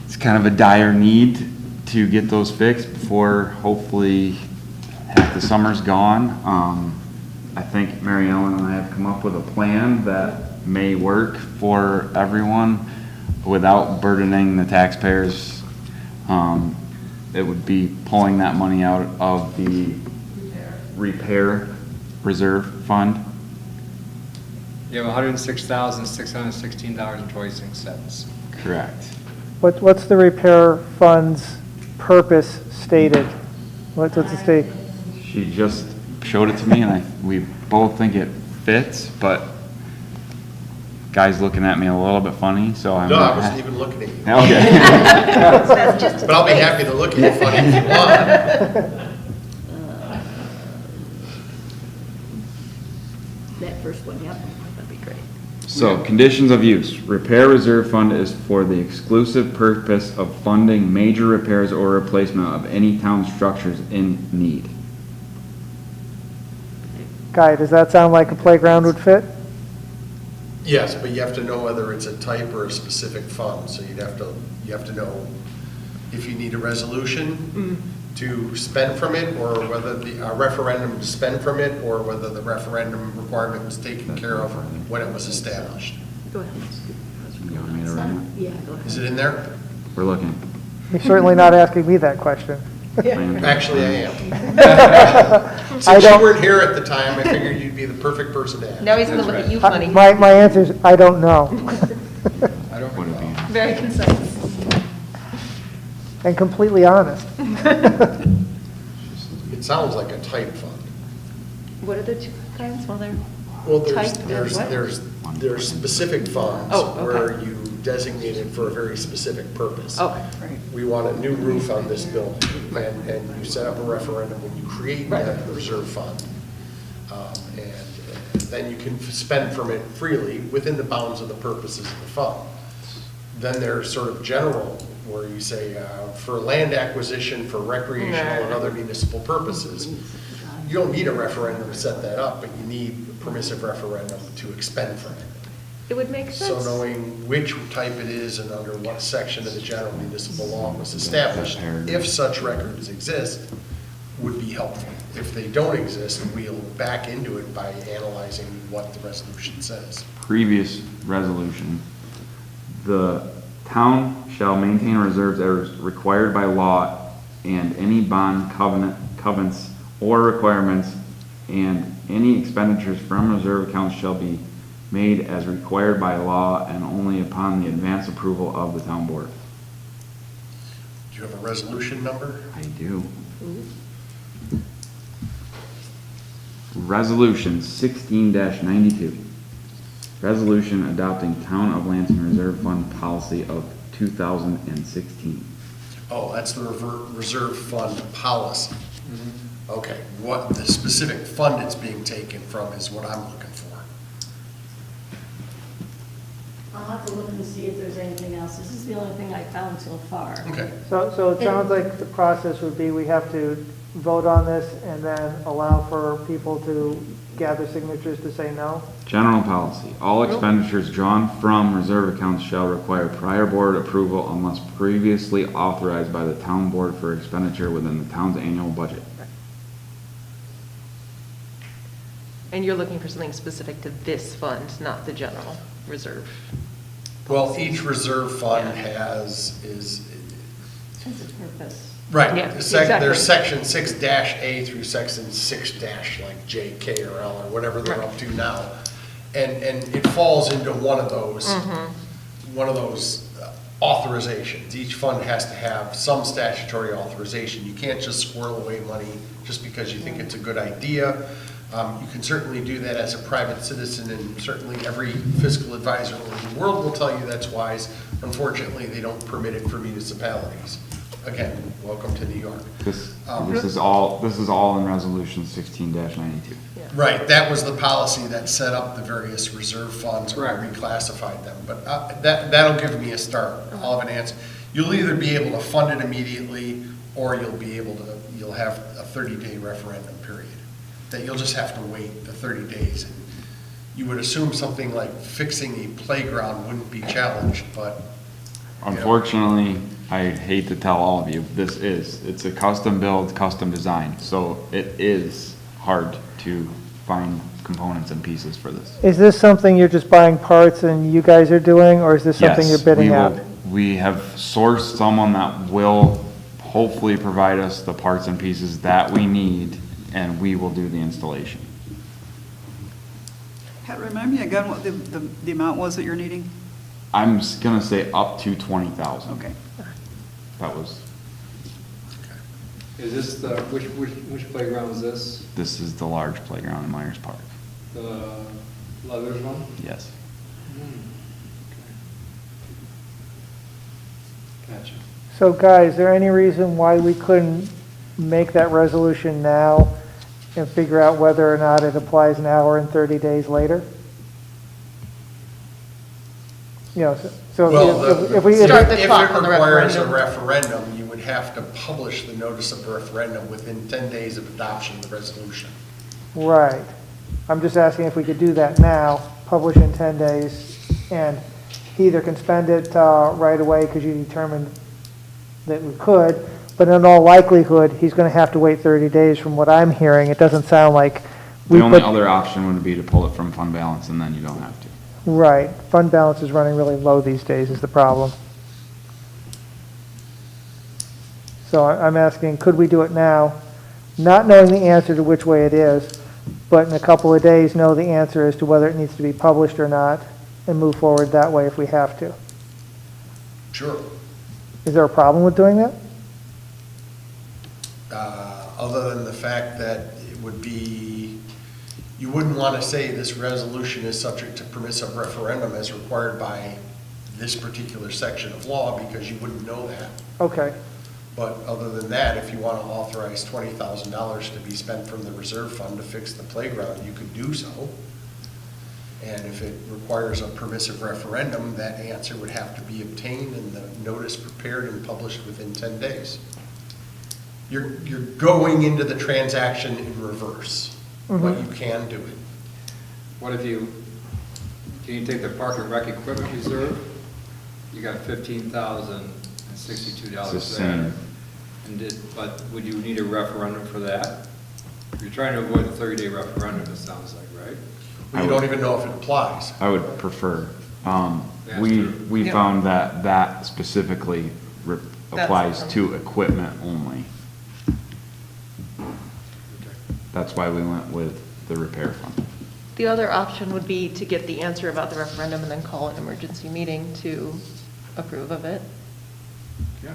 It's kind of a dire need to get those fixed before hopefully half the summer's gone. I think Mary Ellen and I have come up with a plan that may work for everyone without burdening the taxpayers. It would be pulling that money out of the repair reserve fund. You have $106,616.26. Correct. What's the repair fund's purpose stated? What's it state? She just showed it to me, and we both think it fits, but guy's looking at me a little bit funny, so I'm. No, I wasn't even looking at you. Okay. But I'll be happy to look at you funny if you want. That first one, yep, that'd be great. So, conditions of use. Repair reserve fund is for the exclusive purpose of funding major repairs or replacement of any town structures in need. Guy, does that sound like a playground would fit? Yes, but you have to know whether it's a type or a specific fund, so you have to know if you need a resolution to spend from it, or whether a referendum to spend from it, or whether the referendum requirement was taken care of when it was established. Go ahead. You want me to write it? Yeah, go ahead. Is it in there? We're looking. You're certainly not asking me that question. Actually, I am. I Since you don't- weren't here at the time, I figured you'd be the perfect person to ask. Now he's gonna look at you funny. My answer is, I don't know. I don't Would it be? Very concise. And completely honest. It sounds like a type fund. What are the two kinds? Well, they're Well, type and what? there's specific funds Oh, okay. where you designate it for a very specific purpose. Okay. We want a new roof on this building, and you set up a referendum when you create that reserve fund. And then you can spend from it freely within the bounds of the purposes of the fund. Then there's sort of general, where you say, for land acquisition, for recreational and other municipal purposes. You don't need a referendum to set that up, but you need a permissive referendum to expend from it. It would make sense. So knowing which type it is and under what section of the general municipal law was established, if such records exist, would be helpful. If they don't exist, we'll back into it by analyzing what the resolution says. Previous resolution, the town shall maintain reserves as required by law, and any bond covenants or requirements, and any expenditures from reserve accounts shall be made as required by law and only upon the advance approval of the town board. Do you have a resolution number? I do. Resolution 16-92. Resolution adopting Town of Lansing Reserve Fund policy of 2016. Oh, that's the reserve fund policy. Okay, what the specific fund it's being taken from is what I'm looking for. I'll have to look and see if there's anything else. This is the only thing I found so far. Okay. So it sounds like the process would be, we have to vote on this and then allow for people to gather signatures to say no? General policy, all expenditures drawn from reserve accounts shall require prior board approval unless previously authorized by the town board for expenditure within the town's annual budget. And you're looking for something specific to this fund, not the general reserve. Well, each reserve fund is, Sense of purpose. right, Yeah, there's exactly. section 6-A through section 6- like J, K, or L, or whatever they're up to now. And it falls into one of those authorizations. Each fund has to have some statutory authorization. You can't just squirrel away money just because you think it's a good idea. You can certainly do that as a private citizen, and certainly every fiscal advisor in the world will tell you that's wise. Unfortunately, they don't permit it for municipalities. Again, welcome to New York. This is all in resolution 16-92. Right, that was the policy that set up the various reserve funds or reclassified them. But that'll give me a start. I'll have an answer. You'll either be able to fund it immediately, or you'll have a 30-day referendum period. That you'll just have to wait the 30 days. And you would assume something like fixing a playground wouldn't be challenged, but. Unfortunately, I hate to tell all of you, it's a custom build, custom design, so it is hard to find components and pieces for this. Is this something you're just buying parts and you guys are doing, or is this something you're Yes, bidding we out? will. We have sourced someone that will hopefully provide us the parts and pieces that we need, and we will do the installation. Pat, remind me again what the amount was that you're needing? I'm gonna say up to 20,000. Okay. That was, Is this the, which playground is this? this is the large playground in Myers Park. The Leathers one? Yes. Gotcha. So Guy, is there any reason why we couldn't make that resolution now and figure out whether or not it applies now or in 30 days later? You know, so Well, if we. Start the if clock it on the requires a referendum. referendum, you would have to publish the notice of referendum within 10 days of adoption of the resolution. Right. I'm just asking if we could do that now, publish in 10 days, and he either can spend it right away because you determined that we could, but in all likelihood, he's going to have to wait 30 days from what I'm hearing. It doesn't sound like we The only put. other option would be to pull it from fund balance, and then you don't have to. Right. Fund balance is running really low these days is the problem. So I'm asking, could we do it now, not knowing the answer to which way it is, but in a couple of days know the answer as to whether it needs to be published or not, and move forward that way if we have to? Sure. Is there a problem with doing that? Other than the fact that it would be, you wouldn't want to say this resolution is subject to permissive referendum as required by this particular section of law, because you wouldn't know that. Okay. But other than that, if you want to authorize $20,000 to be spent from the reserve fund to fix the playground, you could do so. And if it requires a permissive referendum, that answer would have to be obtained and the notice prepared and published within 10 days. You're going into the transaction in reverse, but you can do it. What if you, can you take the Park and Rec equipment reserve? You got $15,062 It's the there. same. But would you need a referendum for that? You're trying to avoid the 30-day referendum, it sounds like, right? Well, you don't even know if it applies. I would prefer. That's We true. Yeah. found that specifically applies to equipment only. That's why we went with the repair fund. The other option would be to get the answer about the referendum and then call an emergency meeting to approve of it.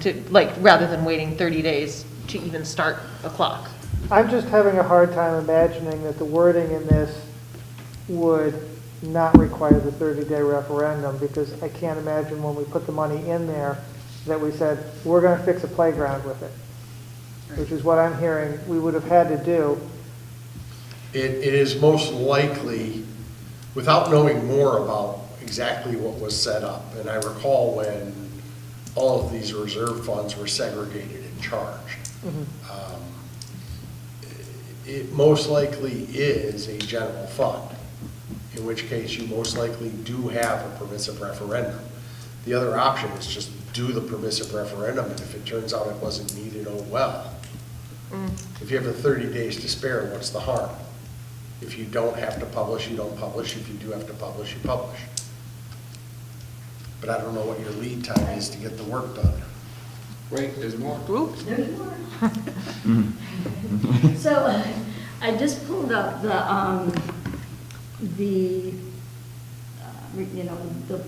To, like, rather than waiting 30 days to even start a clock. I'm just having a hard time imagining that the wording in this would not require the 30-day referendum, because I can't imagine when we put the money in there that we said, we're going to fix a playground with it, which is what I'm hearing we would have had to do. It is most likely, without knowing more about exactly what was set up, and I recall when all of these reserve funds were segregated and charged. It most likely is a general fund, in which case you most likely do have a permissive referendum. The other option is just do the permissive referendum, and if it turns out it wasn't needed, oh well. If you have the 30 days to spare, what's the harm? If you don't have to publish, you don't publish. If you do have to publish, you publish. But I don't know what your lead time is to get the work done. Wait, there's more. There's more. So I just pulled up the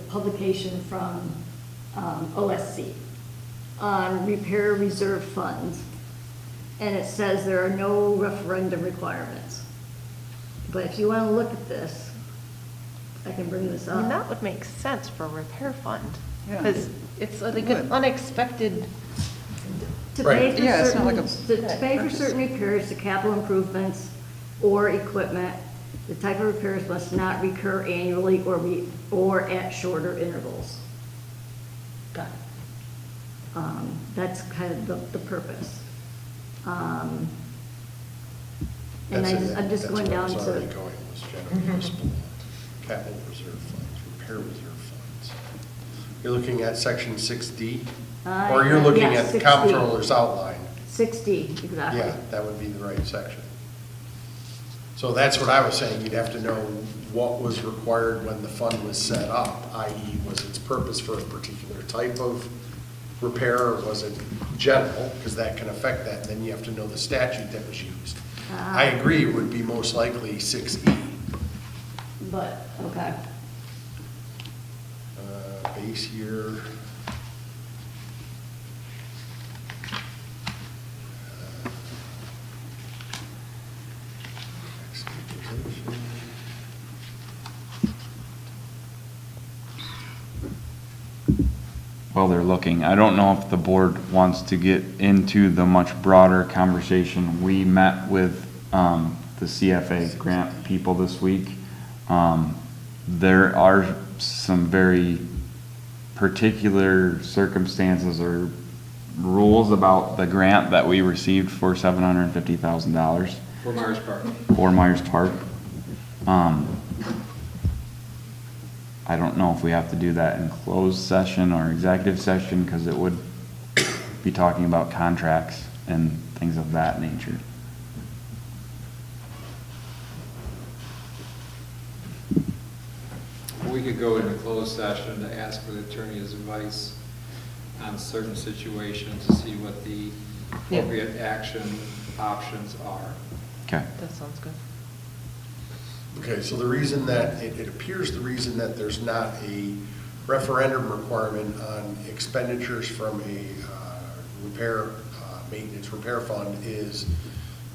publication from OSC on repair reserve funds. And it says there are no referendum requirements. But if you want to look at this, I can bring this I mean, up. that would make sense for a repair fund, Yeah. because it's like an Good. unexpected, To Right. pay for Yeah, it's not like certain, to pay for certain repairs to capital improvements or equipment, the type of repairs must not recur annually or at shorter intervals. That's kind of the purpose. And I'm just going down That's where I to, was already going, was general municipal capital reserve funds, repair reserve funds. You're looking at section 6D? Or you're looking yeah, at the 6D. comptroller's outline? 60, exactly. Yeah, that would be the right section. So that's what I was saying, you'd have to know what was required when the fund was set up, i.e. was its purpose for a particular type of repair, or was it general, because that can affect that, and then you have to know the statute that was used. I agree, it would be most likely 6E. but, okay. Base year. While they're looking, I don't know if the board wants to get into the much broader conversation. We met with the CFA grant people this week. There are some very particular circumstances or rules about the grant that we received for $750,000 For Myers Park. for Myers Park. I don't know if we have to do that in closed session or executive session, because it would be talking about contracts and things of that nature. We could go into closed session to ask for the attorney's advice on certain situations to see what the appropriate action options are. Okay. That sounds good. Okay, so the reason that, it appears the reason that there's not a referendum requirement on expenditures from a maintenance repair fund is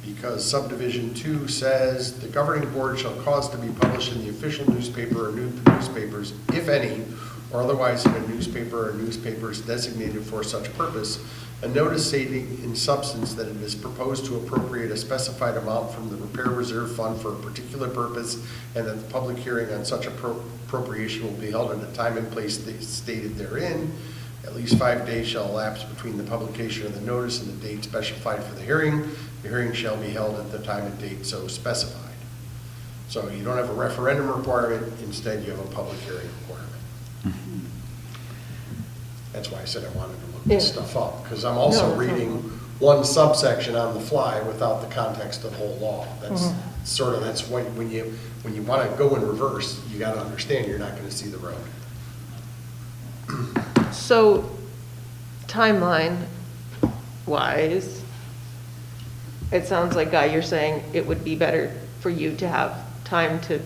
because subdivision 2 says the governing board shall cause to be published in the official newspaper or newspapers, if any, or otherwise in a newspaper or newspapers designated for such purpose, a notice stating in substance that it is proposed to appropriate a specified amount from the repair reserve fund for a particular purpose, and that the public hearing on such appropriation will be held at a time and place stated therein. At least 5 days shall elapse between the publication of the notice and the date specified for the hearing. The hearing shall be held at the time and date so specified. So you don't have a referendum requirement, instead you have a public hearing requirement. That's why I said I wanted to look this stuff up, because I'm also reading one subsection on the fly without the context of the whole law. That's sort of, that's when you want to go in reverse, you got to understand you're not going to see the road. So, timeline-wise, it sounds like, Guy, you're saying it would be better for you to have time to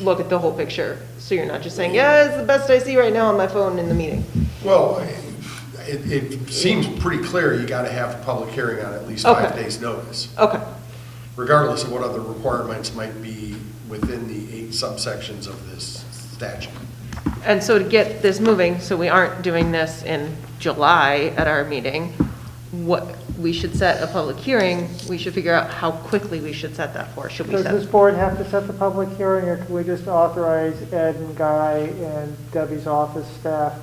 look at the whole picture, so you're not just saying, yeah, it's the best I see right now on my phone in the meeting. Well, it seems pretty clear you got to have a public hearing on at least 5 days' notice. Okay. Regardless of what other requirements might be within the 8 subsections of this statute. And so to get this moving, so we aren't doing this in July at our meeting, what, we should set a public hearing, we should figure out how quickly we should set that for. Should we Does set? this board have to set the public hearing, or can we just authorize Ed and Guy and Debbie's office staff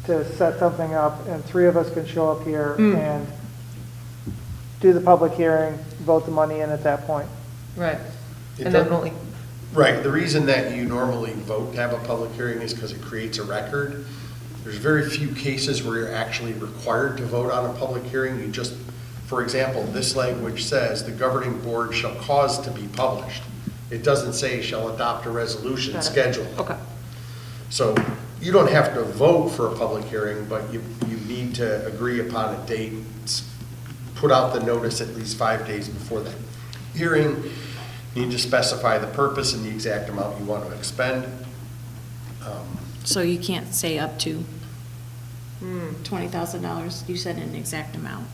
to set something up, and 3 of us can show up here and do the public hearing, vote the money in at that point? Right. And then only. Right, the reason that you normally vote to have a public hearing is because it creates a record. There's very few cases where you're actually required to vote on a public hearing. You just, for example, this language says the governing board shall cause to be published. It doesn't say shall adopt a resolution schedule. Okay. So you don't have to vote for a public hearing, but you need to agree upon a date, put out the notice at least 5 days before the hearing. You need to specify the purpose and the exact amount you want to expend. So you can't say up to $20,000, you said an exact amount.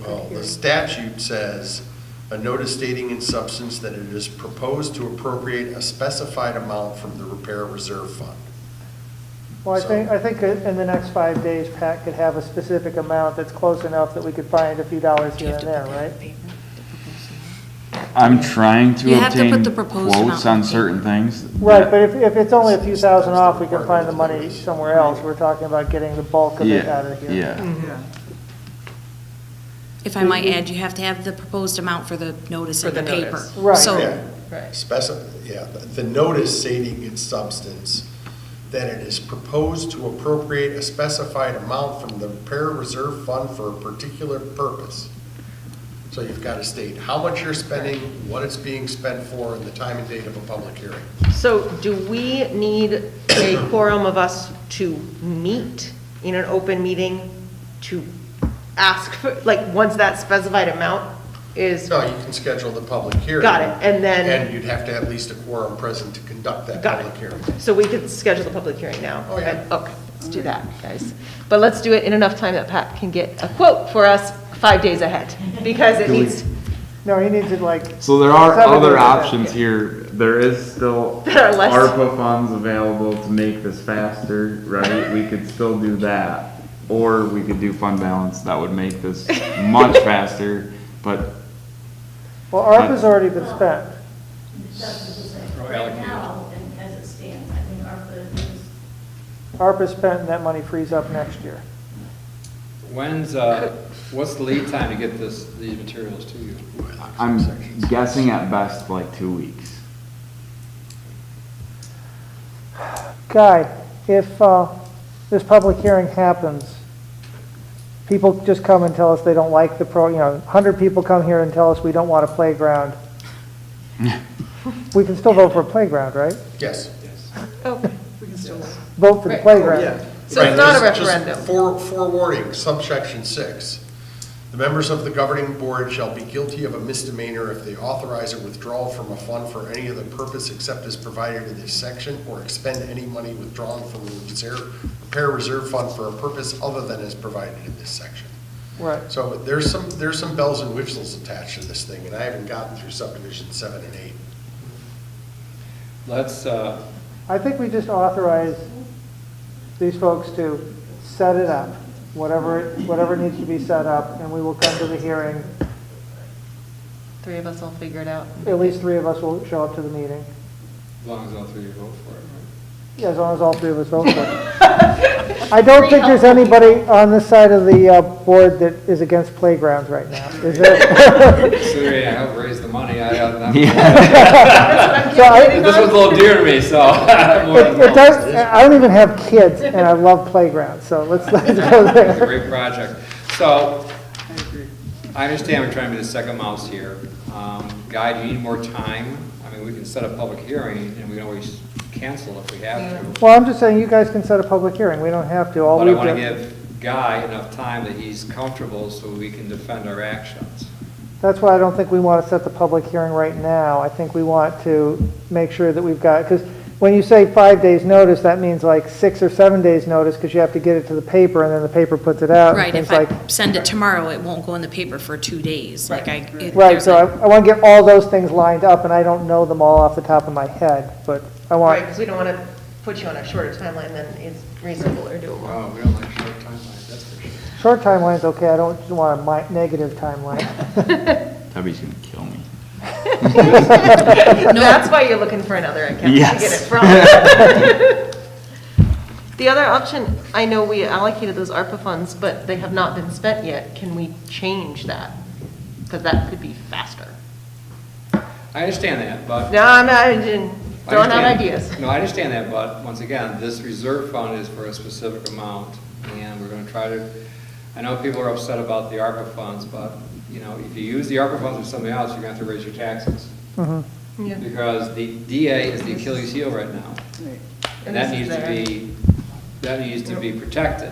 Well, the statute says, a notice stating in substance that it is proposed to appropriate a specified amount from the repair reserve fund. Well, I think in the next 5 days, Pat could have a specific amount that's close enough that we could find a few dollars here and there, right? I'm trying to You have to put obtain the proposed quotes amount on on certain things. Right, but if it's only a few thousand off, we can find the money somewhere else. We're talking about getting the bulk of it out of here. Yeah. If I might add, you have to have the proposed amount for the notice in the paper. notice. Right. So, The notice stating in substance that it is proposed to appropriate a specified amount from the repair reserve fund for a particular purpose. So you've got to state how much you're spending, what it's being spent for, and the time and date of a public hearing. So do we need a quorum of us to meet in an open meeting to ask for, like, once that specified amount is, No, you can schedule the public hearing. got it, and then. And you'd have to have at least a quorum present to conduct that Got it. public hearing. So we could schedule the public hearing now? Oh, yeah. Okay, let's do that, guys. But let's do it in enough time that Pat can get a quote for us 5 days ahead, because it needs, No, he needs it like, So there are 7 other days ahead. options here. There is still There are less. ARPA funds available to make this faster, right? We could still do that. Or we could do fund balance. That would make this much faster, but well, ARPA's already been spent. That's what I'm saying. Or Right allocated. now, and as it stands, I think ARPA is, ARPA's spent and that money frees up next year. When's, what's the lead time to get these materials to you? I'm guessing at best like 2 weeks. Guy, if this public hearing happens, people just come and tell us they don't like the 100 people come here and tell us we don't want a playground. We can still vote for a playground, right? Yes. okay. We can still, Vote for the Right. playground. yeah. So it's not a Right, just referendum. Forewarning, subsection 6. The members of the governing board shall be guilty of a misdemeanor if they authorize a withdrawal from a fund for any other purpose except as provided in this section, or expend any money withdrawn from the repair reserve fund for a purpose other than as provided in this section. Right. So there's some bells and whistles attached to this thing, and I haven't gotten through subdivision 7 and 8. Let's, I think we just authorize these folks to set it up, whatever needs to be set up, and we will come to the hearing. 3 of us will figure it out. At least 3 of us will show up to the meeting. as long as all three vote for it, Yeah, as long as all 3 of us vote for it. I don't think there's anybody on this side of the board that is against playgrounds right now, is there? right? Considering I helped raise the money, I have that. So This was a little dear to me, so. it does, I don't even have kids, and I love playgrounds, so let's go It's a there. great project. So, I understand we're trying to be the second mouse here. Guy, do you need more time? I mean, we can set a public hearing, and we can always cancel if we have to. Well, I'm just saying, you guys can set a public hearing, we don't have to. All But I we want to do- give Guy enough time that he's comfortable so we can defend our actions. That's why I don't think we want to set the public hearing right now. I think we want to make sure that we've got, because when you say 5 days' notice, that means like 6 or 7 days' notice, because you have to get it to the paper, and then the paper puts it out. and Right, things if I like. send it tomorrow, it won't go in the paper for 2 days, like Right, there's so a- I want to get all those things lined up, and I don't know them all off the top of my head, but I Right, want, because we don't want to put you on a shorter timeline than is reasonable or doable. Oh, we don't like short timelines, that's for sure. short timeline's okay, I don't want a negative timeline. Debbie's gonna kill me. That's why you're looking for another account to Yes. get it from. The other option, I know we allocated those ARPA funds, but they have not been spent yet. Can we change that? Because that could be faster. I understand that, but. No, I'm not throwing out I understand- ideas. No, I understand that, but once again, this reserve fund is for a specific amount, and we're gonna try to, I know people are upset about the ARPA funds, but, you know, if you use the ARPA funds for something else, you're gonna have to raise your taxes. Yeah. Because the DA is the Achilles heel right now. And that this is needs to be protected.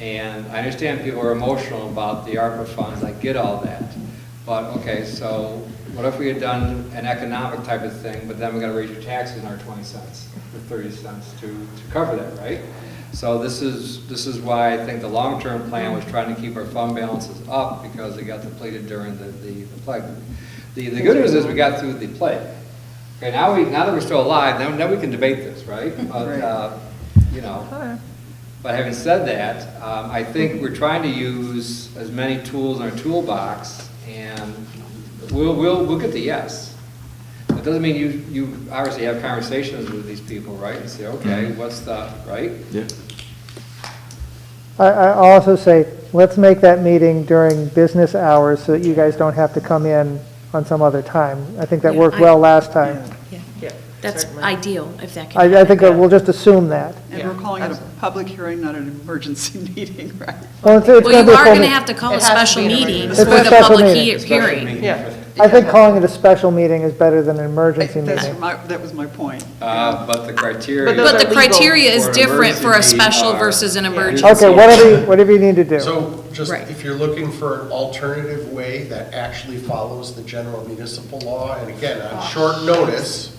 And I understand people are emotional about the ARPA funds, I get all that. But, okay, so what if we had done an economic type of thing, but then we gotta raise your taxes another 20 cents or 30 cents to cover that, right? So this is why I think the long-term plan was trying to keep our fund balances up because they got depleted during the plague. The good news is we got through the plague. Okay, now that we're still alive, then we can debate this, right? But, you know, but having said that, I think we're trying to use as many tools in our toolbox, and we'll get the yes. It doesn't mean you obviously have conversations with these people, right? And say, okay, what's the, right? Yeah. I'll also say, let's make that meeting during business hours so that you guys don't have to come in on some other time. I think that Yeah, worked well last time. Yeah, That's certainly. ideal, if that can I happen. think we'll just assume that. And we're calling it a public hearing, not an emergency meeting, right? Well, it's Well, gonna you be a are full going to meeting. have to call It a has to special be an meeting emergency. for It's a the special public meeting. hearing. Yeah. I think calling it a special meeting is better than an emergency That's meeting. that was my point. But the criteria. those But the are legal. criteria is For an different for a emergency special are- versus an Yeah. emergency. Okay, whatever you need to do. So just Right. if you're looking for an alternative way that actually follows the general municipal law, and again, on short notice,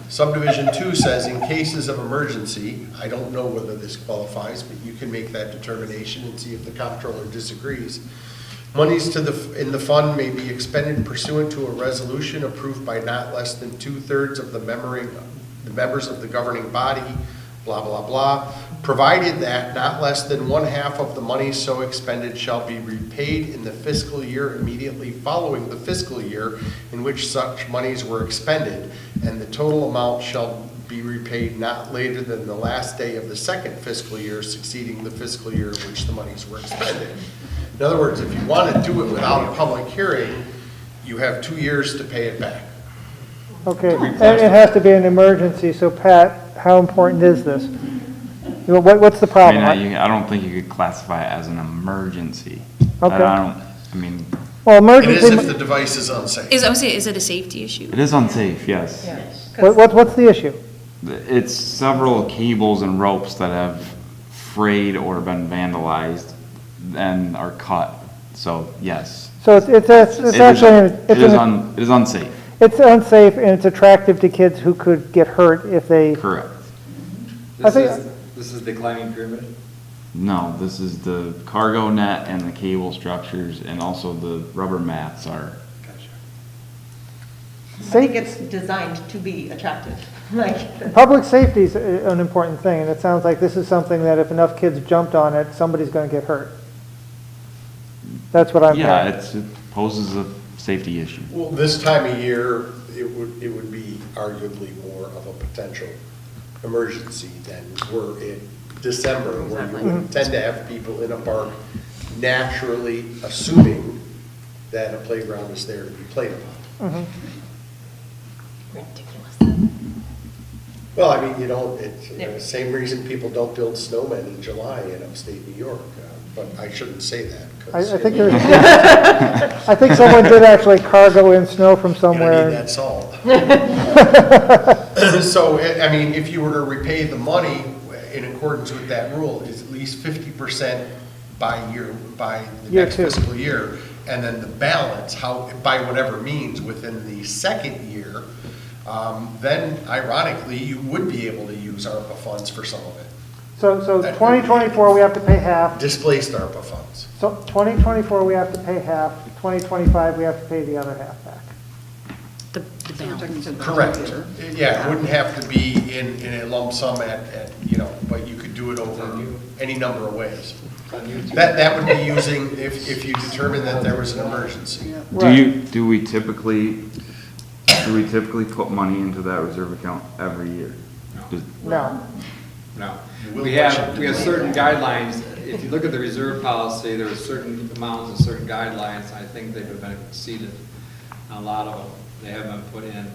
subdivision 2 says in cases of emergency, I don't know whether this qualifies, but you can make that determination and see if the comptroller disagrees. Monies in the fund may be expended pursuant to a resolution approved by not less than 2/3 of the members of the governing body, blah, blah, blah, provided that not less than 1/2 of the money so expended shall be repaid in the fiscal year immediately following the fiscal year in which such monies were expended, and the total amount shall be repaid not later than the last day of the second fiscal year succeeding the fiscal year in which the monies were expended. In other words, if you want to do it without a public hearing, you have 2 years to pay it back. Okay, and it has to be an emergency, so Pat, how important is this? What's the I problem? mean, I don't think you could classify it as an emergency. Okay. I mean, Well, It is emergency, if the device is unsafe. Is it a safety issue? it is unsafe, yes. what's the issue? It's several cables and ropes that have frayed or been vandalized and are cut, so yes. So it's It is unsafe, it's unsafe and it's attractive to kids who could get hurt if they, correct. I think- This is the climbing pyramid? No, this is the cargo net and the cable structures, and also the rubber mats are, I think it's designed to be attractive, like. public safety is an important thing, and it sounds like this is something that if enough kids jumped on it, somebody's gonna get hurt. That's what I'm yeah, hearing. it poses a safety issue. Well, this time of year, it would be arguably more of a potential emergency than were in December, where you would tend to have people in a park naturally assuming that a playground is there to be played upon. Well, I mean, it's the same reason people don't build snowmen in July in upstate New York, but I shouldn't say that. 'Cause I think I think someone did actually cargo in snow from you're gonna somewhere. need that salt. So, I mean, if you were to repay the money in accordance with that rule, is at least 50% by the Year next two. fiscal year, and then the balance, by whatever means, within the second year, then ironically, you would be able to use ARPA funds for some of it, So 2024, we have to pay half. displaced ARPA funds. So 2024, we have to pay half. 2025, we have to pay the other half back. The balance. Correct. Yeah, it wouldn't have to be in a lump sum but you could do it over any number of ways. That would be using, if you determine that there was an emergency. Do we typically put money into that reserve account every year? No. No. Will We have question. certain guidelines. If you look at the reserve policy, there are certain amounts and certain guidelines. I think they've been exceeded. A lot of them, they have been put in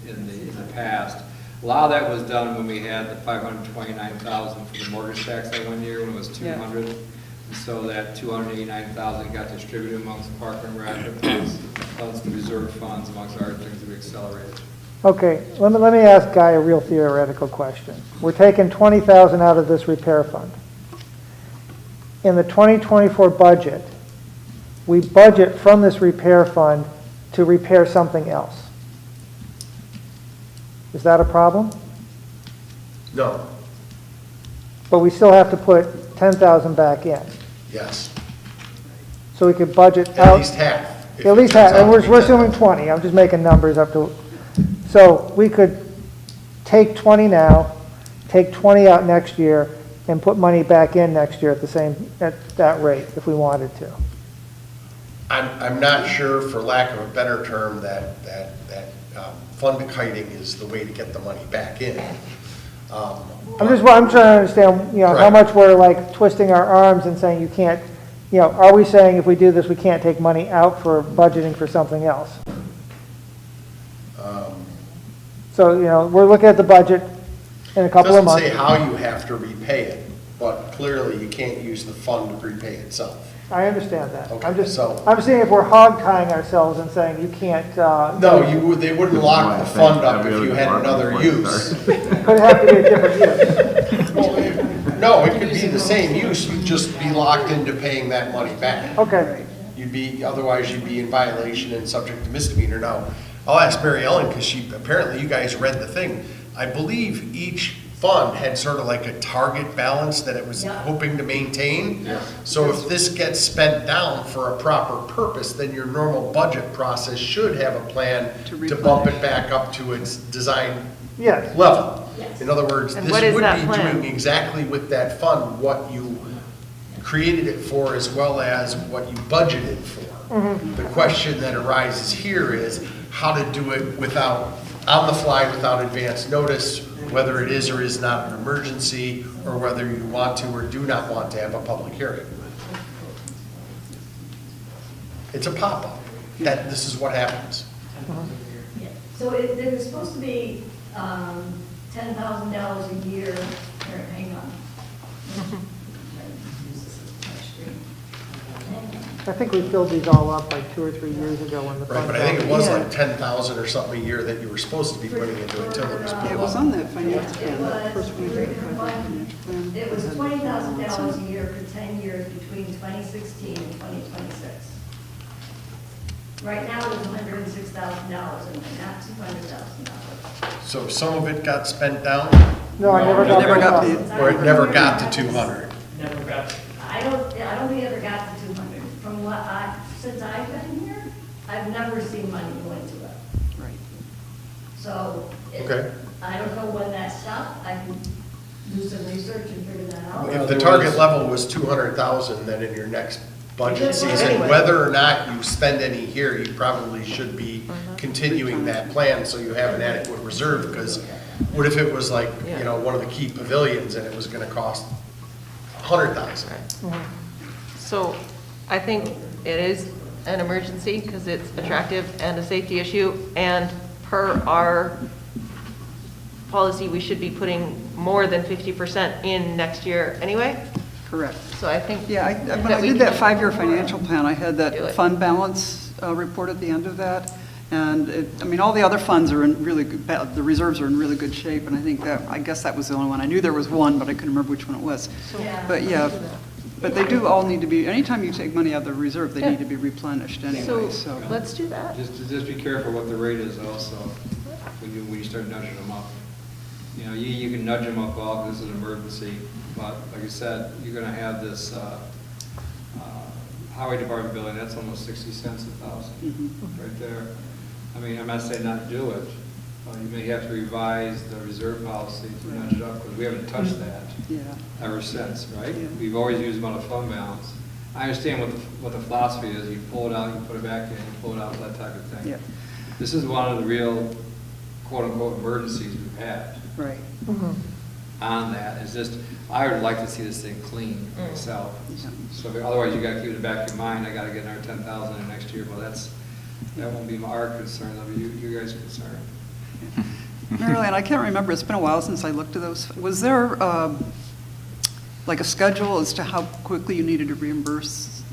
the past. A lot of that was done when we had the 529,000 for the mortgage tax that one year, when it was 200. And so that 289,000 got distributed amongst Park and Rec, plus the reserve funds, amongst other things that we accelerated. Okay, let me ask Guy a real theoretical question. We're taking 20,000 out of this repair fund. In the 2024 budget, we budget from this repair fund to repair something else. Is that a problem? No, But we still have to put 10,000 back in. yes, So we could budget at out. least half. if At least it turns half, and out to we're be assuming 10,000. 20, I'm just making numbers up to, so we could take 20 now, take 20 out next year, and put money back in next year at that rate, if we wanted to. I'm not sure, for lack of a better term, that fund kiting is the way to get the money back in. I'm trying to understand, how Right. much we're like twisting our arms and saying you can't, are we saying if we do this, we can't take money out for budgeting for something else? So, we're looking at the budget in a couple of months. Doesn't say how you have to repay it, but clearly you can't use the fund to repay itself. I understand that. Okay, I'm just, so- I'm saying if we're hog tying ourselves and saying you can't. No, they wouldn't lock the fund up if you had another use. Could have to be a different use. No, it could be the same use, you'd just be locked into paying that money back. Okay. Otherwise you'd be in violation and subject to misdemeanor. Now, I'll ask Mary Ellen, because apparently you guys read the thing. I believe each fund had sort of like a target balance that it was hoping to maintain. So if this gets spent down for a proper purpose, then your normal budget process should have a plan to bump it back up to its design Yes. level. In other words, And this what is would that be plan? doing exactly with that fund what you created it for as well as what you budgeted for. The question that arises here is how to do it without, on the fly, without advance notice, whether it is or is not an emergency, or whether you want to or do not want to have a public hearing. It's a pop-up, that this is what happens. So there was supposed to be $10,000 a year, here, hang on. I think we filled these all up like 2 or 3 years ago when the. Right, but I think it was like 10,000 or something a year that you were supposed to be putting into it until it was pulled It was up. on that financial plan, that first one, right, financial plan. It was $20,000 a year for 10 years between 2016 and 2026. Right now, it's $106,000 and not $200,000. So some of it got spent down, No, I never got. Never got paid. paid. or it never got to 200? I don't think it ever got to 200. From what since I've been here, I've never seen money go into it. Right. So, Okay. I don't know when that stopped. I can do some research and figure that out. If the target level was 200,000, then in your next budget season, whether or not you spend any here, you probably should be continuing that plan so you have an adequate reserve, because what if it was like, one of the key pavilions and it was gonna cost 100,000? So I think it is an emergency because it's attractive and a safety issue. And per our policy, we should be putting more than 50% in next year anyway. Correct. So I think. Yeah, when I we did that can- five-year financial plan, I had Do that it. fund balance report at the end of that. And all the other funds are in really good, the reserves are in really good shape. And I guess that was the only one. I knew there was one, but I couldn't remember which one it was. But yeah, but they do all need to be, anytime you take money out of the reserve, they need to be replenished anyway, so. Let's do that. Just be careful what the rate is also, when you start nudging them up. You can nudge them up, well, this is an emergency, but like I said, you're gonna have this, highway department building, that's almost 60 cents a thousand, right there. I mean, I'm not saying not to do it, you may have to revise the reserve policy to nudge it up, because we haven't touched that ever since, right? Yeah. We've always used them on a fund balance. I understand what the philosophy is, you pull it out, you put it back in, you pull it out, that type of thing. Yeah. This is one of the real quote-unquote emergencies we've had Right. on that. It's just, I would like to see this thing clean myself. So otherwise, you gotta keep it in the back of your mind, I gotta get another 10,000 in next year. Well, that won't be our concern, that'll be you guys' concern. Marilyn, I can't remember, it's been a while since I looked at those. Was there like a schedule as to how quickly you needed to reimburse,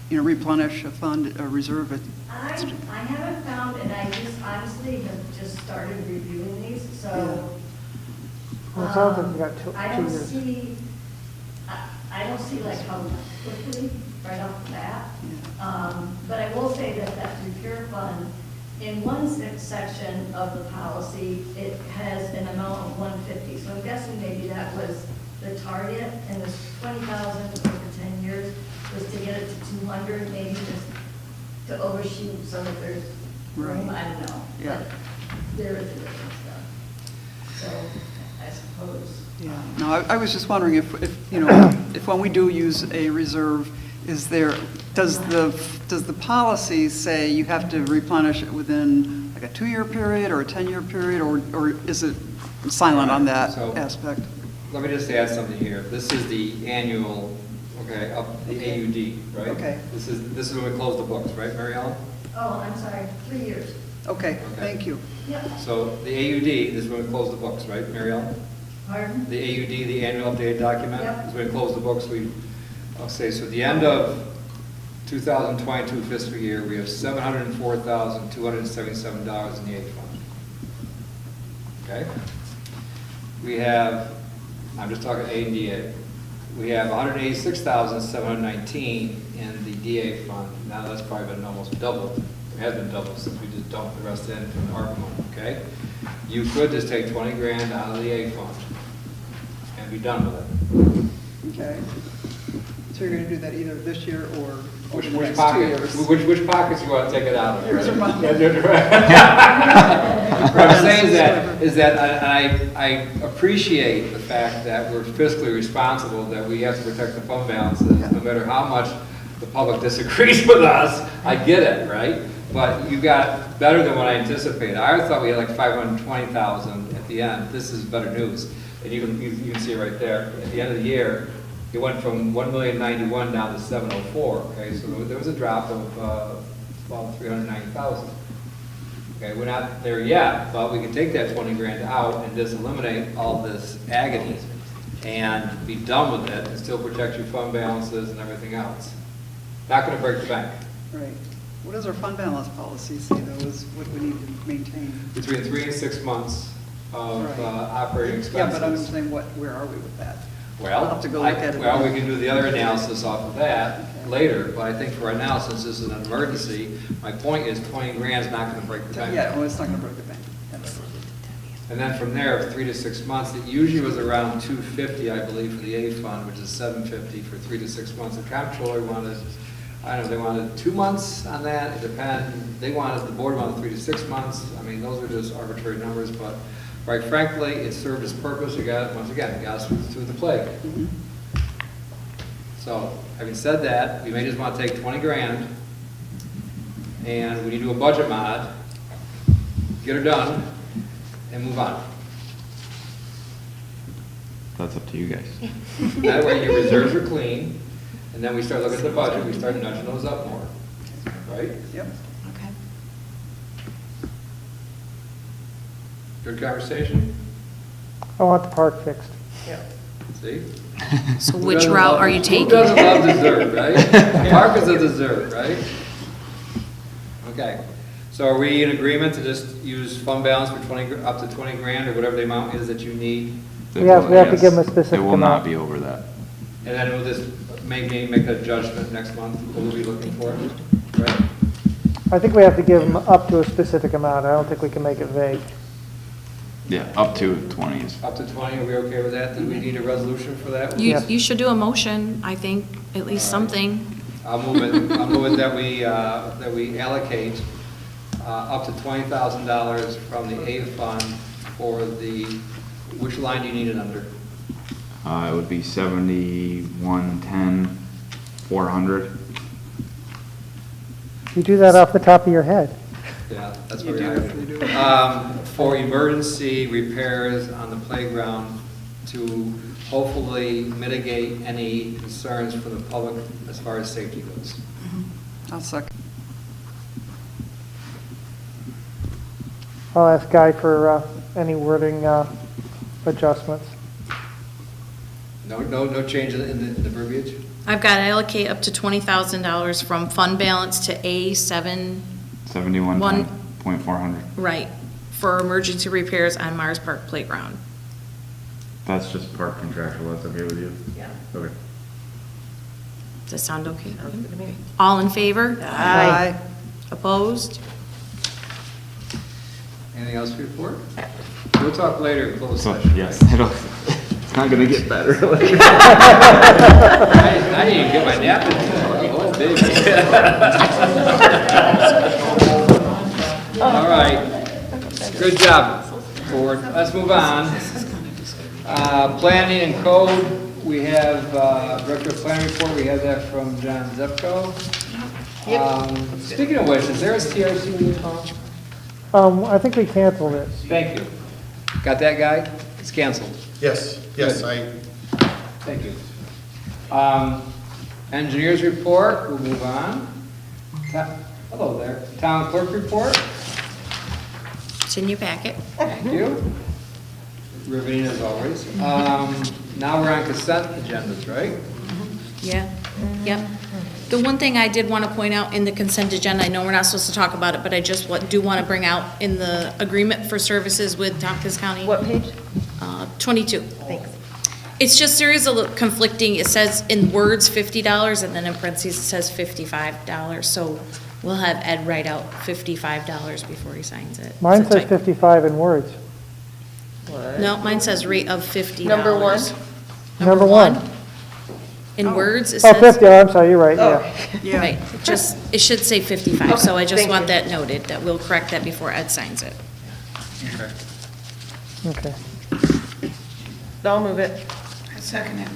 replenish a fund, a reserve? I haven't found, and I just honestly have just started reviewing these, so. Well, it sounds like you got two I don't years. see, I don't see like how quickly, right off the bat. But I will say that repair fund, in one section of the policy, it has an amount of 150. So I'm guessing maybe that was the target, and this 20,000 over 10 years was to get it to 200, maybe just to overshoot so that there's room, I don't know. Yeah. But there is a difference though. So I suppose. Yeah, no, I was just wondering if if when we do use a reserve, does the policy say you have to replenish it within like a 2-year period or a 10-year period, or is it silent on that aspect? Let me just add something here. This is the annual, the AUD, right? Okay. This is when we close the books, right, Mary Ellen? Oh, I'm sorry, 3 years. Okay, thank you. Yep. So the AUD, this is when we close the books, right, Mary Ellen? Pardon? The AUD, the annual updated document, Yep. is when we close the books. I'll say, so at the end of 2022 fiscal year, we have $704,277 in the A fund. Okay? We have, I'm just talking A and DA. We have $186,719 in the DA fund. Now that's probably been almost doubled. It has been doubled since we just dumped the rest in from the ARPA money, okay? You could just take 20 grand out of the A fund and be done with it. Okay. So you're going to do that either this year or over the Which next 2 pocket, years? which pockets you want to take it out of? Yours or mine? What I'm saying is that I appreciate the fact that we're fiscally responsible, that we have to protect the fund balances, no matter how much the public disagrees with us. I get it, right? But you got better than what I anticipated. I thought we had like 520,000 at the end. This is better news. And you can see it right there. At the end of the year, it went from 1,091,000 down to 704. Okay, so there was a drop of about 390,000. Okay, we're not there yet, but we can take that 20 grand out and just eliminate all this agony and be done with it and still protect your fund balances and everything else. Not going to break the bank. Right. What does our fund balance policy say, though, is what we need to maintain? Between 3 and 6 months of Right. operating expenses. Yeah, but I'm saying, where are we with that? Well, I'll have to go look at it. well, we can do the other analysis off of that later, but I think for right now, since this is an emergency, my point is 20 grand is not going to break the bank. Yeah, well, it's not going to break the bank. And then from there, 3 to 6 months, it usually was around 250, I believe, for the A fund, which is 750 for 3 to 6 months. The comptroller wanted, I don't know, they wanted 2 months on that, it depends. The board wanted 3 to 6 months. I mean, those are just arbitrary numbers, but quite frankly, it served its purpose. It got, once again, it got us through the plague. So, having said that, we may just want to take 20 grand, and when you do a budget mod, get her done, and move on. That's up to you guys. That way your reserves are clean, and then we start looking at the budget, we start nudging those up more, right? Yep. Okay. Good conversation? I want the park fixed. Yeah. See? So Who which doesn't route love- are you taking? Who doesn't love dessert, right? Park is a dessert, right? Okay. So are we in agreement to just use fund balance for 20, up to 20 grand, or whatever the amount is that you need? We have to give them a specific It will not amount. be over that. And then we'll just make a judgment next month, what we'll be looking for, right? I think we have to give them up to a specific amount. I don't think we can make it vague. Yeah, up to 20 is. Up to 20, are we okay with that? Do we need a resolution for that? You should do a motion, I think, at least something. I'll move it that we allocate up to $20,000 from the A fund for which line do you need it under? It would be 7110, 400. You do that off the top of your head. Yeah, that's You what we do, have. you do. For emergency repairs on the playground to hopefully mitigate any concerns for the public as far as safety goes. I'll second. I'll ask Guy for any wording adjustments. No change in the verbiage? I've got to allocate up to $20,000 from fund balance to A7, 7110.400. right, for emergency repairs on Mars Park Playground. That's just park contractual, that's okay with you? Yeah. Okay. Does that sound okay? All in favor? Aye. Opposed? Anything else to report? We'll talk later in closed So, session. yes, it's not gonna get better. I didn't even get my napkin. Oh, baby. All right. Good job, board. Let's move on. Planning and code, we have Director of Planning Report. We have that from John Zepko. Speaking of which, is there a CRC meeting tomorrow? I think we canceled it. Thank you. Got that, guy? It's canceled. Yes, Good. Thank you. Engineers report, we'll move on. Hello there. Town clerk report, It's in your packet. thank you. Riveting as always. Now we're on consent agendas, right? Yeah, yep. The one thing I did want to point out in the consent agenda, I know we're not supposed to talk about it, but I just do want to bring out in the agreement for services with Tompkins County. What page? 22. Thanks. It's just there is a little conflicting, it says in words $50, and then in parentheses it says $55, so we'll have Ed write out $55 before he signs it. Mine It's a says typo. 55 in words. No, mine says rate of $50. Number one? Number one. In words, it Oh, says. 50, oh, I'm sorry, you're right, Oh. yeah. Right, it should say 55, so I just thank want you. that noted, that we'll correct that before Ed signs it. Okay. Okay. I'll move it. I second it.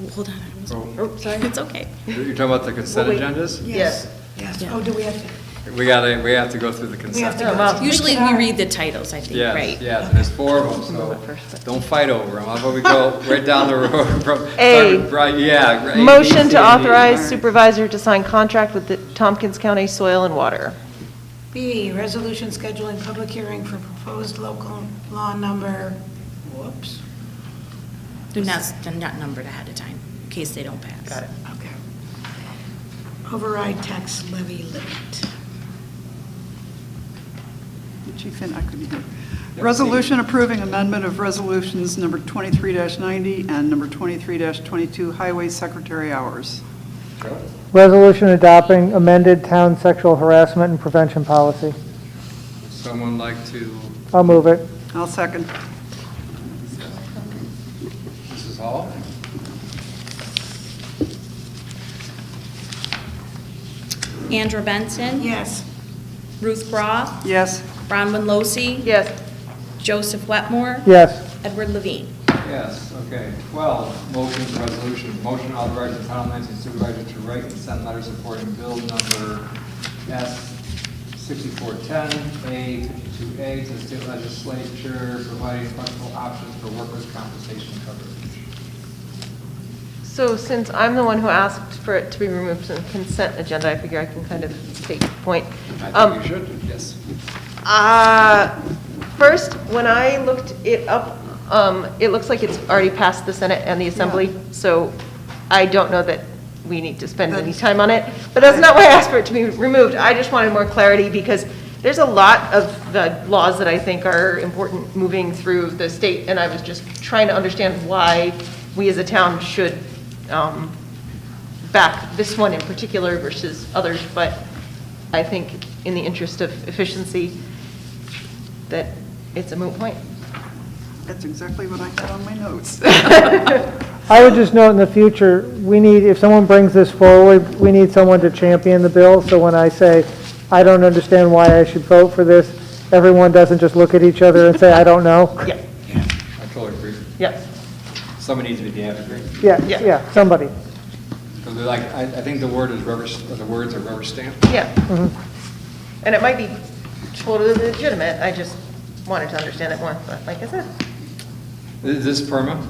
Oh, hold on, I was- Oh, sorry. it's okay. You're talking about the consent Well, wait. agendas? Yes. Yes. Yeah. Oh, do we have to? We have to go through the We have consent. to Oh, go. wow. Usually we read the titles, I think, Yes, right? yes, and there's 4 of them, so don't fight over them. How about we go right down the road from. A. Right, yeah. A, B, Motion C, to and D. authorize supervisor to sign contract with the Tompkins County Soil and Water. B, resolution scheduling public hearing for proposed local law number, whoops. They're not numbered ahead of time, in case they don't pass. Got it. Okay. Override tax levy limit. Chief, I couldn't hear. Resolution approving amendment of resolutions number 23-90 and number 23-22 highway secretary hours. Resolution adopting amended town sexual harassment and prevention policy. Would someone like to, I'll move it. I'll second. Mrs. Hall? Andrew Benson. Yes. Ruth Broth. Yes. Bronwyn Losi. Yes. Joseph Wetmore. Yes. Edward Levine. Yes, okay. 12, motions and resolutions. Motion authorizing the town of Lansing supervisor to write and send letters supporting bill number S 6410, A 52A, to the state legislature providing flexible options for workers' compensation coverage. So since I'm the one who asked for it to be removed from the consent agenda, I figure I can kind of take point. I think you should, yes. First, when I looked it up, it looks like it's already passed the Senate and the Assembly, so I don't know that we need to spend any time on it. But that's not why I asked for it to be removed. I just wanted more clarity because there's a lot of the laws that I think are important moving through the state, and I was just trying to understand why we as a town should back this one in particular versus others. But I think in the interest of efficiency, that it's a moot point. That's exactly what I had on my notes. I would just note in the future, we need, if someone brings this forward, we need someone to champion the bill. So when I say, I don't understand why I should vote for this, everyone doesn't just look at each other and say, I don't know. Yeah, I totally agree. yeah. Somebody needs to be the advocate. Yeah, somebody. Because they're like, I think the word is the words are rubber stamped. Yeah. And it might be totally legitimate, I just wanted to understand it more, but like I said, Is this PERMA?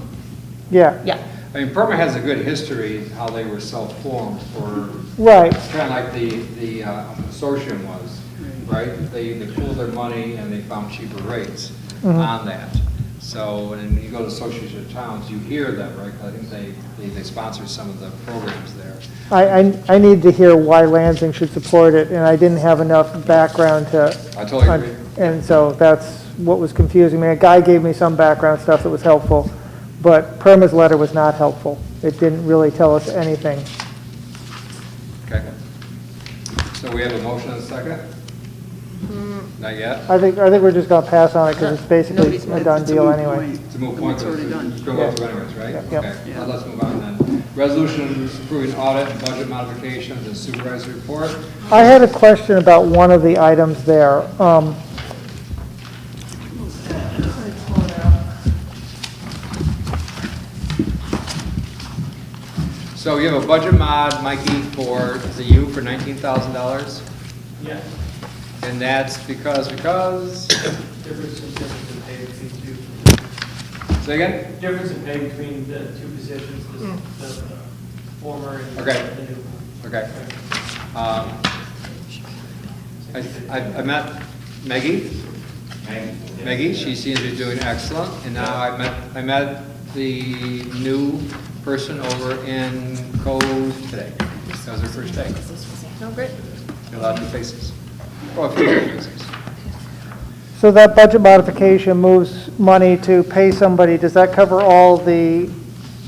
Yeah, yeah. I mean, PERMA has a good history, how they were self-formed for, right. it's kind of like the consortium was, right? They pooled their money and they found cheaper rates on that. So, and when you go to Association of Towns, you hear that, right? I think they sponsor some of the programs there. I need to hear why Lansing should support it, and I didn't have enough background to. I totally agree. And so that's what was confusing me. A guy gave me some background stuff that was helpful, but Perma's letter was not helpful. It didn't really tell us anything. Okay. So we have a motion and a second? Not yet? I think we're just gonna pass on it because it's basically Nobody's a done It's a deal moot anyway. point. It's a move I mean, point. it's already done. It's going to go through anyways, right? Yep. Okay, Yeah. well, let's move on then. Resolution approving audit and budget modifications and supervisor report. I had a question about one of the items there. So you have a budget mod, Mikey, for the U for $19,000? Yeah. And that's because? Difference in pay between two. Say again? Difference in pay between the two positions, the former and Okay. the new. Okay. I met Maggie. Maggie, she seems to be doing excellent. And now I met the new person over in Cove today. That was their first day. No, great. A lot of new faces. Or a few new faces. So that budget modification moves money to pay somebody. Does that cover all the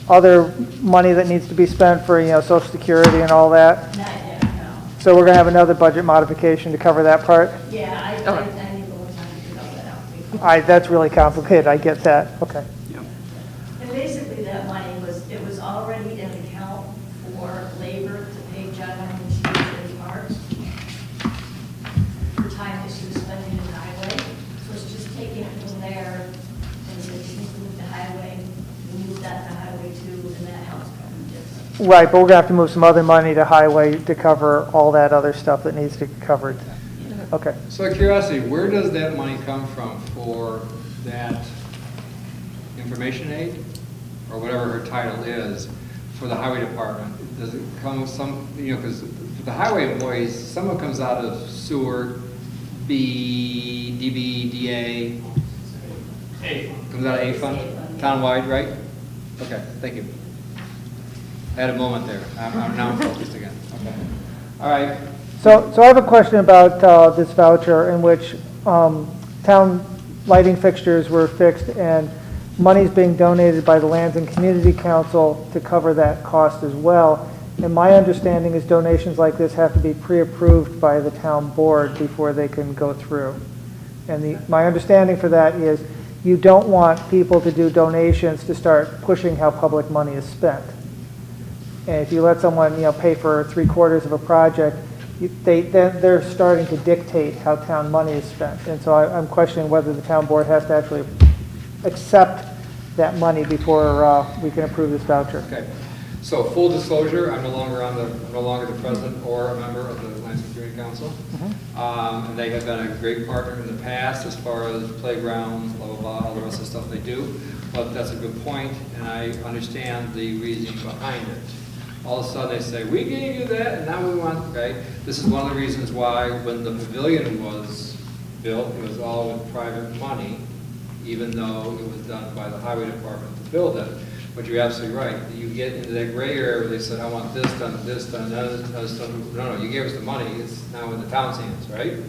other money that needs to be spent for, Social Security and all that? Not yet, no. So we're going to have another budget modification to cover that part? Yeah, I need a little time to figure all that out. That's really complicated. I get that. Okay. And basically, that money it was already in account for labor to pay John when she was in March for time that she was spending in the highway. So it's just taking it from there, and so she needs to move to highway, we move that to highway 2, and that helps cover the difference. Right, but we're going to have to move some other money to highway to cover all that other stuff that needs to be covered. Okay. So out of curiosity, where does that money come from for that information aid, or whatever her title is, for the highway department? Does it come some, because for the highway employees, some of it comes out of sewer, B, DB, DA. Comes out of A fund, townwide, right? Okay, thank you. I had a moment there. I'm now focused again. Okay. All right. So I have a question about this voucher in which town lighting fixtures were fixed and money's being donated by the Lansing Community Council to cover that cost as well. And my understanding is donations like this have to be pre-approved by the town board before they can go through. And my understanding for that is you don't want people to do donations to start pushing how public money is spent. And if you let someone, pay for 3/4 of a project, they're starting to dictate how town money is spent. And so I'm questioning whether the town board has to actually accept that money before we can approve this voucher. Okay. So full disclosure, I'm no longer the president or a member of the Lansing Community Council. And they have been a great partner in the past as far as playgrounds, blah, blah, blah, all the rest of the stuff they do. But that's a good point, and I understand the reasoning behind it. All of a sudden they say, we gave you that, and now we want, okay? This is one of the reasons why when the pavilion was built, it was all with private money, even though it was done by the highway department to build it. But you're absolutely right. You get into that gray area where they said, I want this done, this done, this done. No, you gave us the money. It's now in the town's hands, right?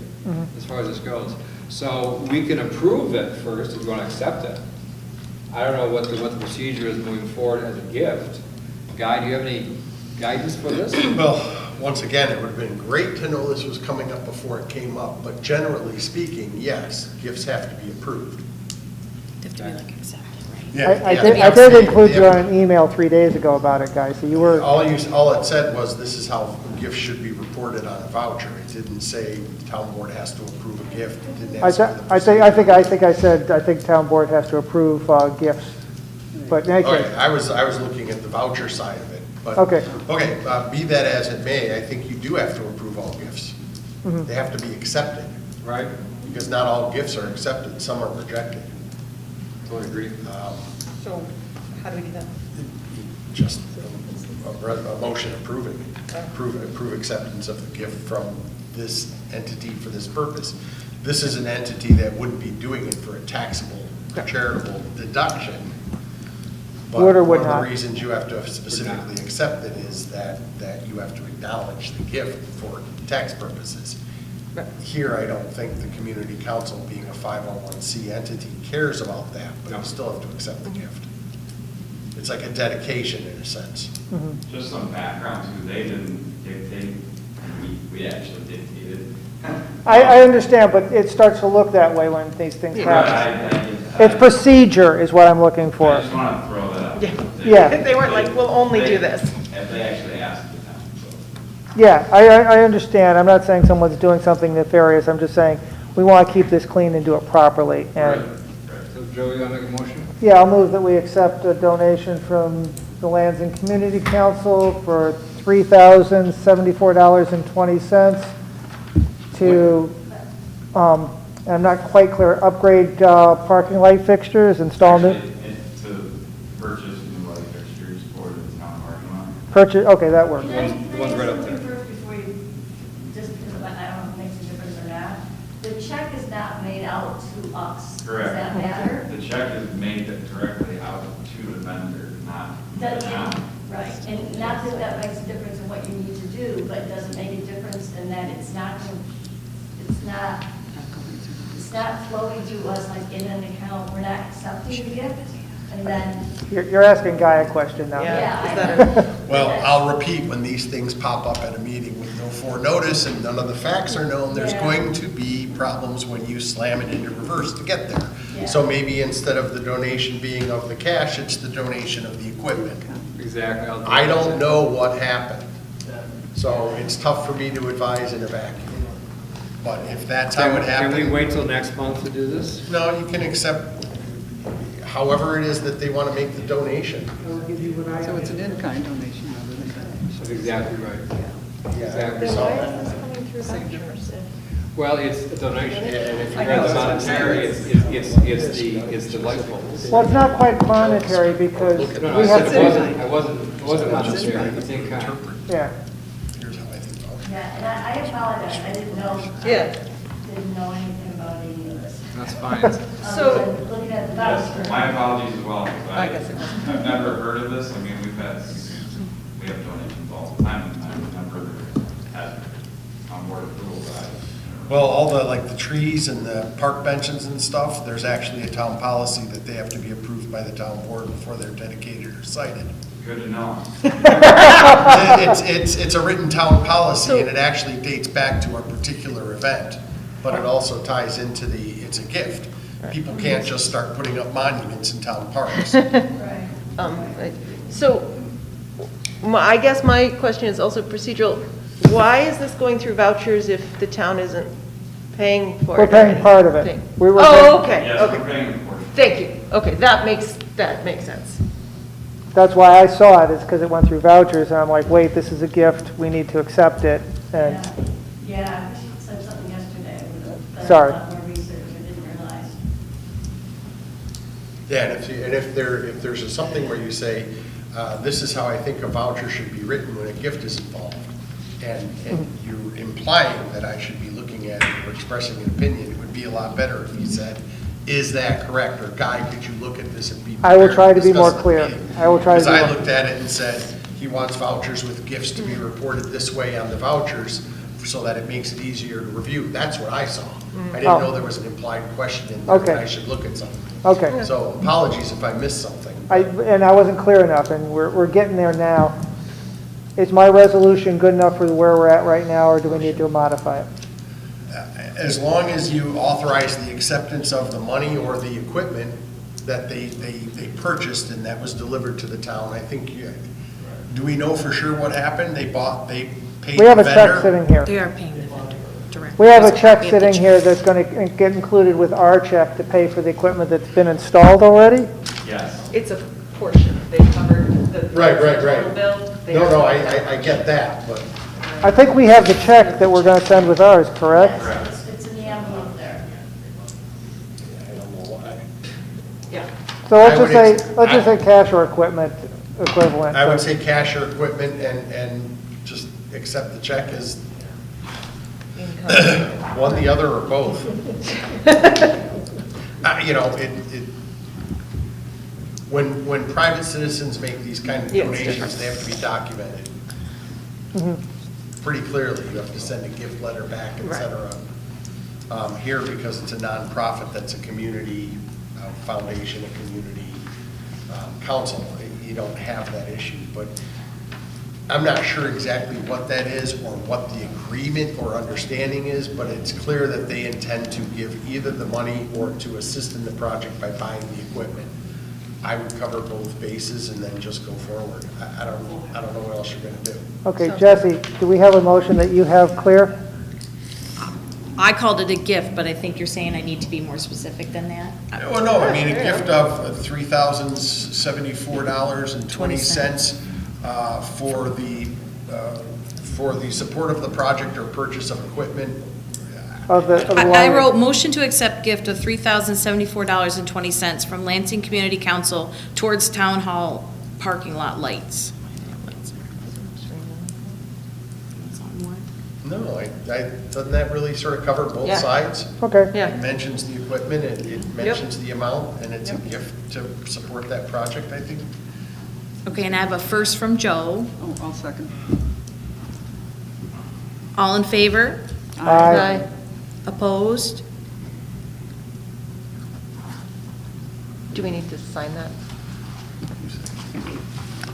As far as this goes. So we can approve it first if we want to accept it. I don't know what the procedure is moving forward as a gift. Guy, do you have any guidance for this? Well, once again, it would have been great to know this was coming up before it came up, but generally speaking, yes, gifts have to be approved. They have to be like accepted, right? Yeah, I did include you on an email 3 days ago about it, guys, so you were... All it said was this is how gifts should be reported on a voucher. It didn't say the town board has to approve a gift. It didn't ask for the procedure. I said, I think town board has to approve gifts, but in any case... Okay, I was looking at the voucher side of it, but... Okay. Okay, be that as it may, I think you do have to approve all gifts. They have to be accepted. Right. Because not all gifts are accepted, some are rejected. Totally agree. So how do we do that? Just a motion approving, approve acceptance of the gift from this entity for this purpose. This is an entity that wouldn't be doing it for a taxable charitable deduction. But Would or would one not. of the reasons you have to specifically accept it is that you have to acknowledge the gift for tax purposes. Here, I don't think the community council, being a 501c entity, cares about that, but you still have to accept the gift. It's like a dedication in a sense. Just some background too, they didn't dictate, we actually dictated. I understand, but it starts to look that way when these things happen. I It's procedure is what I'm looking for. just want to throw that out. Yeah. They weren't like, we'll only do this. If they actually asked the town, so. Yeah, I understand. I'm not saying someone's doing something nefarious. I'm just saying we want to keep this clean and do it properly. And So Joe, you want to make a motion? yeah, I'll move that we accept a donation from the Lansing Community Council for $3,074.20 to, I'm not quite clear, upgrade parking light fixtures, install new, To purchase new light fixtures for the town parking lot. purchase, okay, that works. Can I one's right up say there. something first before you, just because I don't know if it makes a difference or not? The check is not made out to us. Correct. Does that matter? The check is made directly out to the vendor, not the That, town. right, and not that that makes a difference in what you need to do, but it doesn't make a difference in that it's not flowing through us like in an account, we're not accepting the gift, and then, You're asking Guy a question now. yeah. Well, I'll repeat, when these things pop up at a meeting with no foreknownowns and none of the facts are known, there's Yeah. going to be problems when you slam it into reverse to get there. Yeah. So maybe instead of the donation being of the cash, it's the donation of the equipment. Exactly. I don't know what happened, so it's tough for me to advise in a vacuum. But if that's how it happened. Can we wait till next month to do this? No, you can accept however it is that they want to make the donation. So it's an in-kind donation rather than cash. That's exactly right. Yeah, Exactly. Then why is this coming through vouchers? Well, it's a donation, and if you read the monetary, it's the light bulbs. Well, it's not quite monetary because No, we I have, said it wasn't monetary, it's in kind. yeah. Here's how I think about it. Yeah, and I apologize, I didn't know. Yeah. Didn't know anything about any of this. That's fine. So- Looking at the Yes, voucher. my apologies as well, because I guess it was. I've never heard of this. I mean, we have donations all the time, and I've never had on board approval, but Well, all the, like the trees and the park benches and stuff, there's actually a town policy that they have to be approved by the town board before they're dedicated or cited. good to know. It's a written town policy, and it actually dates back to a particular event, but it also ties into it's a gift. People can't just start putting up monuments in town parks. Right. Right. So, I guess my question is also procedural. Why is this going through vouchers if the town isn't paying for it? We're paying part of it. Paying- We were Oh, paying- okay, Yes, we're okay. paying a portion. Thank you. Okay, that makes sense. That's why I saw it, is because it went through vouchers, and I'm like, wait, this is a gift, we need to accept it, and, Yeah, I said something yesterday. I would have done Sorry. a lot more research, I didn't realize. Yeah, and if there's something where you say, this is how I think a voucher should be written when a gift is involved, and you're implying that I should be looking at it or expressing an opinion, it would be a lot better if you said, is that correct? Or Guy, could you look at this and be I will prepared try to be discuss more at the clear. meeting? I will try to Because be I more- looked at it and said, he wants vouchers with gifts to be reported this way on the vouchers so that it makes it easier to review. That's what I saw. I didn't Oh. know there was an implied question in there that Okay. I should look at something. okay. So apologies if I missed something. And I wasn't clear enough, and we're getting there now. Is my resolution good enough for where we're at right now, or do we need to modify it? As long as you authorize the acceptance of the money or the equipment that they purchased and that was delivered to the town, I think, do we know for sure what happened? They paid We have the a check vendor? sitting here. They are paying the vendor directly. We have a There's check copy of the sitting here that's going to get included with our check to pay for the equipment that's been installed already? Yes. It's a portion. They covered the. Right. total bill. They are- No, I get that, but I think we have the check that we're going to send with ours, correct? Yes, it's in the envelope there. I don't know why. Yeah. So let's I just would say, let's just say cash or equipment equivalent. I would say cash or equipment and just accept the check as one, the other, or both. You know, when private citizens make these kind of Yeah, it's donations, they have to be documented pretty clearly. You have to send a gift letter back, et Right. cetera. Here, because it's a nonprofit, that's a community foundation, a community council, you don't have that issue. But I'm not sure exactly what that is or what the agreement or understanding is, but it's clear that they intend to give either the money or to assist in the project by buying the equipment. I would cover both bases and then just go forward. I don't know what else you're gonna do. Okay, Jesse, do we have a motion that you have clear? I called it a gift, but I think you're saying I need to be more specific than that. Well, no, I mean, a gift of $3,074.20 for the support of the project or purchase of equipment. Of the I line- wrote motion to accept gift of $3,074.20 from Lansing Community Council towards Town Hall parking lot lights. No, doesn't that really sort of cover both Yeah. sides? Okay. Yeah. It mentions the equipment, it mentions the amount, and it's a gift to support that project, I think. Okay, and I have a first from Joe. Oh, I'll second. All in favor? Aye. Opposed? Do we need to sign that,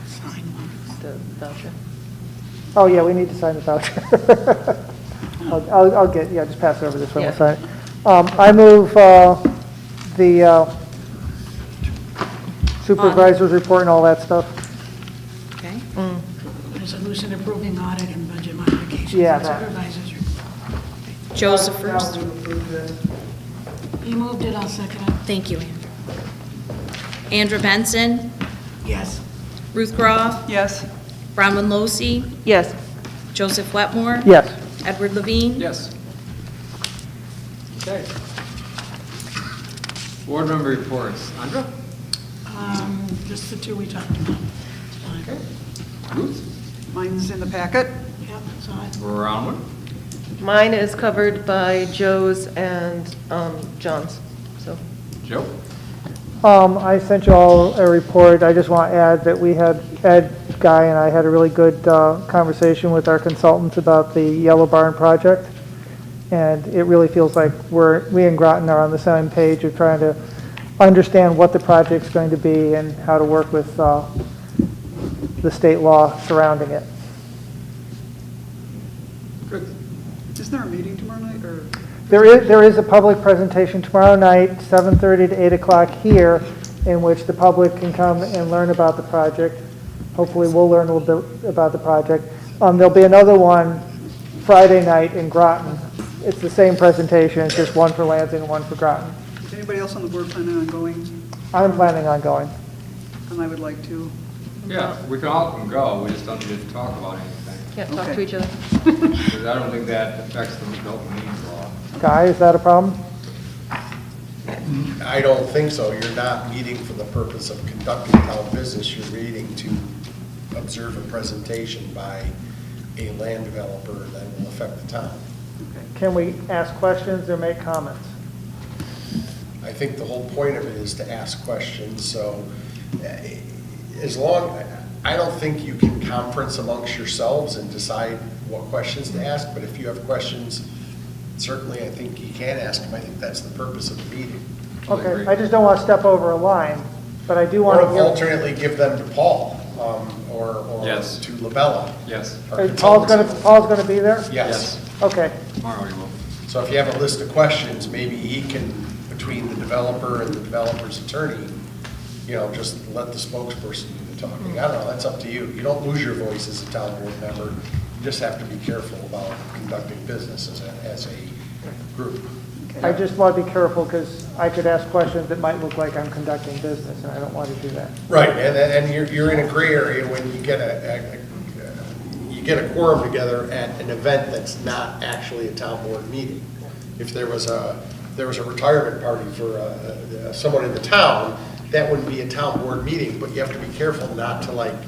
Sign one. the voucher? Oh, yeah, we need to sign the voucher. I'll get, yeah, just pass it over this way, we'll sign it. I move the supervisor's report and all that stuff. Okay. Resolution approving audit and budget modifications. Yeah, and that. Supervisor's report. Joseph first. You moved it, I'll second it. Thank you, Andrew. Andrew Benson, Yes. Ruth Groff, Yes? Bronwyn Losi, Yes. Joseph Wetmore. Yes. Edward Levine. Yes. Okay. Board member reports. Andra? Just the two we talked about. Okay. Ruth? Mine's in the packet. Yep, saw it. Bronwyn? Mine is covered by Joe's and John's, so. Joe? I sent you all a report. I just want to add that we had, Ed Guy and I had a really good conversation with our consultants about the Yellow Barn project. And it really feels like we and Groton are on the same page of trying to understand what the project's going to be and how to work with the state law surrounding it. Good. Is there a meeting tomorrow night, or? There is a public presentation tomorrow night, 7:30 to 8 o'clock here, in which the public can come and learn about the project. Hopefully, we'll learn a little bit about the project. There'll be another one Friday night in Groton. It's the same presentation, it's just one for Lansing and one for Groton. Is anybody else on the board planning on going? I'm planning on going. And I would like to. Yeah, we can all can go, we just don't need to talk about anything. Can't talk Okay. to each other. Because I don't think that affects the open meetings law. Guy, is that a problem? I don't think so. You're not meeting for the purpose of conducting town business. You're meeting to observe a presentation by a land developer that will affect the town. Can we ask questions or make comments? I think the whole point of it is to ask questions, so I don't think you can conference amongst yourselves and decide what questions to ask, but if you have questions, certainly I think you can ask them. I think that's the purpose of the meeting. Okay, I just don't want to step over a line, but I do want Or to hear. alternately give them to Paul, or Yes. to Labella. Yes. our Is Paul's consultants. going to be there? Yes. Okay, Tomorrow we will. So if you have a list of questions, maybe he can, between the developer and the developer's attorney, just let the spokesperson do the talking. I don't know, that's up to you. You don't lose your voice as a town board member. You just have to be careful about conducting business as a group. I just want to be careful because I could ask questions that might look like I'm conducting business, and I don't want to do that. Right, and you're in a gray area when you get a quorum together at an event that's not actually a town board meeting. If there was a retirement party for someone in the town, that wouldn't be a town board meeting, but you have to be careful not to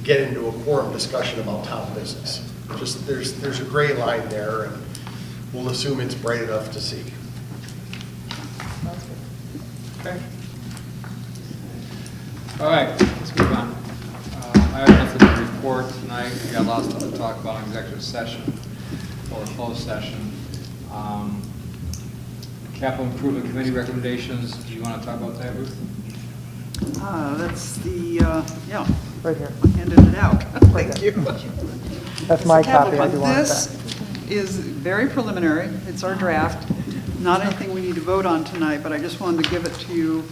get into a quorum discussion about town business. Just, there's a gray line there, and we'll assume it's bright enough to see. Okay. All right, let's move on. I have nothing to report tonight. We got lots to talk about in executive session or closed session. Capital Improvement Committee recommendations. Do you want to talk about that, Ruth? That's the, yeah. Right here. I handed it out. Thank you. That's my copy, I do want it This back. is very preliminary. It's our draft. Not anything we need to vote on tonight, but I just wanted to give it to you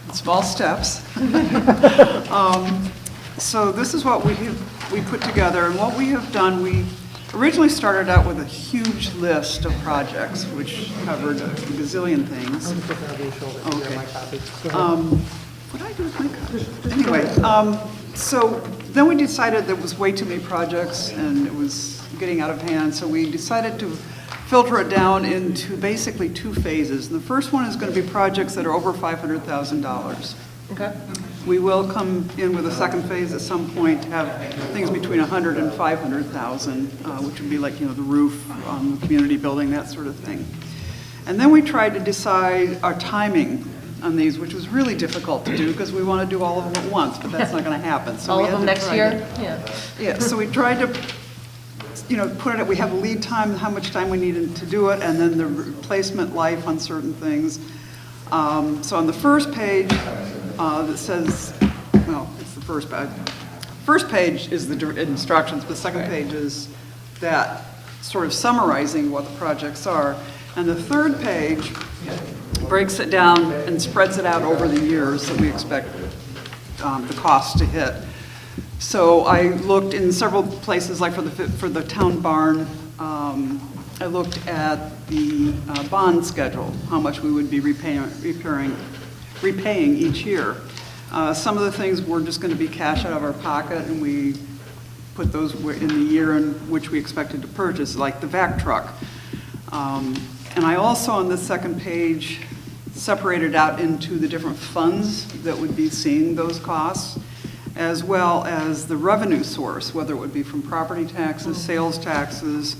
in small steps. So this is what we put together, and what we have done, we originally started out with a huge list of projects, which covered a gazillion things. I'm just looking over your shoulder. Here are my copies. Go ahead. What did I do with my copy? Anyway, so then we decided there was way too many projects, and it was getting out of hand, so we decided to filter it down into basically two phases. And the first one is going to be projects that are over $500,000. Okay. We will come in with a second phase at some point, have things between 100 and 500,000, which would be like, the roof on the community building, that sort of thing. And then we tried to decide our timing on these, which was really difficult to do because we want to do all of them at once, but that's not going to happen. So All we of had them to next try year? to- Yeah. Yeah, so we tried to put it, we have a lead time, how much time we needed to do it, and then the replacement life on certain things. So on the first page, that says, well, it's the first page. First page is the instructions, but the second page is that sort of summarizing what the projects are. And the third page breaks it down and spreads it out over the years that we expect the cost to hit. So I looked in several places, like for the town barn, I looked at the bond schedule, how much we would be repaying each year. Some of the things were just going to be cash out of our pocket, and we put those in the year in which we expected to purchase, like the vac truck. And I also, on the second page, separated out into the different funds that would be seeing those costs, as well as the revenue source, whether it would be from property taxes, sales taxes,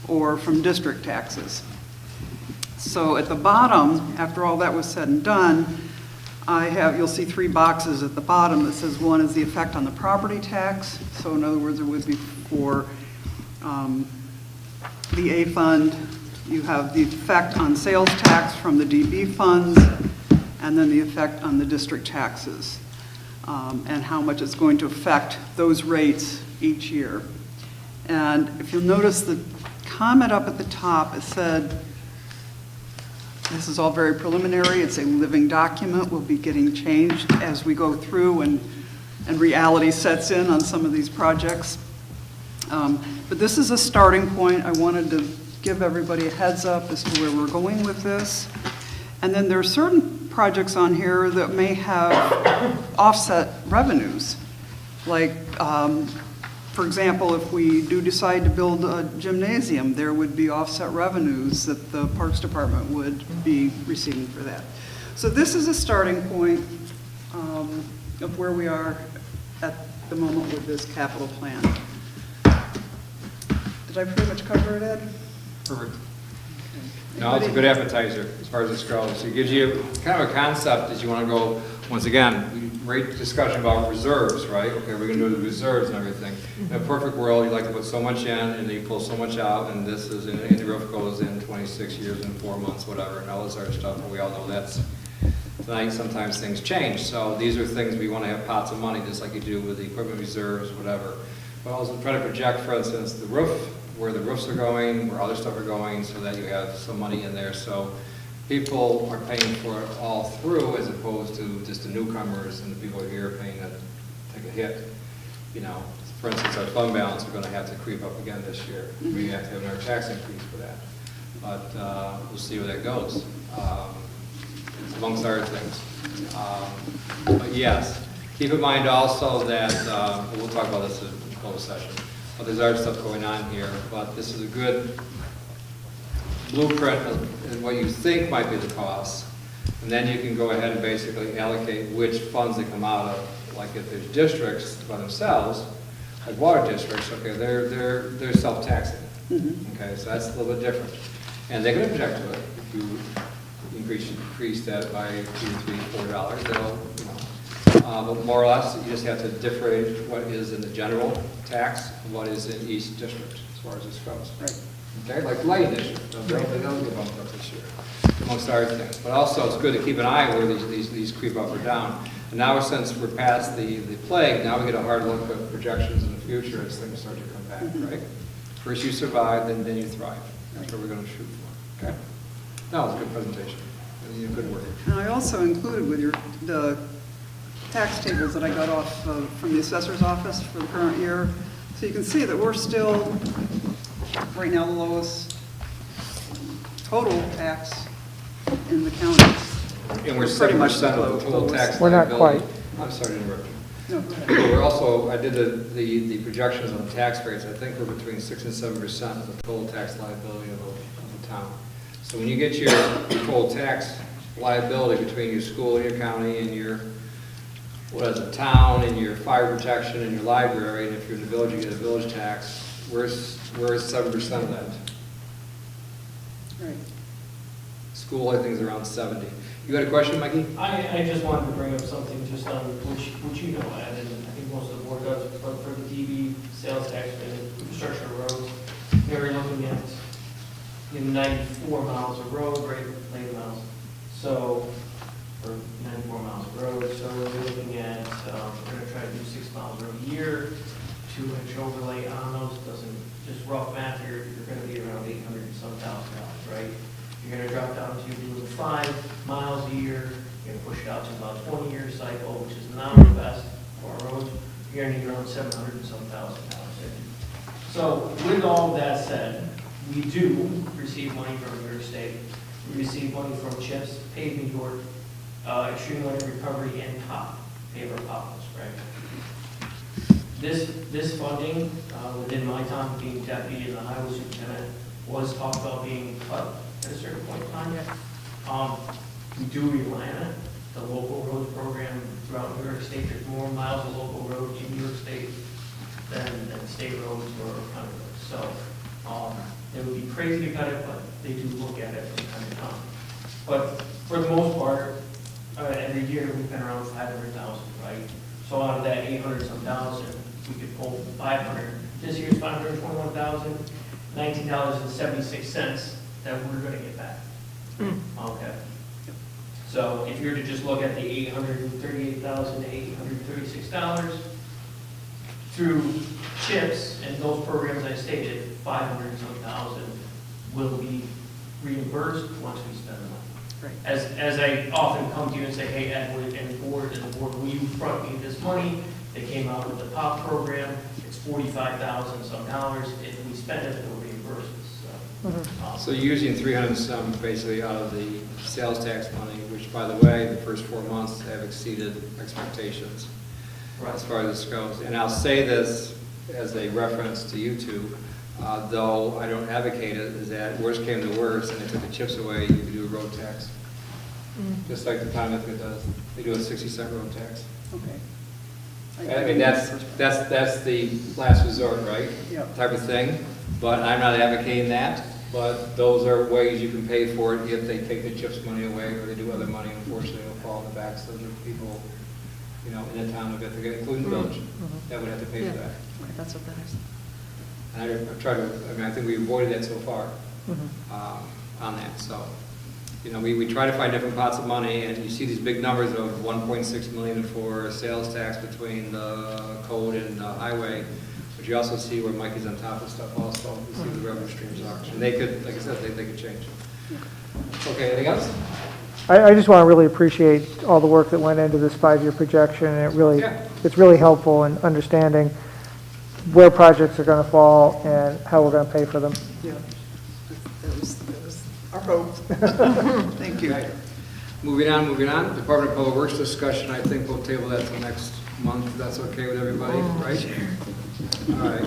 or from district taxes. So at the bottom, after all that was said and done, you'll see 3 boxes at the bottom that says one is the effect on the property tax. So in other words, it would be for the A fund. You have the effect on sales tax from the DB funds, and then the effect on the district taxes, and how much it's going to affect those rates each year. And if you'll notice the comment up at the top, it said, this is all very preliminary, it's a living document, will be getting changed as we go through and reality sets in on some of these projects. But this is a starting point. I wanted to give everybody a heads up as to where we're going with this. And then there are certain projects on here that may have offset revenues. Like, for example, if we do decide to build a gymnasium, there would be offset revenues that the Parks Department would be receiving for that. So this is a starting point of where we are at the moment with this capital plan. Did I pretty much cover it, Ed? Perfect. No, it's a good appetizer as far as this goes. It gives you kind of a concept as you want to go. Once again, great discussion about reserves, right? Okay, we're going to do the reserves and everything. In a perfect world, you like to put so much in and then you pull so much out, and this is, and the roof goes in 26 years and 4 months, whatever, and all this other stuff. And we all know that's tonight. Sometimes things change. So these are things we want to have pots of money, just like you do with the equipment reserves, whatever. But also try to project, for instance, the roof, where the roofs are going, where other stuff are going, so that you have some money in there. So people are paying for it all through, as opposed to just the newcomers and the people here paying to take a hit. You know, for instance, our fund balance, we're going to have to creep up again this year. We have to have another tax increase for that. But we'll see where that goes, amongst other things. But yes, keep in mind also that, we'll talk about this in closed session, but there's other stuff going on here, but this is a good blueprint of what you think might be the cost, and then you can go ahead and basically allocate which funds they come out of. Like if there's districts by themselves, like water districts, okay, they're self-taxing. Okay, so that's a little bit different, and they can object to it. If you increase that by $2, $3, $4, they'll, you know. But more or less, you just have to differentiate what is in the general tax and what is in each district as far as this goes. Right. Okay, like lighting district, they'll get bumped up this year, amongst other things. But also, it's good to keep an eye where these creep up or down. And now, since we're past the plague, now we get a hard look at projections in the future as things start to come back, right? First you survive, then you thrive. That's what we're going to shoot for, okay? No, it's a good presentation. Good work. And I also included with the tax tables that I got off from the assessor's office for the current year. So you can see that we're still, right now, the lowest total tax in the county. And we're pretty much 7% of the total tax We're not liability. quite. I'm sorry to interrupt you. No, go ahead. We're also, I did the projections on the tax rates. I think we're between 6 and 7% of the total tax liability of the town. So when you get your total tax liability between your school and your county and your, what is it, town and your fire protection and your library, and if you're in the village, you get a village tax, where's 7% of that? Right. School, I think, is around 70. You got a question, Mikey? I just wanted to bring up something just on which you know, Ed, and I think most of the board does, but for the DB sales tax and infrastructure roads, 94 miles of road, right, lane miles. So, or 94 miles of road, so we're looking at, we're gonna try to do 6 miles a year, 2-inch overlay on those, doesn't, just rough math, you're gonna be around 800 and some thousand dollars, right? You're gonna drop down to doing 5 miles a year, you're gonna push it out to about a 20-year cycle, which is not the best for our roads, you're gonna need around 700 and some thousand dollars. So with all that said, we do receive money from New York State. We receive money from CHIPS, Pave New York, Extreme Weather Recovery, and POP, paper potholes, right? This funding, within my time being deputy and the highway superintendent, was talked about being cut at a certain point in time. We do rely on it. The local roads program throughout New York State, there's more miles of local roads in New York State than state roads or county roads. So it would be crazy to cut it, but they do look at it from time to time. But for the most part, every year we've been around 500,000, right? So out of that 800 some thousand, we could pull 500. This year's 521,000, $19.76 that we're going to get back. Okay. So if you were to just look at the $838,836 through CHIPS and those programs I stated, 500 some thousand will be reimbursed once we spend the money. Right. As I often come to you and say, hey, Ed, and the board, will you front me this money? They came out with the POP program. It's $45,000 some dollars. If we spend it, they'll reimburse us. So you're using 300 some basically out of the sales tax money, which by the way, the first 4 months have exceeded expectations as far as this goes. And I'll say this as a reference to you two, though I don't advocate it, is that worst came to worst and they took the chips away, you could do a road tax. Just like the town of Ithaca does. They do a 60-cent road tax. Okay. I mean, that's the last resort, right? Yeah. Type of thing, but I'm not advocating that, but those are ways you can pay for it if they take the CHIPS money away or they do other money, unfortunately, will fall on the backs of the people, you know, in the town of Ithaca, including the village, that would have to pay for that. Okay, that's what that is. And I've tried to, I mean, I think we avoided that so far on that, so. You know, we try to find different pots of money, and you see these big numbers of 1.6 million for sales tax between the code and the highway, but you also see where Mikey's on top of stuff also. You see the revenue streams are, and they could, like I said, they could change. Okay, anything else? I just want to really appreciate all the work that went into this 5-year projection, and it's really helpful in understanding where projects are going to fall and how we're going to pay for them. Yeah, that was our hope. Thank you. Okay. Moving on. Department of Public Works discussion, I think we'll table that till next month, if that's okay with everybody, right? Sure. All right.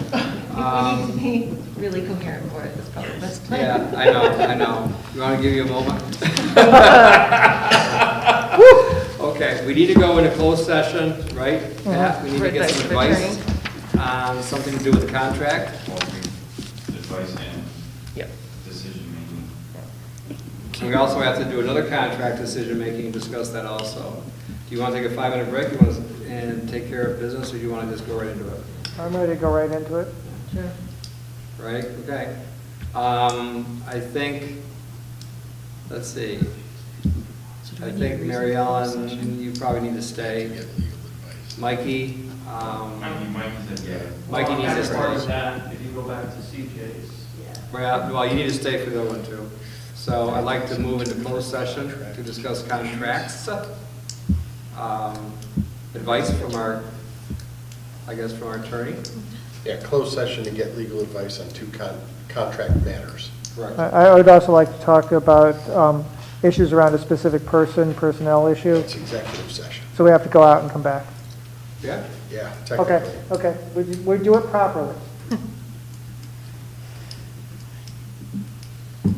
We need to be really coherent for it, that's probably the best plan. Yeah, I know. You want to give you a moment? Okay, we need to go into closed session, right? Pat, we need to get some advice on something to do with the contract. Advice and Yep. decision making. We also have to do another contract decision-making and discuss that also. Do you want to take a 5-minute break? You want to and take care of business, or do you want to just go right into it? I'm ready to go right into it. Sure. Right, okay. I think, let's see. I think Mary Ellen, you probably need to stay. Mikey, Mikey needs to Part of stay. that, if you go back to CJ's. Well, you need to stay for that one too. So I'd like to move into closed session to discuss contracts. Advice from our attorney. Yeah, closed session to get legal advice on 2 contract matters. Correct. I would also like to talk about issues around a specific personnel issue. It's executive session. So we have to go out and come back. Yeah? Yeah, Okay, technically. okay. We do it properly.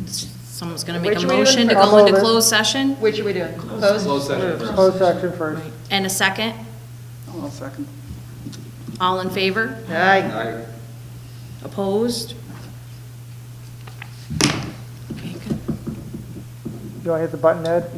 Someone's going to make Which a are we doing motion to first? go I'll into move it. closed session, Which are we doing? Closed session first. Closed section first. and a second. Hold on a second. All in favor? Aye. Aye. Opposed? Okay, good. You want to hit the button, Ed?